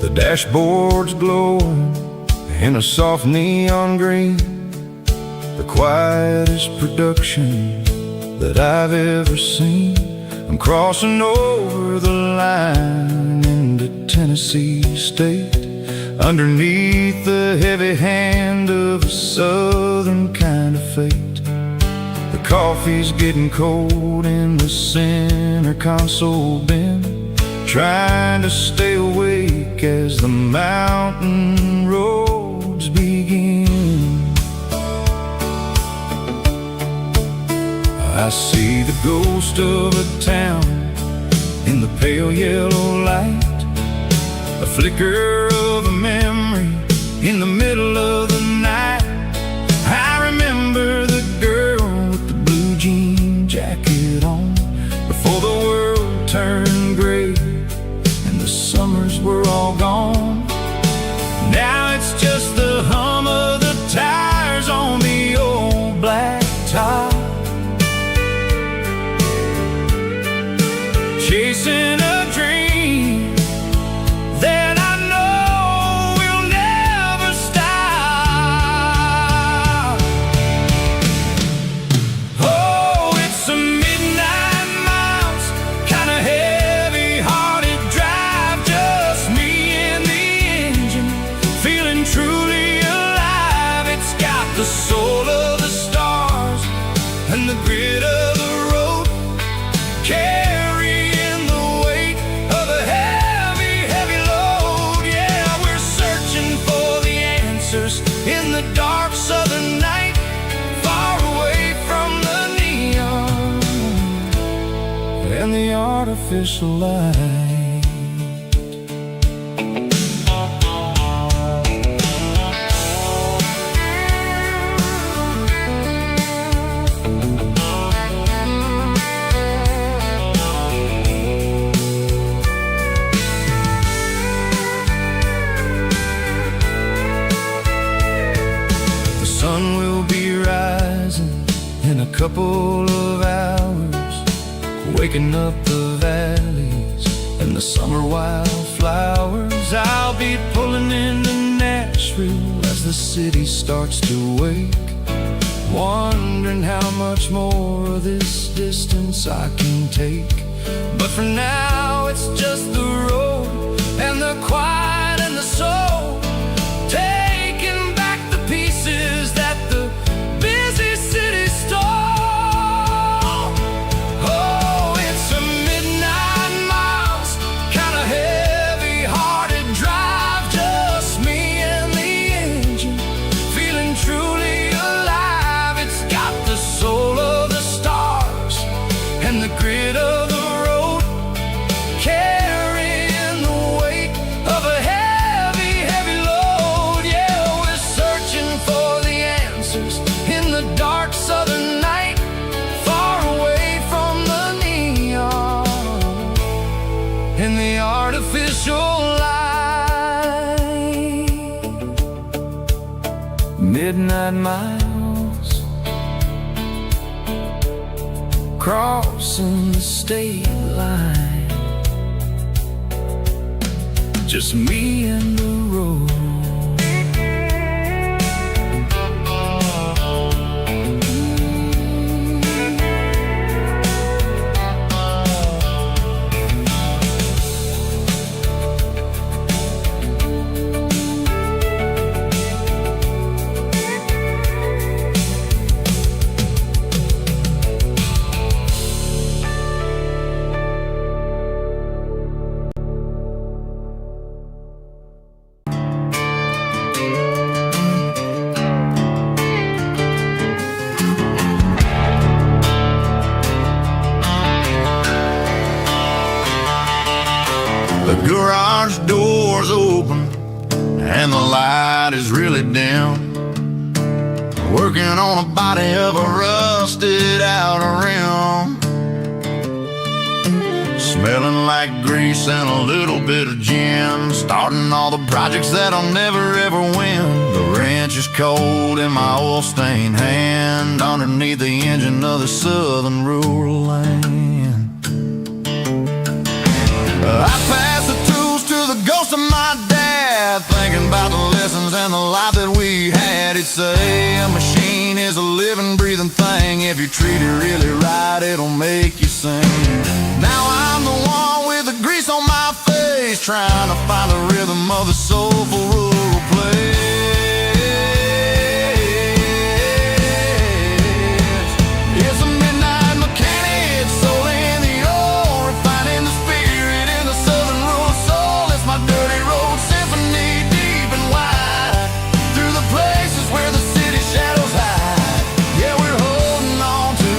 The dashboard's glowing in a soft neon green, the quietest production that I've ever seen. I'm crossing over the line into Tennessee State, underneath the heavy hand of a southern kind of fate. The coffee's getting cold in the center console bin, trying to stay awake as the mountain roads begin. I see the ghost of a town in the pale yellow light, a flicker of a memory in the middle of the night. I remember the girl with the blue jean jacket on, before the world turned gray and the summers were all gone. Now it's just the hum of the tires on the old black top, chasing a dream that I know will never stop. Oh, it's a midnight miles, kinda heavy-hearted drive, just me and the engine, feeling truly alive. It's got the soul of the stars and the grit of the road, carrying the weight of a heavy, heavy load. Yeah, we're searching for the answers in the dark southern night, far away from the neon and the artificial light. The sun will be rising in a couple of hours, waking up the valleys and the summer wildflowers. I'll be pulling into Nashville as the city starts to wake, wondering how much more of this distance I can take. But for now it's just the road and the quiet and the soul, taking back the pieces that the busy city stole. Oh, it's a midnight miles, kinda heavy-hearted drive, just me and the engine, feeling truly alive. It's got the soul of the stars and the grit of the road, carrying the weight of a heavy, heavy load. Yeah, we're searching for the answers in the dark southern night, far away from the neon and the artificial light. Midnight miles, crossing the state line, just me and the road. The garage door's open and the light is really dim. Working on a body of a rusted out rim. Smelling like grease and a little bit of gin. Starting all the projects that I'll never ever win. The wrench is cold in my oil-stained hand, underneath the engine of the southern rural land. I pass the tools to the ghost of my dad, thinking about the lessons and the life that we had. He'd say a machine is a living, breathing thing. If you treat it really right, it'll make you sing. Now I'm the one with the grease on my face, trying to find the rhythm of the soulful rural place. It's a midnight mechanic, soul in the ore, refining the spirit in the southern rural soul. It's my dirty road symphony, deep and wide, through the places where the city shadows hide. Yeah, we're holding on to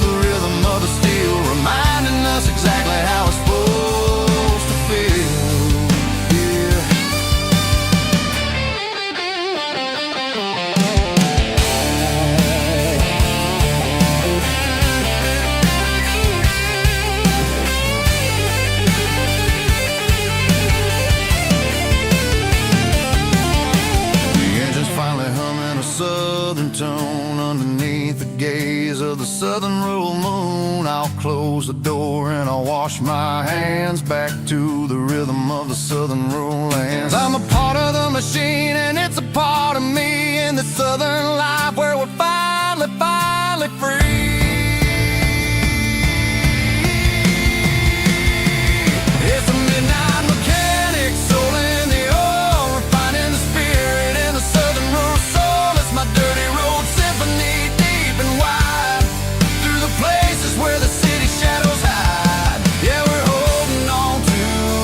the rhythm of the steel, reminding us exactly how it's supposed to feel. Yeah. The engine's finally humming a southern tone underneath the gaze of the southern rural moon. I'll close the door and I'll wash my hands, back to the rhythm of the southern rural lands. I'm a part of the machine and it's a part of me, in the southern life where we're finally free. It's a midnight mechanic, soul in the ore, refining the spirit in the southern rural soul. It's my dirty road symphony, deep and wide, through the places where the city shadows hide. Yeah, we're holding on to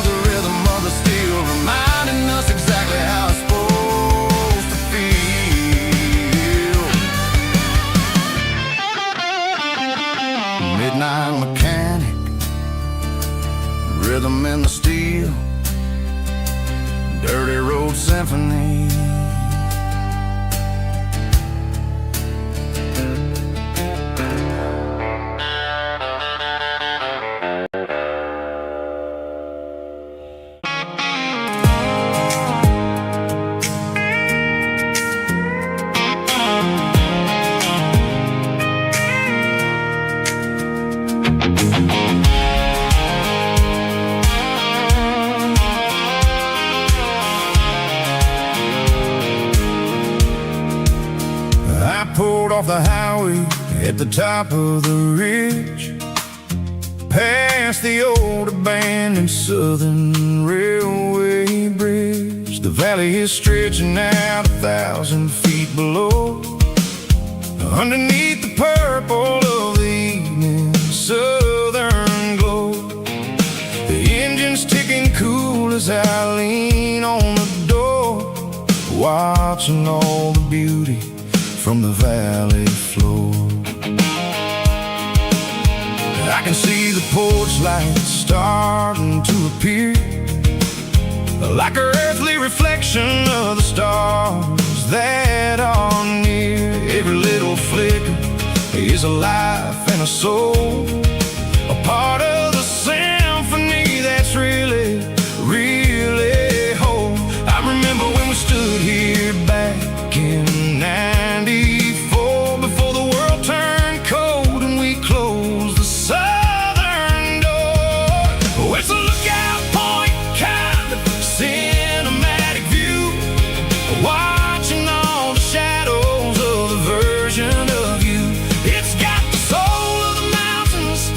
the rhythm of the steel, reminding us exactly how it's supposed to feel. Midnight mechanic, rhythm in the steel, dirty road symphony. I pulled off the highway at the top of the ridge, past the old abandoned southern railway bridge. The valley is stretching out 1,000 feet below, underneath the purple of the evening southern glow. The engine's ticking cool as I lean on the door, watching all the beauty from the valley floor. I can see the porch lights starting to appear, like an earthly reflection of the stars that are near. Every little flicker is a life and a soul, a part of the symphony that's really whole. I remember when we stood here back in '94, before the world turned cold and we closed the southern door. Oh, it's a lookout point, kind of cinematic view, watching all the shadows of the version of you. It's got the soul of the mountains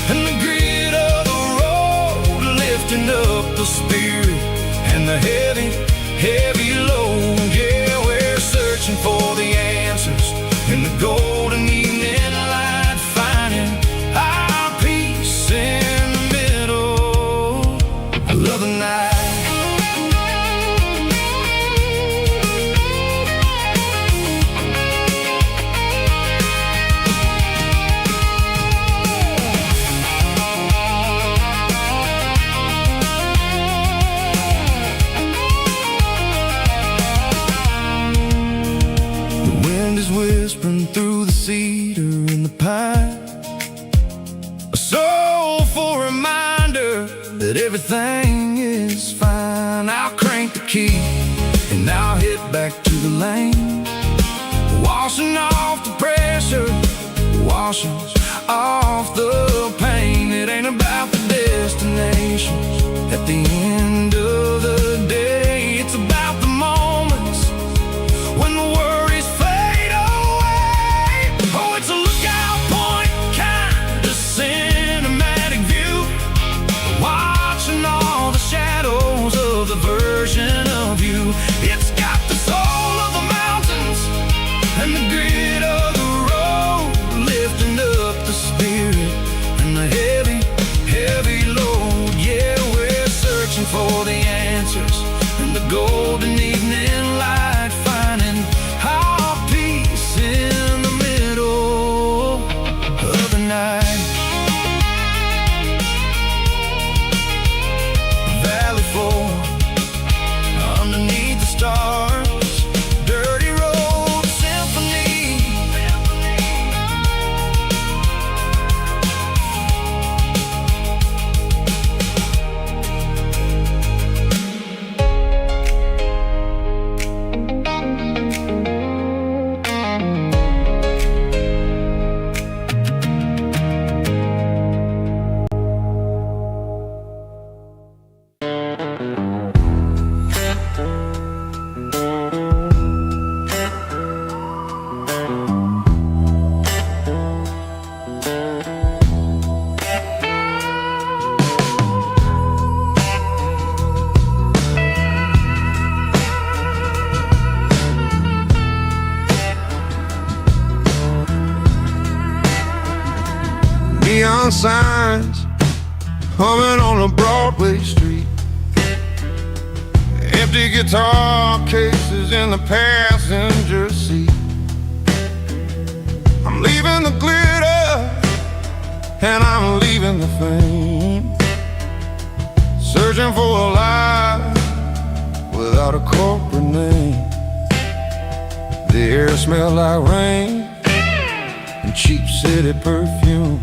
and the grit of the road, lifting up the spirit and the heavy load. Yeah, we're searching for the answers in the golden evening light, finding our peace in the middle of the night. that everything is fine. I'll crank the key and I'll hit back to the lane, washing off the pressure, washing off the pain. It ain't about the destinations at the end of the day. It's about the moments when the worries fade away. Oh, it's a lookout point kind of cinematic view, watching all the shadows of the version of you. It's got the soul of the mountains and the grit of the road, lifting up the spirit and the heavy, heavy load. Yeah, we're searching for the answers in the golden evening light, finding our peace in the middle of the night. Valley floor underneath the stars, dirty road symphony. Neon signs humming on a Broadway street, empty guitar cases in the passenger seat. I'm leaving the glitter and I'm leaving the fame, searching for a life without a corporate name. The air smells like rain and cheap city perfume.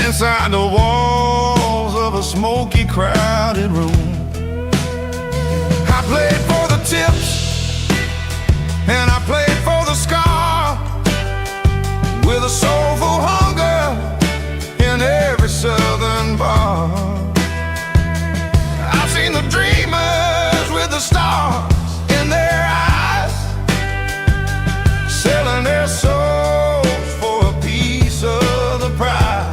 Inside the walls of a smoky, crowded room, I played for the tips and I played for the scar, with a soulful hunger in every southern bar. I've seen the dreamers with the stars in their eyes, selling their souls for a piece of the prize.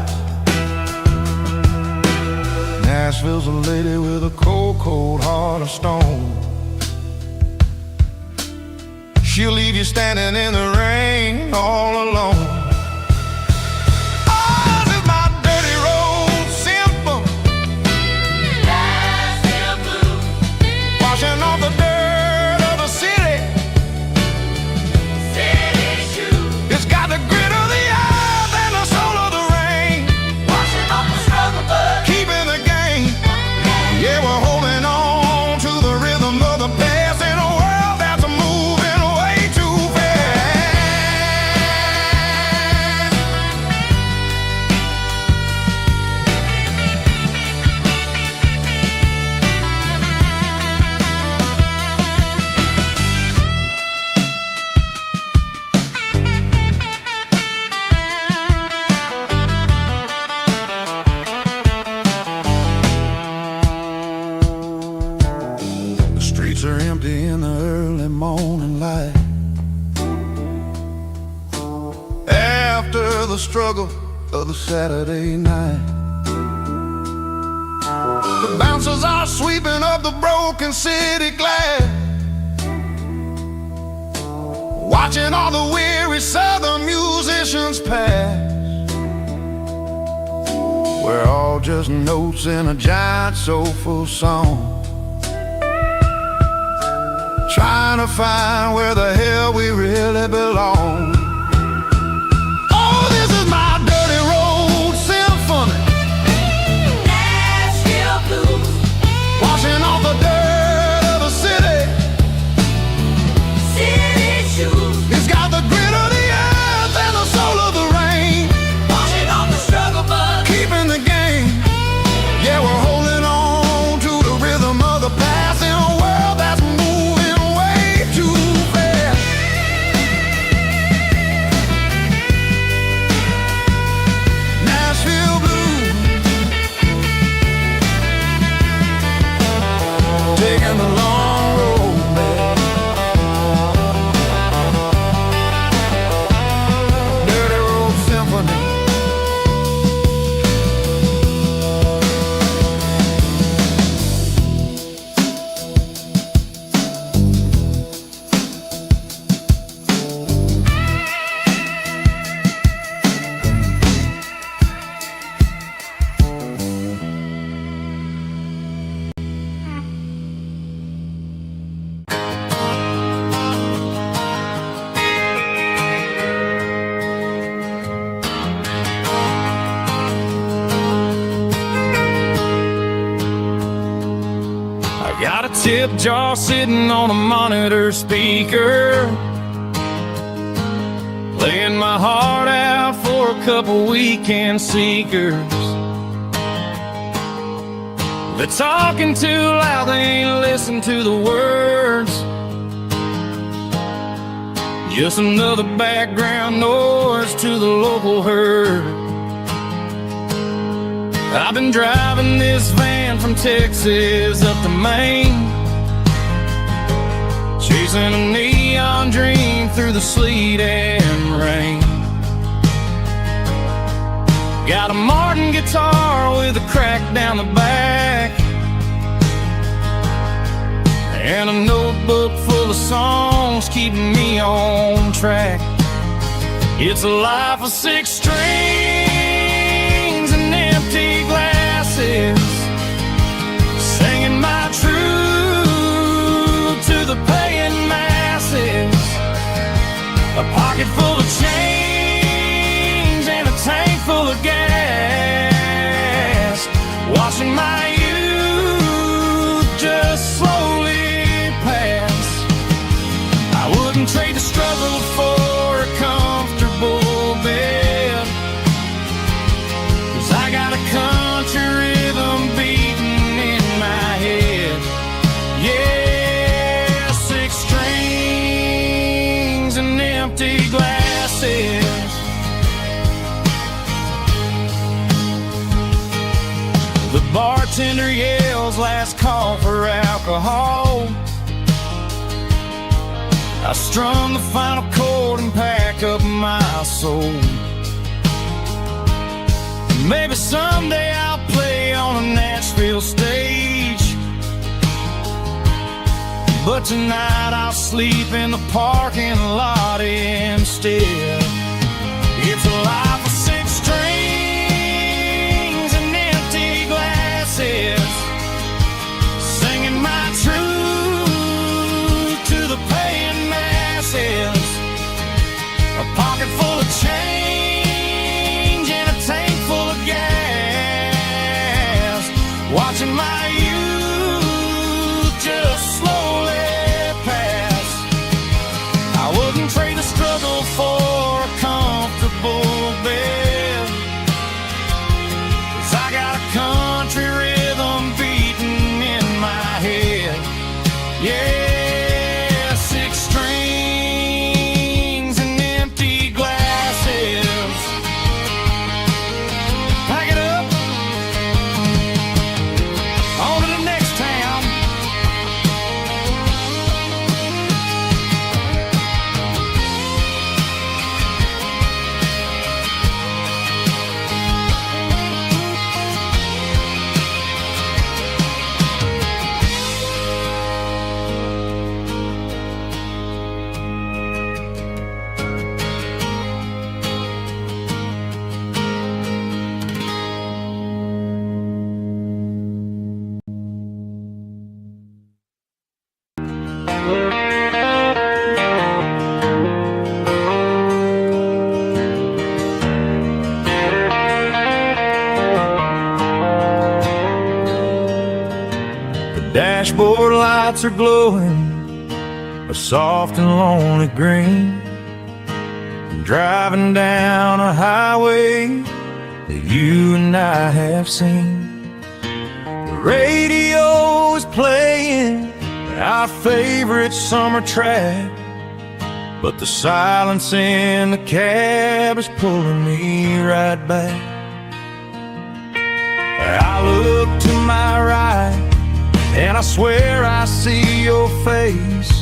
Nashville's a lady with a cold, cold heart of stone. She'll leave you standing in the rain all alone. Oh, this is my dirty road symphony, Nashville blues, washing off the dirt of the city, city shoes. It's got the grit of the earth and the soul of the rain, washing off the struggle, but keeping the game. Yeah, we're holding on to the rhythm of the past in a world that's moving way too fast. The streets are empty in the early morning light, after the struggle of the Saturday night. The bouncers are sweeping up the broken city glass, watching all the weary southern musicians pass. We're all just notes in a giant soulful song, trying to find where the hell we really belong. Oh, this is my dirty road symphony, Nashville blues, washing off the dirt of the city, city shoes. It's got the grit of the earth and the soul of the rain, washing off the struggle, but keeping the game. Got a tip jar sitting on a monitor speaker, laying my heart out for a couple weekend seekers. They're talking too loud, they ain't listen to the words. Just another background noise to the local herd. I've been driving this van from Texas up to Maine, chasing a neon dream through the sleet and rain. Got a Martin guitar with a crack down the back, and a notebook full of songs keeping me on track. It's a life of 6 strings and empty glasses, singing my truth to the paying masses. A pocket full of change and a tank full of gas, watching my youth just slowly pass. I wouldn't trade the struggle for a comfortable bed, 'cause I got a country rhythm beating in my head. Yeah, 6 strings and empty glasses. The bartender yells last call for alcohol. I strum the final chord and pack up my soul. Maybe someday I'll play on a Nashville stage, but tonight I'll sleep in the parking lot instead. It's a life of 6 strings and empty glasses, singing my truth to the paying masses. A pocket full of change and a tank full of gas, watching my youth just slowly pass. I wouldn't trade the struggle for a comfortable bed, 'cause I got a country rhythm beating in my head. Yeah, 6 strings and empty glasses. Pack it up, on to the next town. Dashboard lights are glowing a soft and lonely green. Driving down a highway that you and I have seen. The radio is playing our favorite summer track, but the silence in the cab is pulling me right back. I look to my right and I swear I see your face,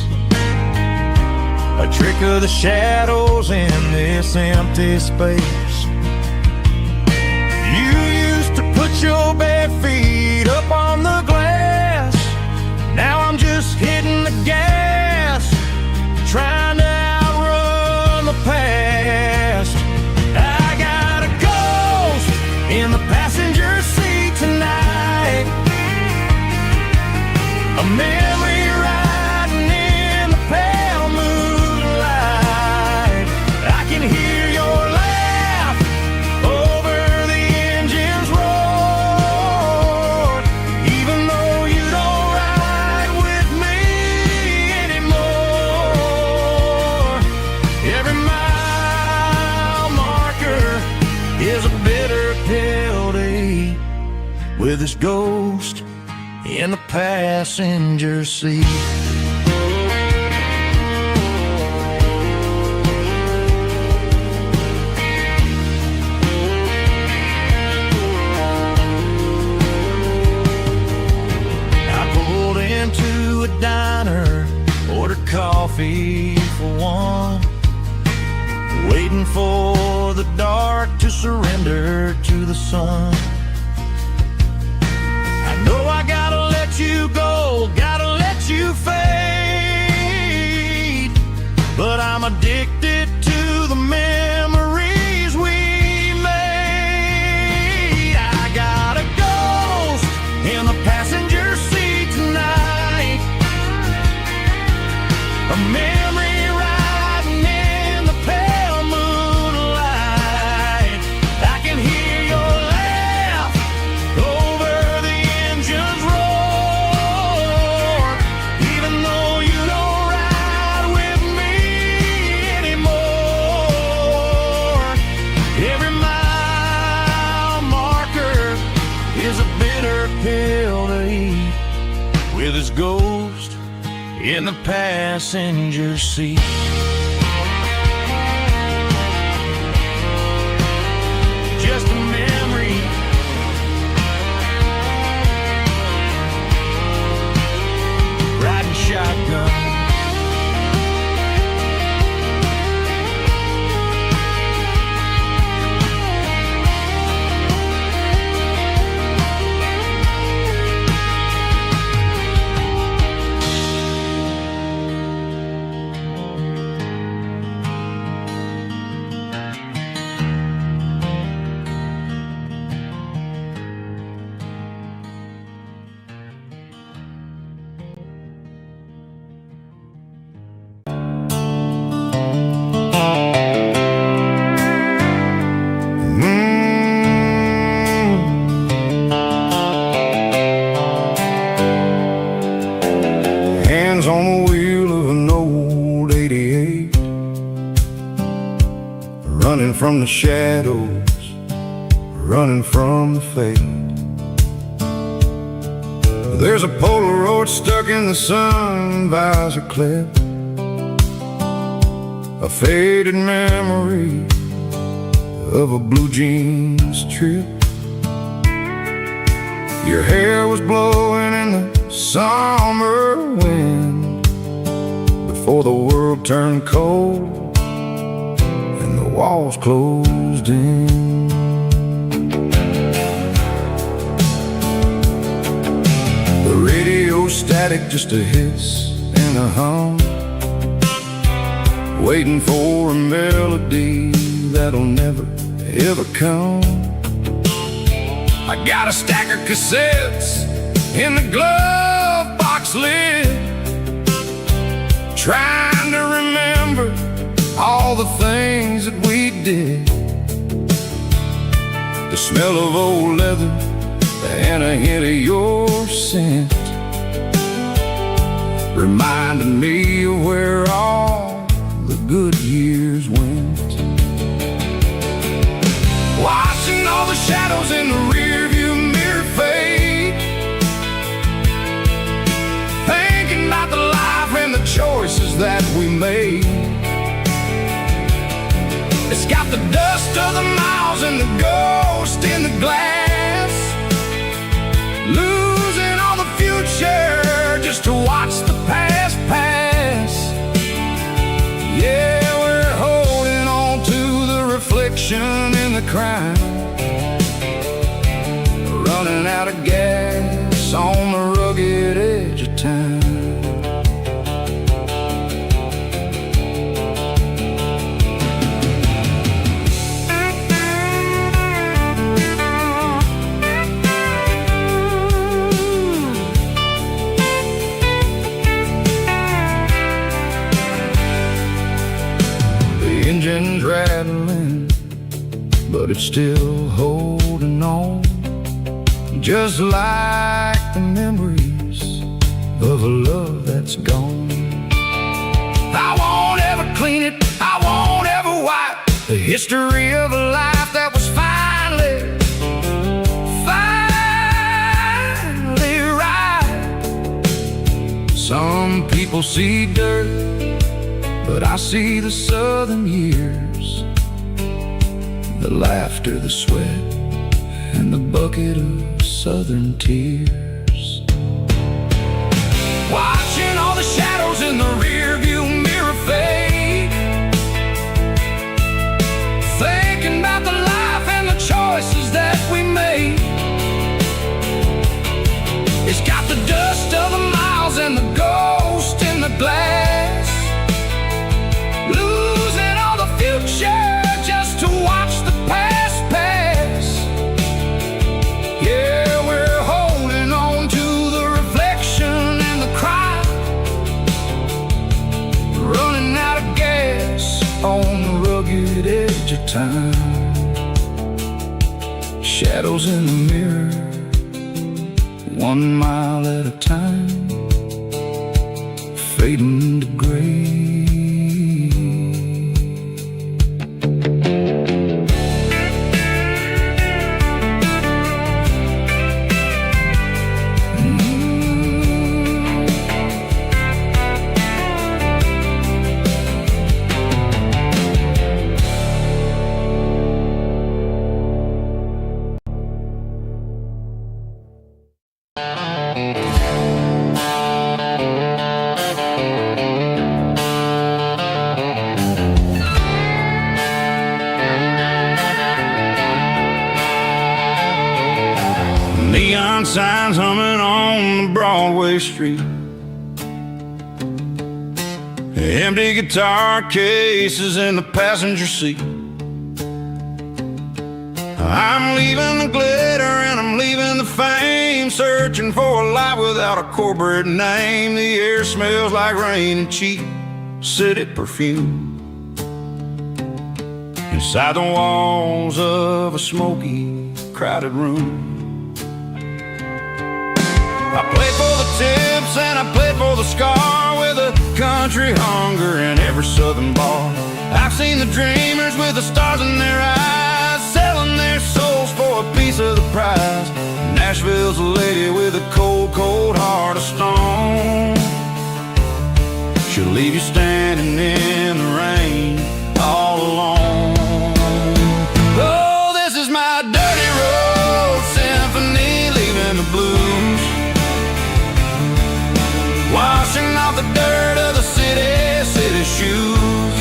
a trick of the shadows in this empty space. You used to put your bare feet up on the glass. Now I'm just hitting the gas, trying to outrun the past. I got a ghost in the passenger seat tonight, a memory riding in the pale moonlight. I can hear your laugh with his ghost in the passenger seat. I pulled into a diner, ordered coffee for one, waiting for the dark to surrender to the sun. I know I gotta let you go, gotta let you fade, but I'm addicted to the memories we made. I got a ghost in the passenger seat tonight, a memory riding in the pale moonlight. I can hear your laugh over the engine's roar, even though you don't ride with me anymore. Every mile marker is a bitter pill to eat, with his ghost in the passenger seat. Just a memory, riding shotgun. Hands on the wheel of an old 88, running from the shadows, running from the fate. There's a Polaroid stuck in the sun visor clip, a faded memory of a blue jeans trip. Your hair was blowing in the summer wind before the world turned cold and the walls closed in. The radio static, just a hiss and a hum, waiting for a melody that'll never ever come. I got a stack of cassettes in the glove box lid, trying to remember all the things that we did. The smell of old leather and a hint of your scent reminded me of where all the good years went. Watching all the shadows in the rearview mirror fade, thinking about the life and the choices that we made. It's got the dust of the miles and the ghost in the glass, losing all the future just to watch the past pass. Yeah, we're holding on to the reflection in the crime, running out of gas on the rugged edge of time. The engine's rattling, but it's still holding on, just like the memories of a love that's gone. I won't ever clean it, I won't ever wipe the history of a life that was finally Some people see dirt, but I see the southern years, the laughter, the sweat, and the bucket of southern tears. Watching all the shadows in the rearview mirror fade, thinking about the life and the choices that we made. It's got the dust of the miles and the ghost in the glass, losing all the future just to watch the past pass. Yeah, we're holding on to the reflection and the cry, running out of gas on the rugged edge of time. Shadows in the mirror, 1 mile at a time, fading to gray. Neon signs humming on the Broadway street, empty guitar cases in the passenger seat. I'm leaving the glitter and I'm leaving the fame, searching for a life without a corporate name. The air smells like rain and cheap city perfume inside the walls of a smoky, crowded room. I played for the tips and I played for the scar, with a country hunger in every southern bar. I've seen the dreamers with the stars in their eyes, selling their souls for a piece of the prize. Nashville's a lady with a cold, cold heart of stone. She'll leave you standing in the rain all alone. Oh, this is my dirty road symphony, leaving the blues, washing off the dirt of the city shoes.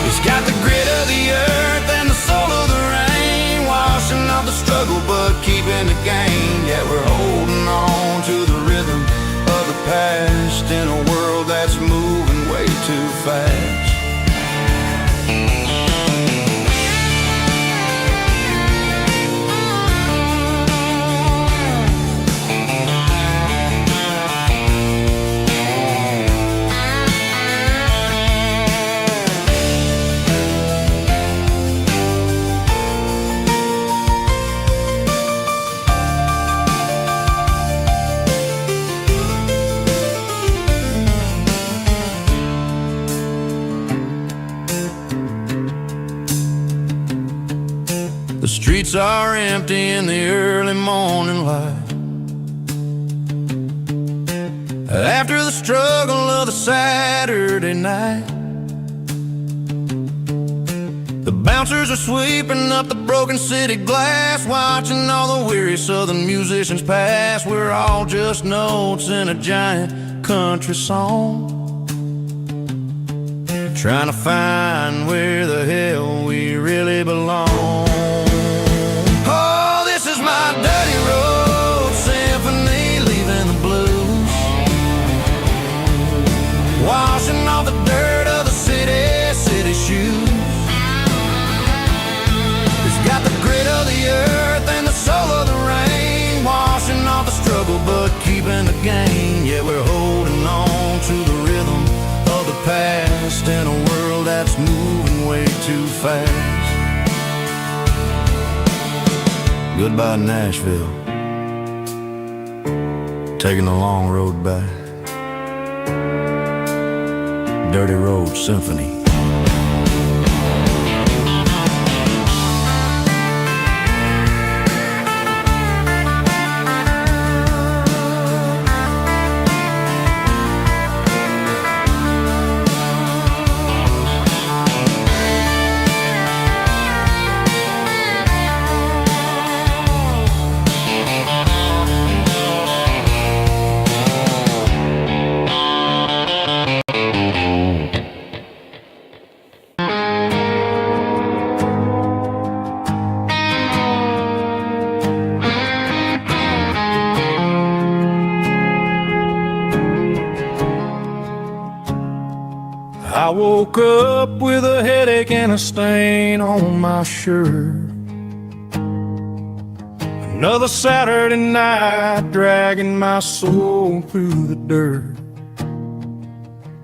It's got the grit of the earth and the soul of the rain, washing off the struggle but keeping the gain. Yeah, we're holding on to the rhythm of the past in a world that's moving way too fast. The streets are empty in the early morning light, after the struggle of the Saturday night. The bouncers are sweeping up the broken city glass, watching all the weary southern musicians pass. We're all just notes in a giant country song, trying to find where the hell we really belong. Oh, this is my dirty road symphony, leaving the blues, washing off the dirt of the city shoes. It's got the grit of the earth and the soul of the rain, washing off the struggle but keeping the gain. Yeah, we're holding on to the rhythm of the past in a world that's moving way too fast. Goodbye, Nashville, taking the long road back. Dirty Road Symphony. I woke up with a headache and a stain on my shirt. Another Saturday night, dragging my soul through the dirt.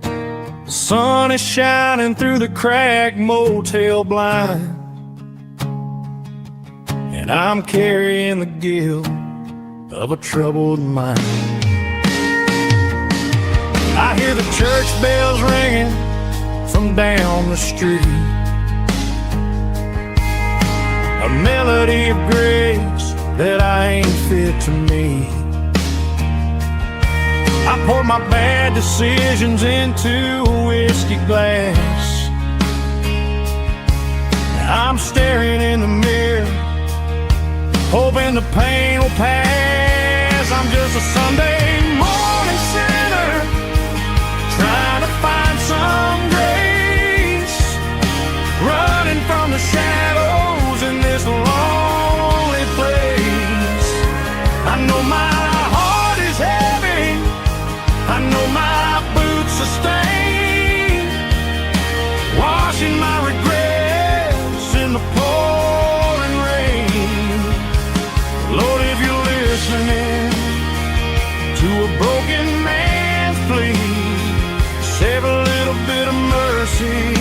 The sun is shining through the cracked motel blind, and I'm carrying the guilt of a troubled mind. I hear the church bells ringing from down the street, a melody of grace that I ain't fit to meet. I poured my bad decisions into a whiskey glass. I'm staring in the mirror, hoping the pain will pass. I'm just a Sunday morning sinner, trying to find some grace, running from the shadows in this lonely place. I know my heart is heavy, I know my boots are stained, washing my regrets in the pouring rain. Lord, if you're listening to a broken man's plea, save a little bit of mercy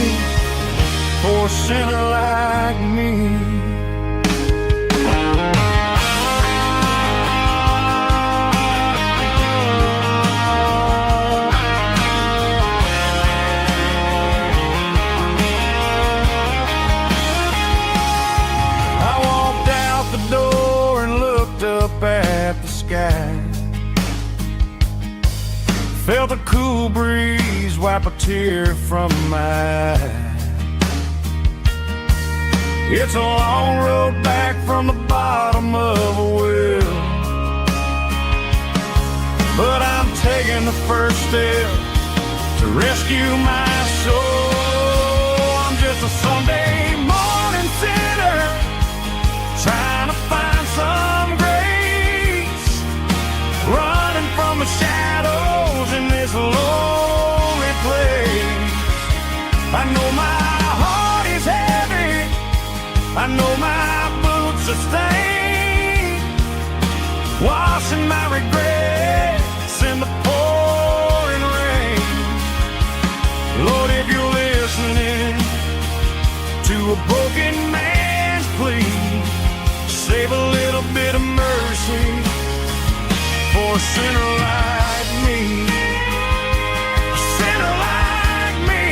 for a sinner like me. I walked out the door and looked up at the sky, felt a cool breeze wipe a tear from my eye. It's a long road back from the bottom of a well, but I'm taking the first step to rescue my soul. I'm just a Sunday morning sinner, trying to find some grace, running from the shadows in this lonely place. I know my heart is heavy, I know my boots are stained, washing my regrets in the pouring rain. Lord, if you're listening to a broken man's plea, save a little bit of mercy for a sinner like me. A sinner like me.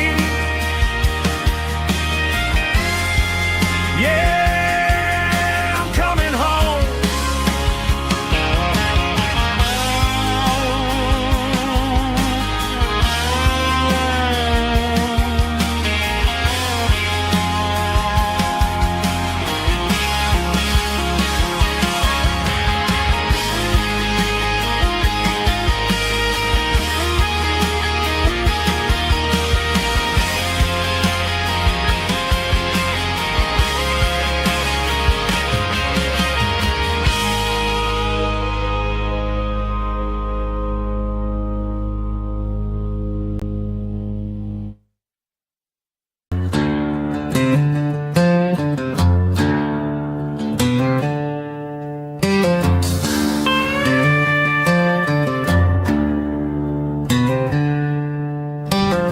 Yeah, I'm coming home.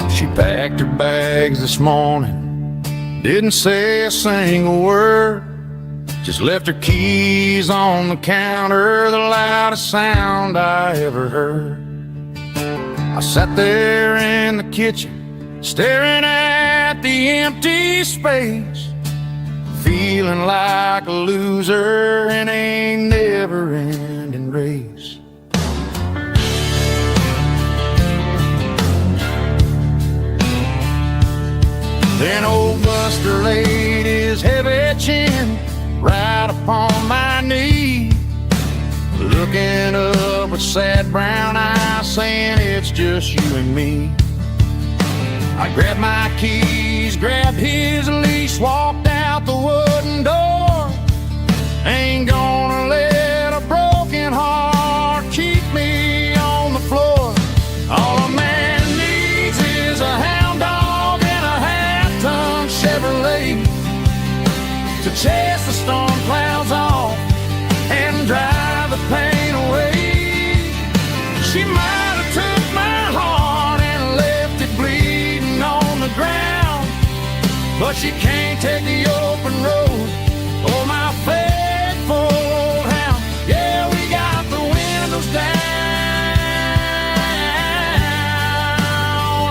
She packed her bags this morning, didn't say a single word, just left her keys on the counter, the loudest sound I ever heard. I sat there in the kitchen, staring at the empty space, feeling like a loser in a never-ending race. Then old Buster laid his heavy chin right upon my knee, looking up with sad brown eyes, saying it's just you and me. I grabbed my keys, grabbed his leash, walked out the wooden door. Ain't gonna let a broken heart keep me on the floor. All a man needs is a hound dog she can't take the open road. Oh, my faithful old hound. Yeah, we got the windows down,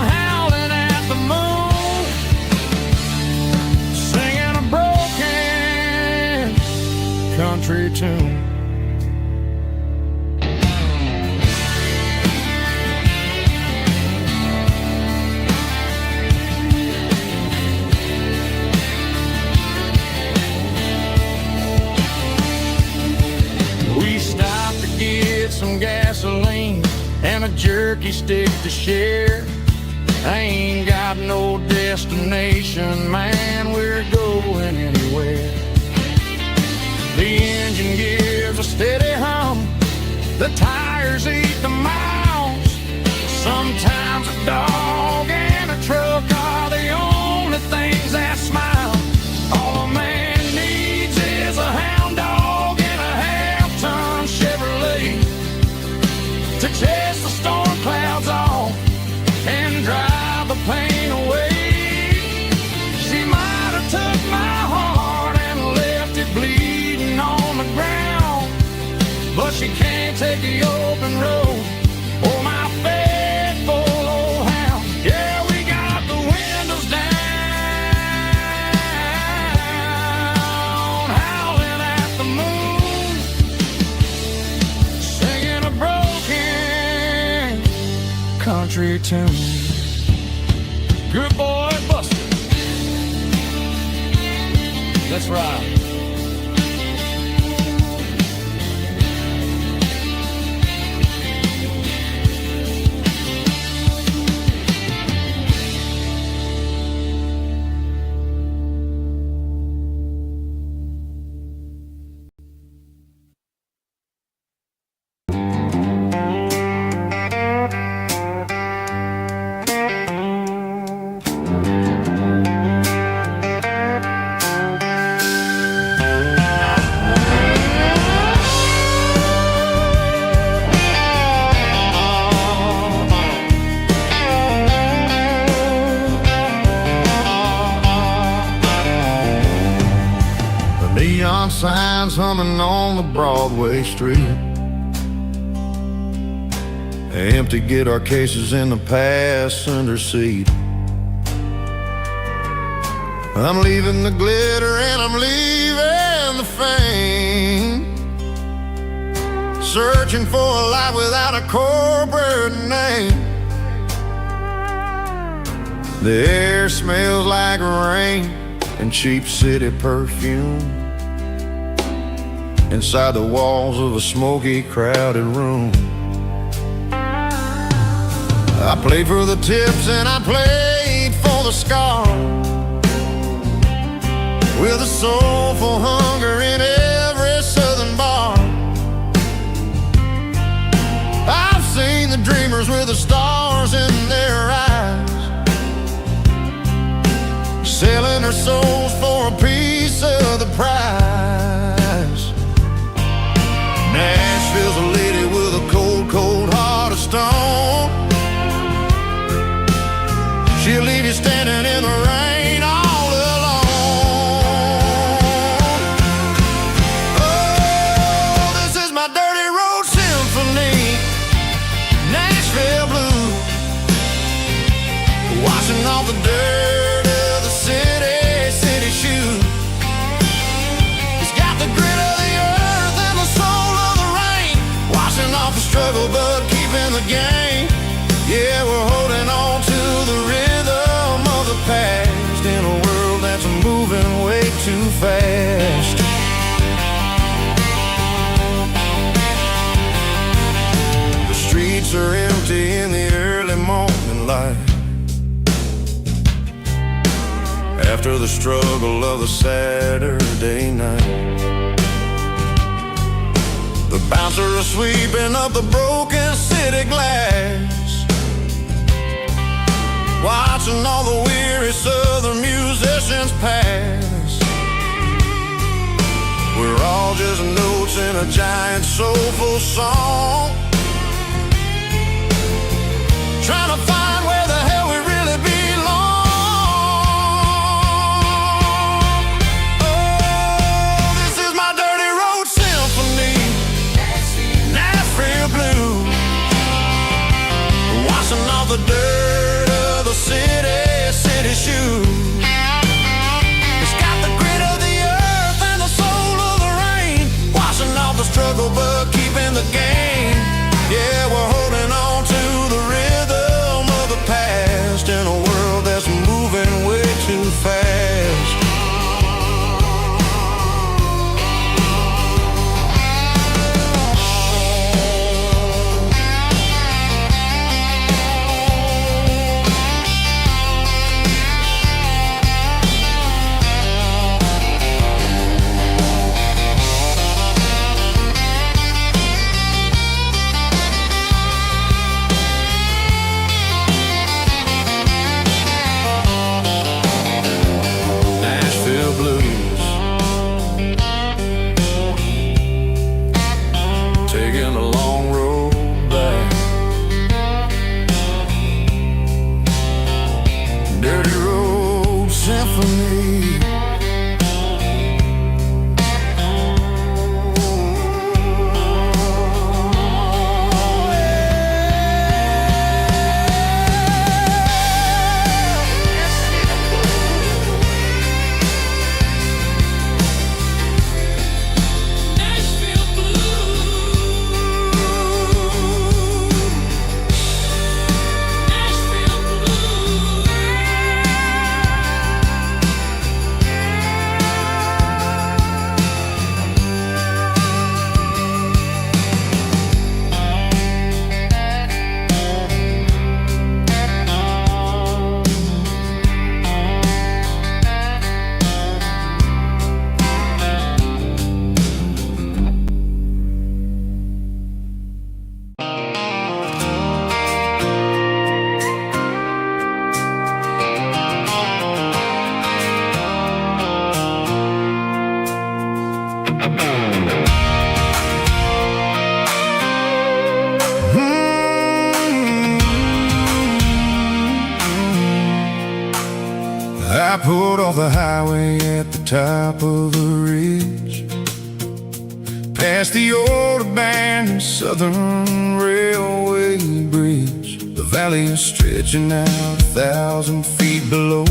howling at the moon, singing a broken country tune. Some gasoline and a jerky stick to share. I ain't got no destination, man, we're going anywhere. The engine gives a steady hum, the tires eat the miles. Sometimes a dog and a truck are the only things that smile. All a man needs is a hound dog and a half-ton Chevrolet to chase the storm clouds off and drive the pain away. She might have took my heart and left it bleeding on the ground, but she can't take the open road. Oh, my faithful old hound. Yeah, we got the windows down, howling at the moon, singing a broken country tune. Good boy, Buster. Let's ride. Neon signs humming on the Broadway street. Empty guitar cases in the passenger seat. I'm leaving the glitter and I'm leaving the fame, searching for a life without a corporate name. The air smells like rain and cheap city perfume inside the walls of a smoky, crowded room. I played for the tips and I played for the scars, with a soulful hunger in every southern bar. I've seen the dreamers with the stars in their eyes, selling their souls for a piece of the prize. Nashville's a lady with a cold, cold heart of stone. She'll leave you standing in the rain all alone. Oh, this is my dirty road symphony, Nashville blue, washing off the dirt of the city shoe. It's got the grit of the earth and the soul of the rain, washing off the struggle but keeping the game. Yeah, we're holding on to the rhythm of the past in a world that's moving way too fast. The streets are empty in the early morning light, after the struggle of the Saturday night. The bouncer is sweeping up the broken city glass, watching all the weary southern musicians pass. We're all just notes in a giant soulful song, trying to find where the hell we really belong. pulled off the highway at the top of a ridge, past the old abandoned Southern Railway bridge. The valley is stretching out 1,000 feet below,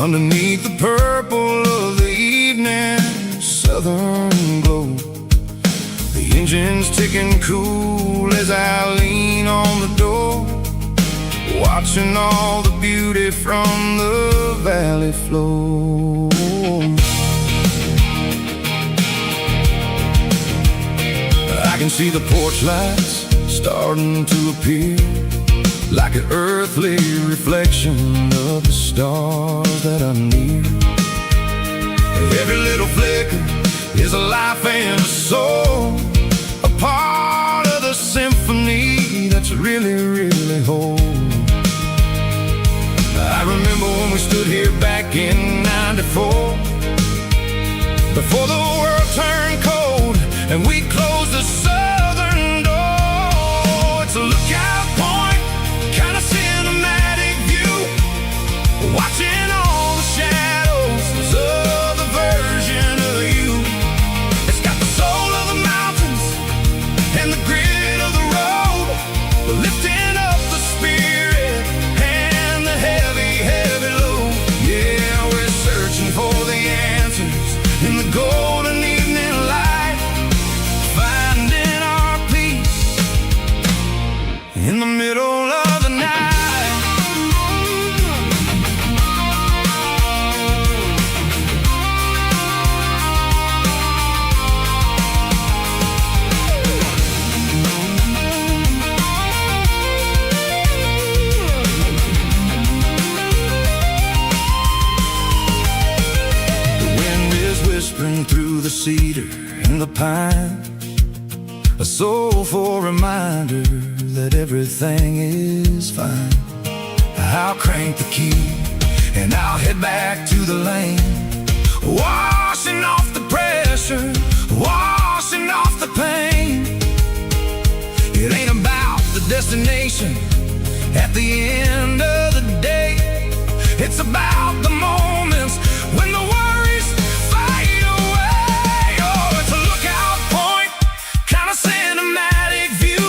underneath the purple of the evening southern glow. The engine's ticking cool as I lean on the door, watching all the beauty from the valley flow. I can see the porch lights starting to appear, like an earthly reflection of the stars that are near. Every little flicker is a life and a soul, a part of the symphony that's really, really whole. I remember when we stood here back in '94, before the world turned cold and we closed the southern door. It's a lookout point, kind of cinematic view, watching all the shadows of the version of you. It's got the soul of the mountains and the grit of the road, lifting up the spirit and the heavy, heavy load. Yeah, we're searching for the answers in the golden evening light, finding our peace in the middle of the night. Whispering through the cedar and the pine, a soulful reminder that everything is fine. I'll crank the key and I'll head back to the lane, washing off the pressure, washing off the pain. It ain't about the destination at the end of the day, it's about the moments when the worries fade away. Oh, it's a lookout point, kind of cinematic view,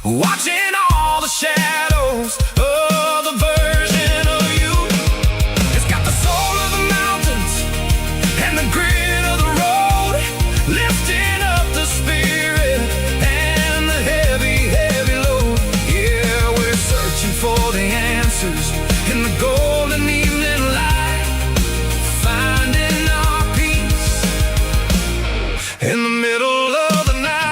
watching all the shadows of the version of you. It's got the soul of the mountains and the grit of the road, lifting up the spirit and the heavy, heavy load. Yeah, we're searching for the answers in the golden evening light, finding our peace in the middle of the night.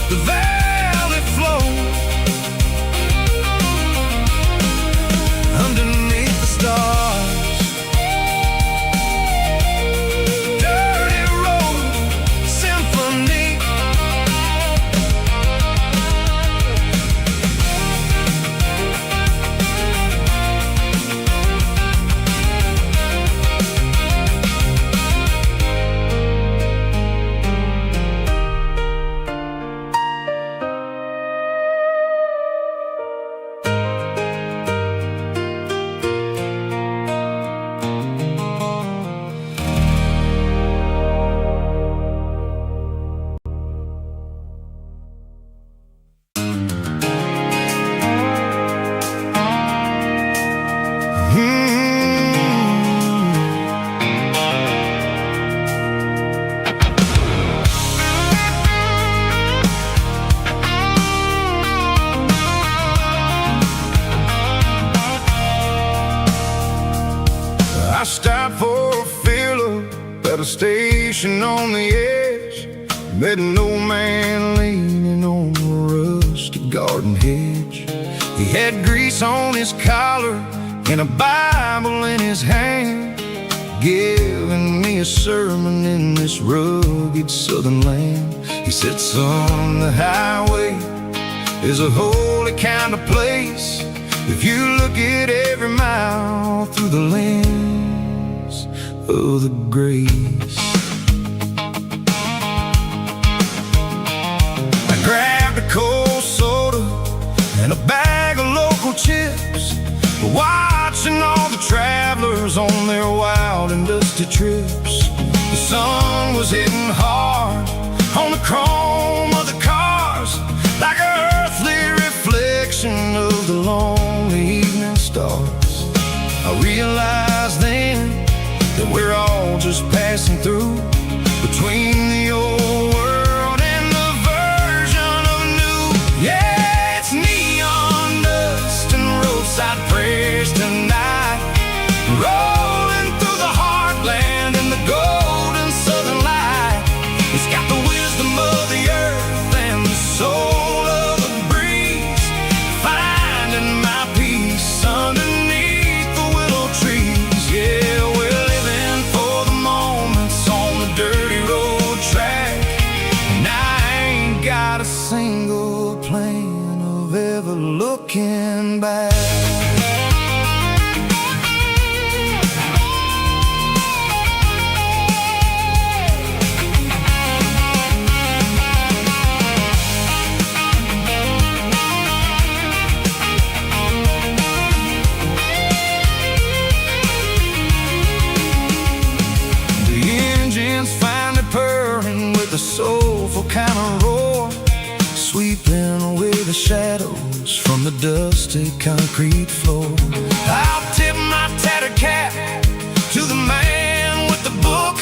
The valley flow underneath the stars, dirty road symphony. I stopped for a fill-up at a station on the edge, met an old man leaning on a rusty garden hedge. He had grease on his collar and a Bible in his hand, giving me a sermon in this rugged southern land. He said, son, the highway is a holy kind of place if you look at every mile through the lens of the grace. I grabbed a cold soda and a bag of local chips, watching all the travelers on their wild and dusty trips. The sun was hitting hard on the chrome of the cars, like an earthly reflection of the lonely evening stars. I realized then that we're all just passing through, between the old world and the version of new. Yeah, it's neon dust and roadside prayers tonight, rolling through the heartland in the golden southern light. It's got the wisdom of the earth and the soul of the breeze, finding my peace underneath the willow trees. Yeah, we're living for the moments on the dirty road track, and I ain't got a single plan of ever looking back. Finally purring with a soulful kind of roar, sweeping away the shadows from the dusty concrete floor. I'll tip my tattered cap to the man with the book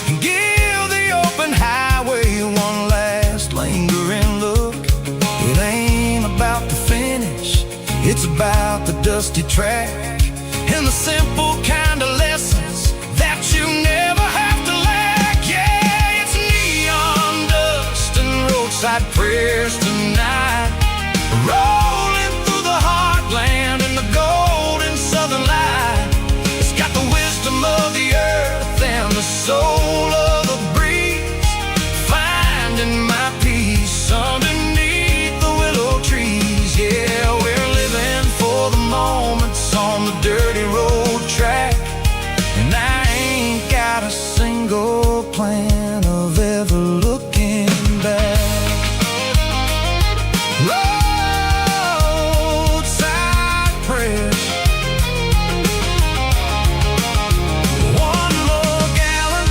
and give the open highway one last lingering look. It ain't about the finish, it's about the dusty track and the simple kind of lessons that you never have to lack. Yeah, it's neon dust and roadside prayers tonight, rolling through the heartland in the golden southern light. It's got the wisdom of the earth and the soul of the breeze, finding my peace underneath the willow trees. Yeah, we're living for the moments on the dirty road track, and I ain't got a single plan of ever looking back. Roadside prayers, one more gallon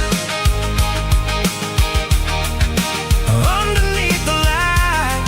underneath the light.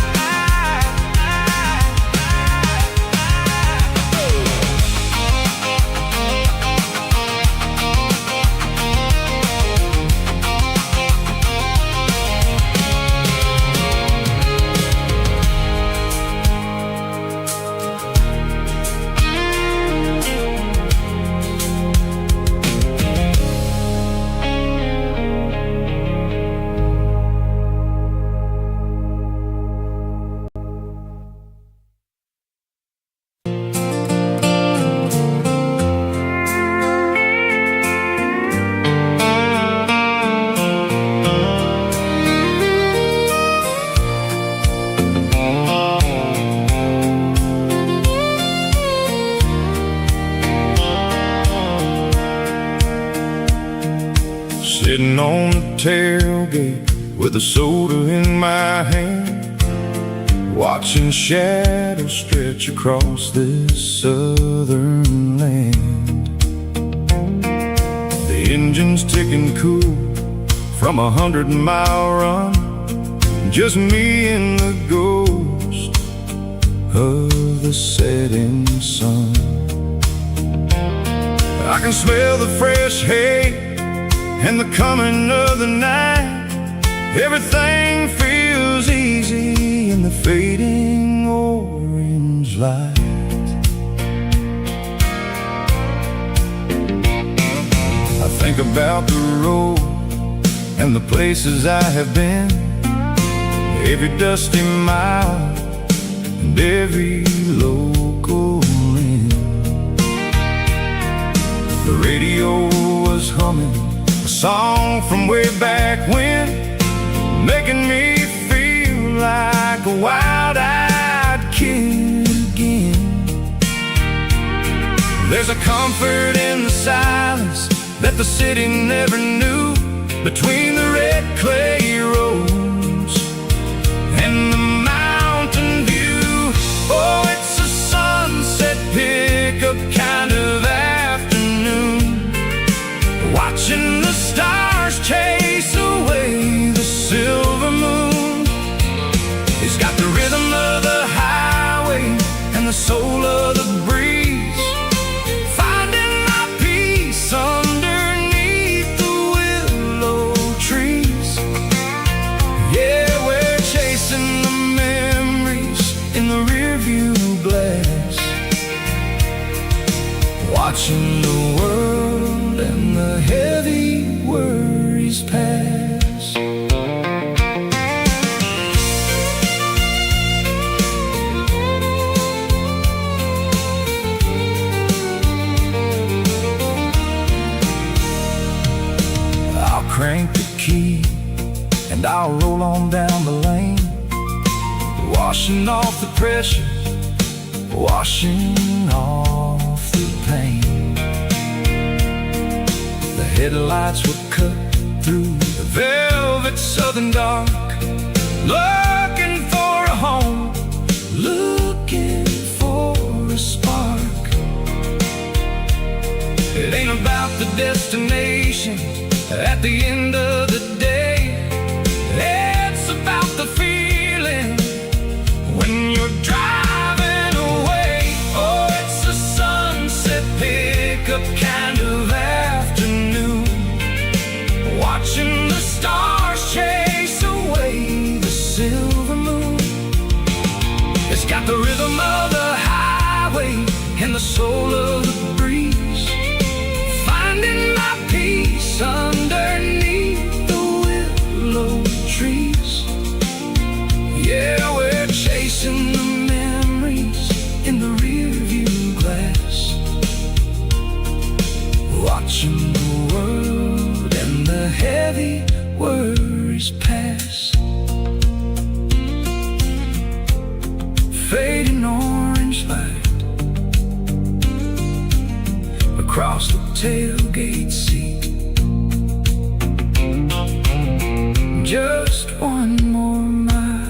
Sitting on the tailgate with a soda in my hand, watching shadows stretch across this southern land. The engine's ticking cool from 100-mile run, just me and the ghost of the setting sun. I can smell the fresh hay and the coming of the night. Everything feels easy in the fading orange light. I think about the road and the places I have been, every dusty mile and every local inn. The radio was humming a song from way back when, making me feel like a wild-eyed kid again. There's a comfort in the silence that the city never knew, between the red clay roads and the mountain view. Oh, it's a sunset crank the key and I'll roll on down the lane, washing off the pressure, washing off the pain. The headlights would cut through the velvet southern dark, looking for a home, looking for a spark. It ain't about the destination at the end of the day, it's about the feeling when you're driving away. Oh, it's a sunset pickup kind of afternoon, watching the stars chase away the silver moon. It's got the rhythm of the highway and the soul of the breeze, finding my peace underneath the willow trees. Yeah, we're chasing the memories in the rearview glass, watching the world and the heavy worries pass. Fading orange light across the tailgate seat, just one more mile.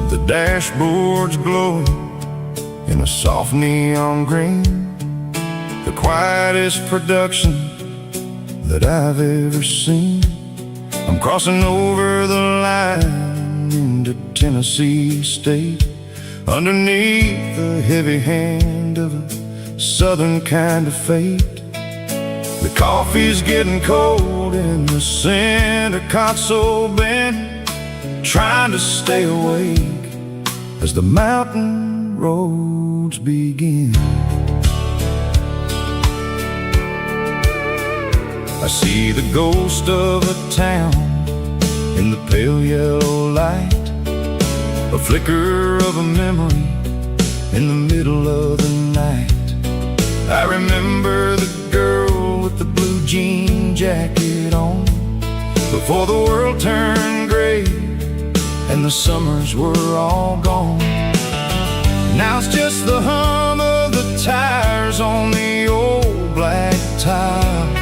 The dashboard's glowing in a soft neon green, the quietest production that I've ever seen. I'm crossing over the line into Tennessee State, underneath the heavy hand of a southern kind of fate. The coffee's getting cold in the center console bin, trying to stay awake as the mountain roads begin. I see the ghost of a town in the pale yellow light, a flicker of a memory in the middle of the night. I remember the girl with the blue jean jacket on, before the world turned gray and the summers were all gone. Now it's just the hum of the tires on the old black tile,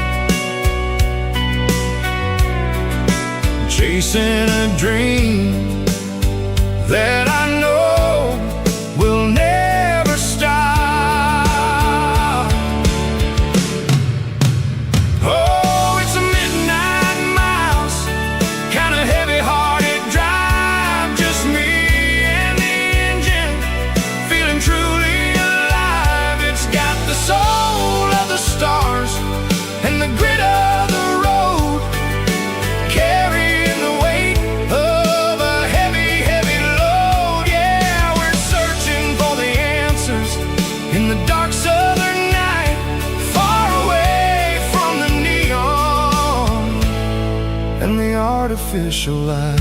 chasing a dream that I know will never stop. Oh, it's a midnight miles, kind of heavy-hearted drive, just me and the engine, feeling truly alive. It's got the soul of the stars and the grit of the road, carrying the weight of a heavy, heavy load. Yeah, we're searching for the answers in the dark southern night, far away from the neon and the artificial light.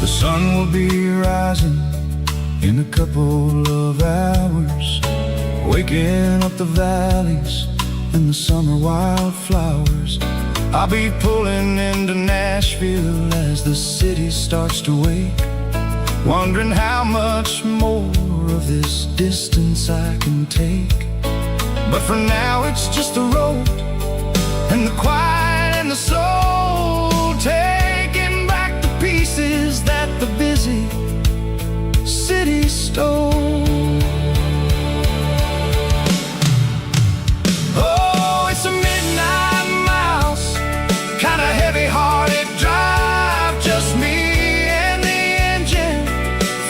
The sun will be rising in a couple of hours, waking up the valleys and the summer wildflowers. I'll be pulling into Nashville as the city starts to wake, wondering how much more of this distance I can take. But for now it's just the road and the quiet and the soul, taking back the pieces that the busy city stole. Oh, it's a midnight mouse, kinda heavy-hearted drive, just me and the engine,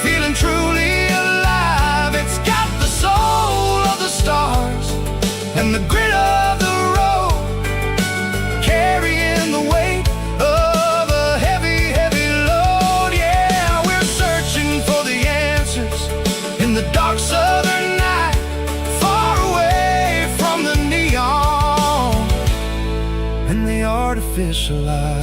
feeling truly alive. It's got the soul of the stars and the grit of the road, carrying the weight of a heavy, heavy load. Yeah, we're searching for the answers in the dark southern night, far away from the neon and the artificial lights.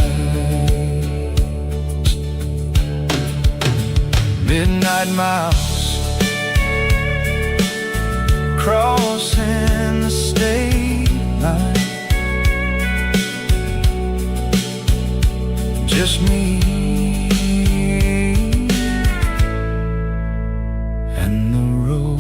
Midnight mouse, crossing the state line, just me and the road.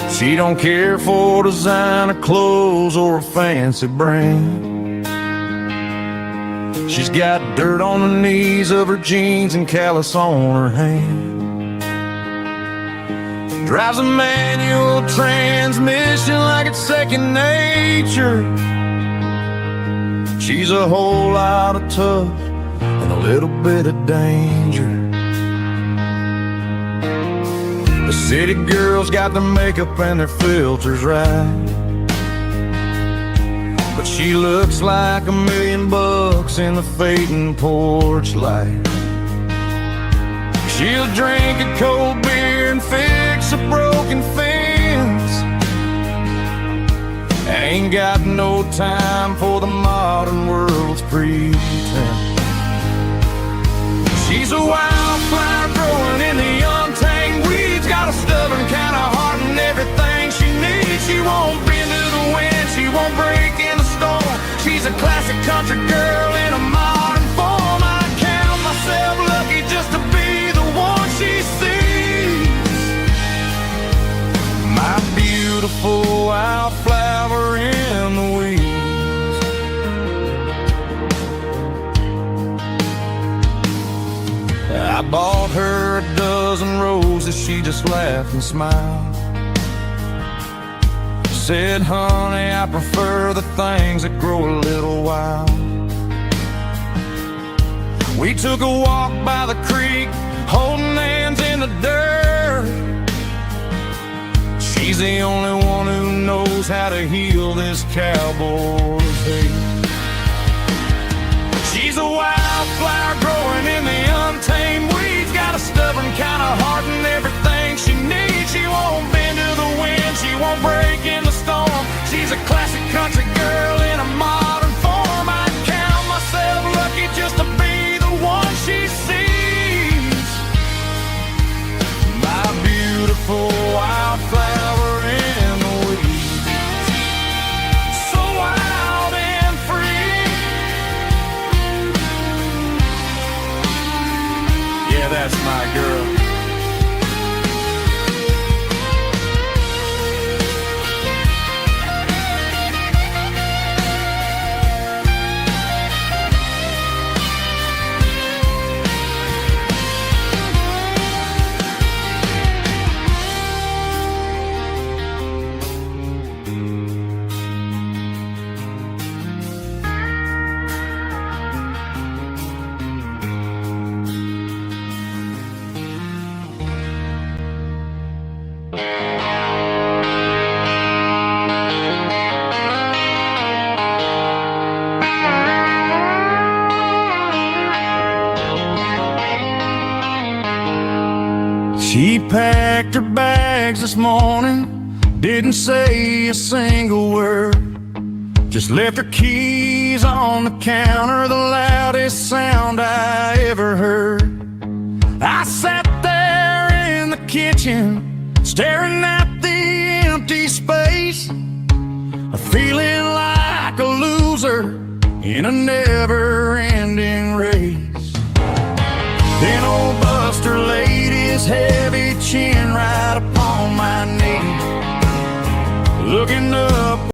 She don't care for designer clothes or a fancy brand. She's got dirt on the knees of her jeans and callus on her hand. Drives a manual transmission like it's second nature. She's a whole lot of tough and a little bit of danger. The city girls got their makeup and their filters right, but she looks like $1,000,000 in the fading porch light. She'll drink a cold beer and fix a broken fence. Ain't got no time for the modern world's pretense. She's a wildflower growing in the untamed weeds, got a stubborn kind of heart and everything she needs. She won't bend to the wind, she won't break in the storm. She's a classic country girl in a modern form. I count myself lucky just to be the one she sees. My beautiful wildflower in the weeds. I bought her a dozen roses, she just laughed and smiled. Said, honey, I prefer the things that grow a little wild. We took a walk by the creek, holding hands in the dirt. She's the only one who knows how to heal this cowboy's hate. She's a wildflower growing in the untamed weeds, got a stubborn kind of heart and everything she needs. She won't bend to the wind, she won't break in the storm. She's a classic country girl in a modern form. I count myself lucky just to be the one she sees. My beautiful wildflower in the weeds, so wild and free. Yeah, that's my girl. She packed her bags this morning, didn't say a single word, just left her keys on the counter, the loudest sound I ever heard. I sat there in the kitchen, staring at the empty space, feeling like a loser in a never-ending race. Then old Buster laid his heavy chin right upon my knee, looking up